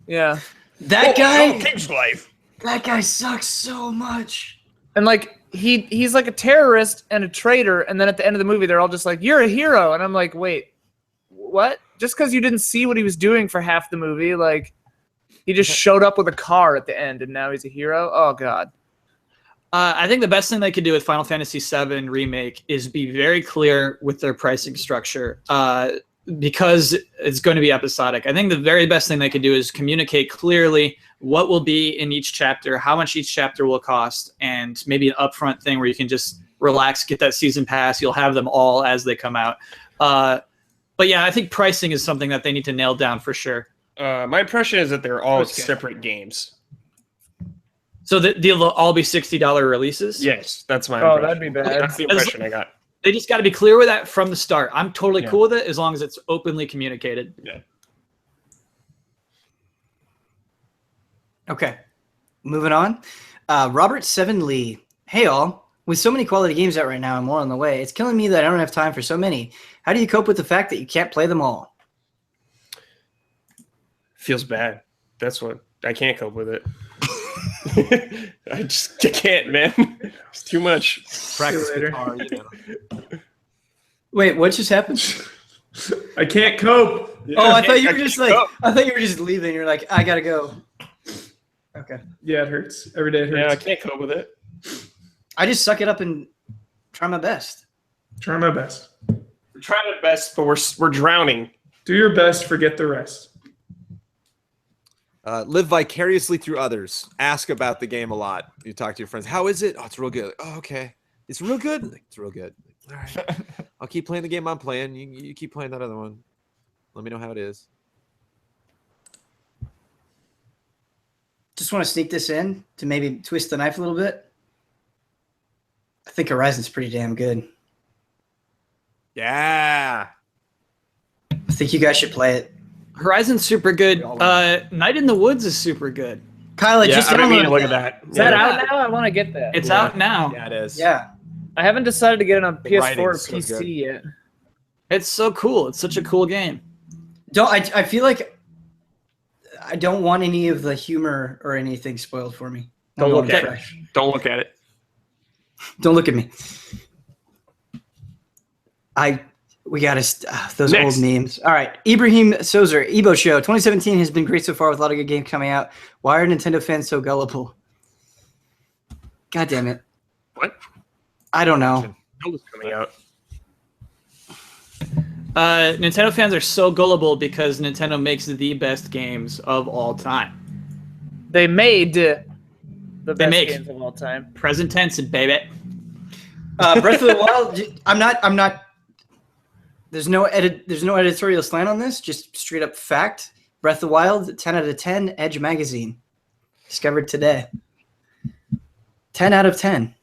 Yeah. That guy, King's life. that guy sucks so much. And like he's like a terrorist and a traitor, and then at the end of the movie they're all just like, "You're a hero," and I'm like, "Wait, what?" Just because you didn't see what he was doing for half the movie, like he just showed up with a car at the end, and now he's a hero. Oh God. I think the best thing they could do with Final Fantasy VII Remake is be very clear with their pricing structure, because it's going to be episodic. I think the very best thing they could do is communicate clearly what will be in each chapter, how much each chapter will cost, and maybe an upfront thing where you can just relax, get that season pass. You'll have them all as they come out. But yeah, I think pricing is something that they need to nail down for sure. My impression is that they're all Okay. separate games. So they'll all be $60 releases? Yes, that's my Oh, impression. that'd be bad. That's the impression I got. They just got to be clear with that from the start. I'm totally Yeah. cool with it as long as it's openly communicated. Yeah. Okay, moving on. Robert Seven Lee. Hey all. With so many quality games out right now and more on the way, it's killing me that I don't have time for so many. How do you cope with the fact that you can't play them all? Feels bad. That's what I can't cope with it. I can't, man. It's too much. Practice later. guitar, you know. Wait, what just happened? I can't cope. Oh, I thought you were I just can't like, cope. I thought you were just leaving. You're like, I gotta go. Okay. Yeah, it hurts. Every day it Yeah, I hurts. can't cope with it. I just suck it up and try my best. Try my best. We're trying our best, but we're drowning. Do your best, forget the rest. Live vicariously through others. Ask about the game a lot. You talk to your friends. How is it? Oh, it's real good. Oh, okay. It's real good? Like, it's real good. All right. I'll keep playing the game I'm playing. You keep playing that other one. Let me know how it is. Just want to sneak this in to maybe twist the knife a little bit. I think Horizon's pretty damn good. Yeah. I think you guys should play it. Horizon's super good. Night in the Woods is super good. Kyle, I Yeah, just I've been meaning to downloaded look at that. that. Is that Yeah. out now? I want to get that. It's out now. Yeah, it is. Yeah. I haven't decided to get it on PS4 or writing's so PC good. yet. It's so cool. It's such a cool game. I feel like I don't want any of the humor or anything spoiled for me. I Don't want look it at fresh. it. Don't look at it. Don't look at me. We got those Next. old memes. All right. Ibrahim Sozer, Ebo Show. 2017 has been great so far with a lot of good games coming out. Why are Nintendo fans so gullible? God damn it. What? I don't know. Zelda's coming out. Nintendo fans are so gullible because Nintendo makes the best games of all time. They made the best make. games of all time. Present tense, baby. Breath of the Wild. I'm not. There's no editorial slant on this. Just straight up fact. Breath of the Wild, 10 out of 10. Edge magazine, discovered today. 10 out of 10.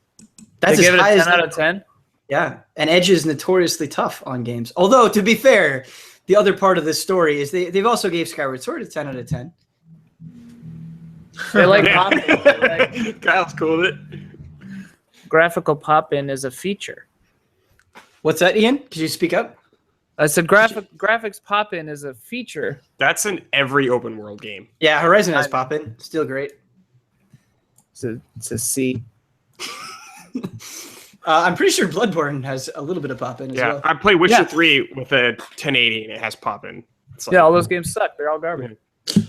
That's They as give it a high 10 as out of 10? Yeah, and Edge is notoriously tough on games. Although, to be fair, the other part of this story is they've also gave Skyward Sword a 10 out of 10. They like Yeah. pop-in. Like, Kyle's cool with it. graphical pop-in is a feature. What's that, Ian? Could you speak up? I said graphics pop-in is a feature. That's in every open world game. Yeah, Horizon has pop-in. Still great. It's a C. I'm pretty sure Bloodborne has a little bit of pop-in as Yeah, well. I play Witcher Yeah. 3 with a 1080 and it has pop-in. It's like, Yeah, all those games suck. They're all garbage.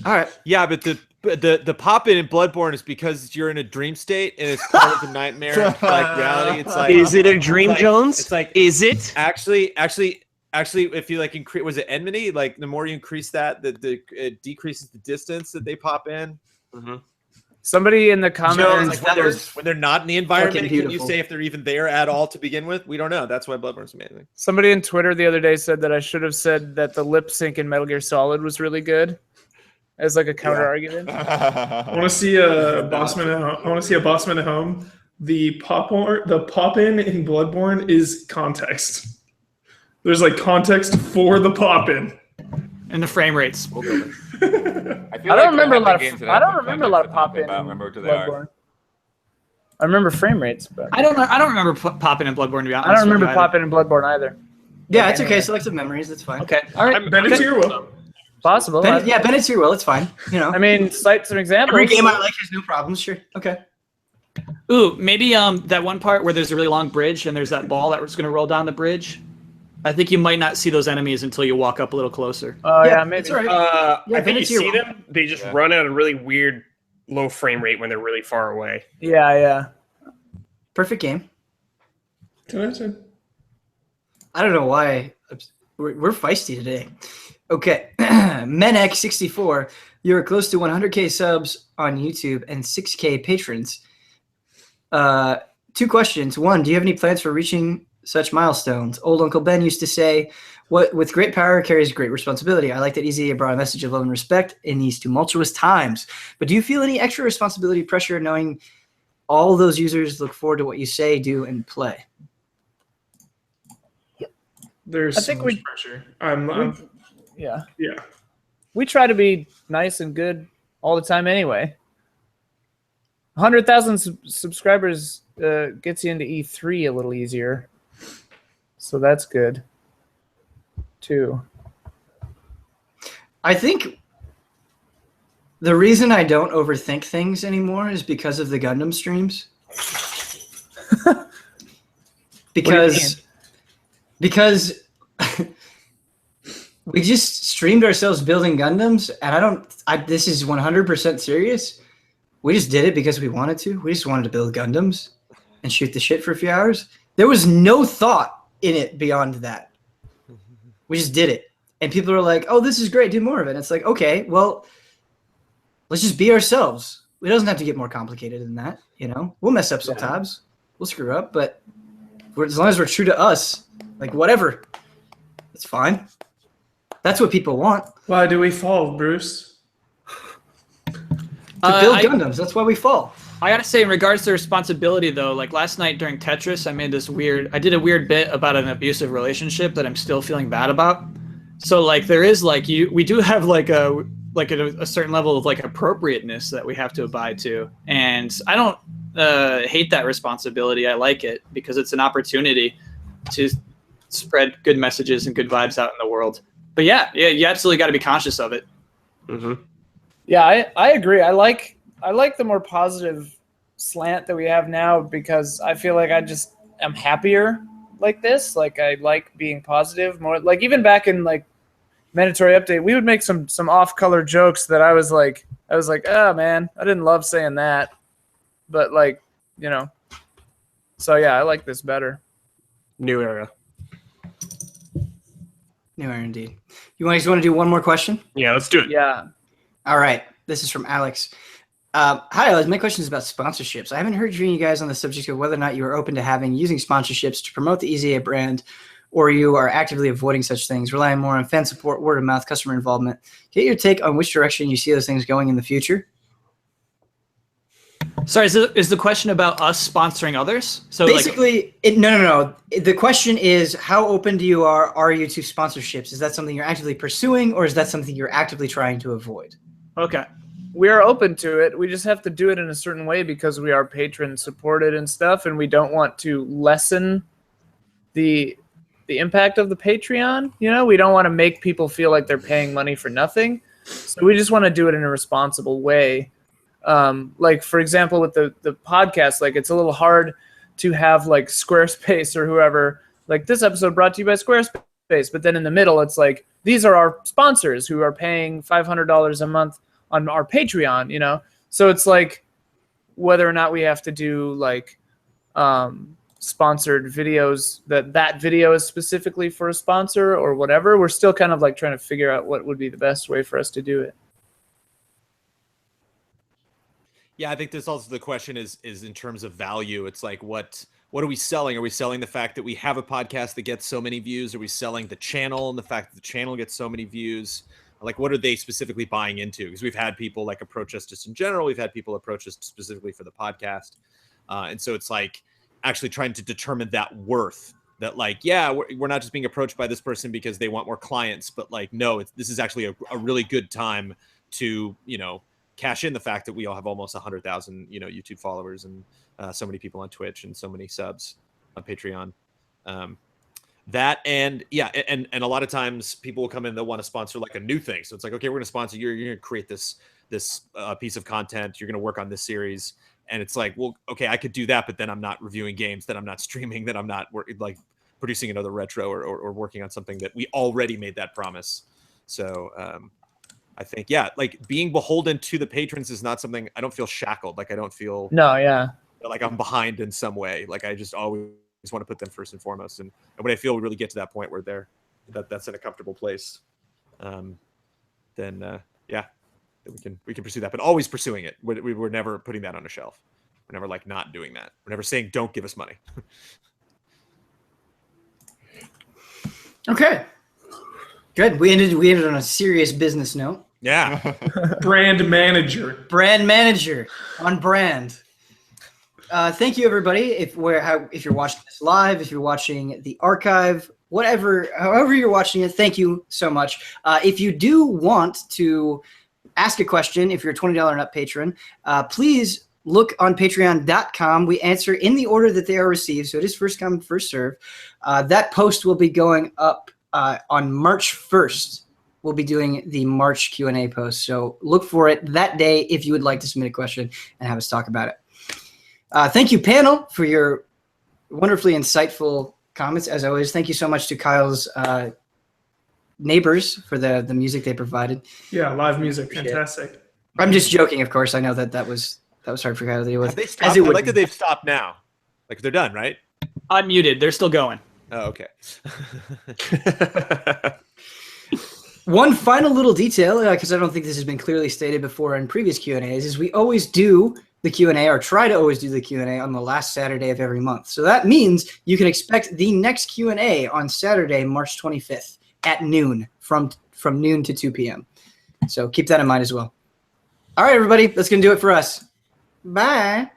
All right. Yeah, but the pop in Bloodborne is because you're in a dream state and it's part of the nightmare like reality. It's like is it a dream, like- Jones? it's like- is it? actually if you like increase, was it enmity? Like the more you increase that, it decreases the distance that they pop in. Somebody in the comments, Jones, when they're not in the environment, Fucking can you beautiful. say if they're even there at all to begin with? We don't know. That's why Bloodborne's amazing. somebody in Twitter the other day said that I should have said that the lip sync in Metal Gear Solid was really good, as like a counter argument. I want to see a Bossman at home. I want to see a Bossman at home. The pop-in in Bloodborne is context. There's like context for the pop-in. And the frame rates. We'll go with it. I don't remember a lot of. games that I have don't the remember a lot of context pop in. I don't remember what they are. Bloodborne. I remember frame rates, but I don't remember popping in Bloodborne to be honest. I don't remember with you either. pop in Bloodborne either. Yeah, it's okay. Selective memories. That's fine. Okay. All right. Bend it to your will. Possible. Bend it to your will. It's fine. You know. I mean, cite some examples. Every game I like has no problems. Sure. Okay. Ooh, maybe that one part where there's a really long bridge and there's that ball that was going to roll down the bridge. I think you might not see those enemies until you walk up a little closer. Oh yeah, That's maybe. all right. Yeah, I bend think it you to your see will. them. They just run at a really weird low frame rate when they're really far away. Yeah. Perfect game. 10 out of 10. I don't know why we're feisty today. Okay, Menek64, you're close to 100K subs on YouTube and 6K patrons. 2 questions. 1, do you have any plans for reaching such milestones? Old Uncle Ben used to say, "What with great power carries great responsibility." I like that Easy brought a message of love and respect in these tumultuous times. But do you feel any extra responsibility, pressure, knowing all those users look forward to what you say, do, and play? There's I think so much we- pressure. Yeah. Yeah. We try to be nice and good all the time anyway. 100,000 subscribers gets you into E3 a little easier. So that's good, too. I think the reason I don't overthink things anymore is because of the Gundam streams. because we just streamed ourselves building Gundams, and this is 100% serious. We just did it because we wanted to. We just wanted to build Gundams and shoot the shit for a few hours. There was no thought in it beyond that. We just did it. And people are like, "Oh, this is great. Do more of it." And it's like, okay, well, let's just be ourselves. It doesn't have to get more complicated than that. You know, we'll mess up sometimes. We'll screw up, but as long as we're true to us, like whatever, it's fine. That's what people want. Why do we fall, Bruce? To build Gundams. That's why we fall. I gotta say, in regards to responsibility, though, like last night during Tetris, I did a weird bit about an abusive relationship that I'm still feeling bad about. So like, there is like we do have like a certain level of like appropriateness that we have to abide to, and I don't hate that responsibility. I like it because it's an opportunity to spread good messages and good vibes out in the world. But yeah, you absolutely got to be conscious of it. Mm-hmm. Yeah, I agree. I like the more positive slant that we have now because I feel like I just am happier like this. Like I like being positive more. Like even back in like mandatory update, we would make some off-color jokes that I was like, oh man, I didn't love saying that, but like, you know. So yeah, I like this better. New era. New era indeed. You guys want to do one more question? Yeah, let's do it. Yeah. All right. This is from Alex. Hi, Alex. My question is about sponsorships. I haven't heard from you guys on the subject of whether or not you are open to using sponsorships to promote the EZA brand, or you are actively avoiding such things, relying more on fan support, word of mouth, customer involvement. Get your take on which direction you see those things going in the future. Sorry, is the question about us sponsoring others? So basically, no. The question is, how open are you to sponsorships? Is that something you're actively pursuing, or is that something you're actively trying to avoid? Okay. We are open to it. We just have to do it in a certain way because we are patron supported and stuff, and we don't want to lessen the impact of the Patreon. You know, we don't want to make people feel like they're paying money for nothing. So we just want to do it in a responsible way. Like for example, with the podcast, like it's a little hard to have like Squarespace or whoever, like this episode brought to you by Squarespace, but then in the middle, it's like, these are our sponsors who are paying $500 a month on our Patreon, you know? So it's like whether or not we have to do like sponsored videos, that video is specifically for a sponsor or whatever, we're still kind of like trying to figure out what would be the best way for us to do it. Yeah, I think there's also the question is in terms of value. It's like, what are we selling? Are we selling the fact that we have a podcast that gets so many views? Are we selling the channel and the fact that the channel gets so many views? Like, what are they specifically buying into? Because we've had people like approach us just in general. We've had people approach us specifically for the podcast. And so it's like actually trying to determine that worth, that like, yeah, we're not just being approached by this person because they want more clients, but like, no, this is actually a really good time to, you know, cash in the fact that we all have almost 100,000, you know, YouTube followers and so many people on Twitch and so many subs on Patreon. That and yeah, and a lot of times people will come in, they'll want to sponsor like a new thing. So it's like, okay, we're going to sponsor you. You're going to create this piece of content. You're going to work on this series. And it's like, well, okay, I could do that, but then I'm not reviewing games, then I'm not streaming, then I'm not like producing another retro or working on something that we already made that promise. So I think, yeah, like being beholden to the patrons is not something, I don't feel shackled. Like I don't feel like I'm behind in some way. Like I just always want to put them first and foremost. And when I feel we really get to that point where that's in a comfortable place, then we can pursue that, but always pursuing it. We're never putting that on a shelf. We're never like not doing that. We're never saying, don't give us money. Okay. Good. We ended on a serious business note. Yeah. Brand manager on brand. Thank you, everybody. If you're watching this live, if you're watching the archive, however you're watching it, thank you so much. If you do want to ask a question, if you're a $20 and up patron, please look on patreon.com. We answer in the order that they are received, so it is first come, first serve. That post will be going up on March 1st. We'll be doing the March Q&A post, so look for it that day if you would like to submit a question and have us talk about it. Thank you, panel, for your wonderfully insightful comments, as always. Thank you so much to Kyle's neighbors for the music they provided. Yeah, live music, fantastic. I'm just joking, of course. I know that was hard for Kyle to deal with. Have they stopped? I like that they've stopped now. Like they're done, right? Unmuted. They're still going. Oh, okay. One final little detail, because I don't think this has been clearly stated before in previous Q&As, is we always do the Q&A, or try to always do the Q&A on the last Saturday of every month. So that means you can expect the next Q&A on Saturday, March 25th at noon, from noon to 2 p.m. So keep that in mind as well. All right, everybody, that's going to do it for us. Bye.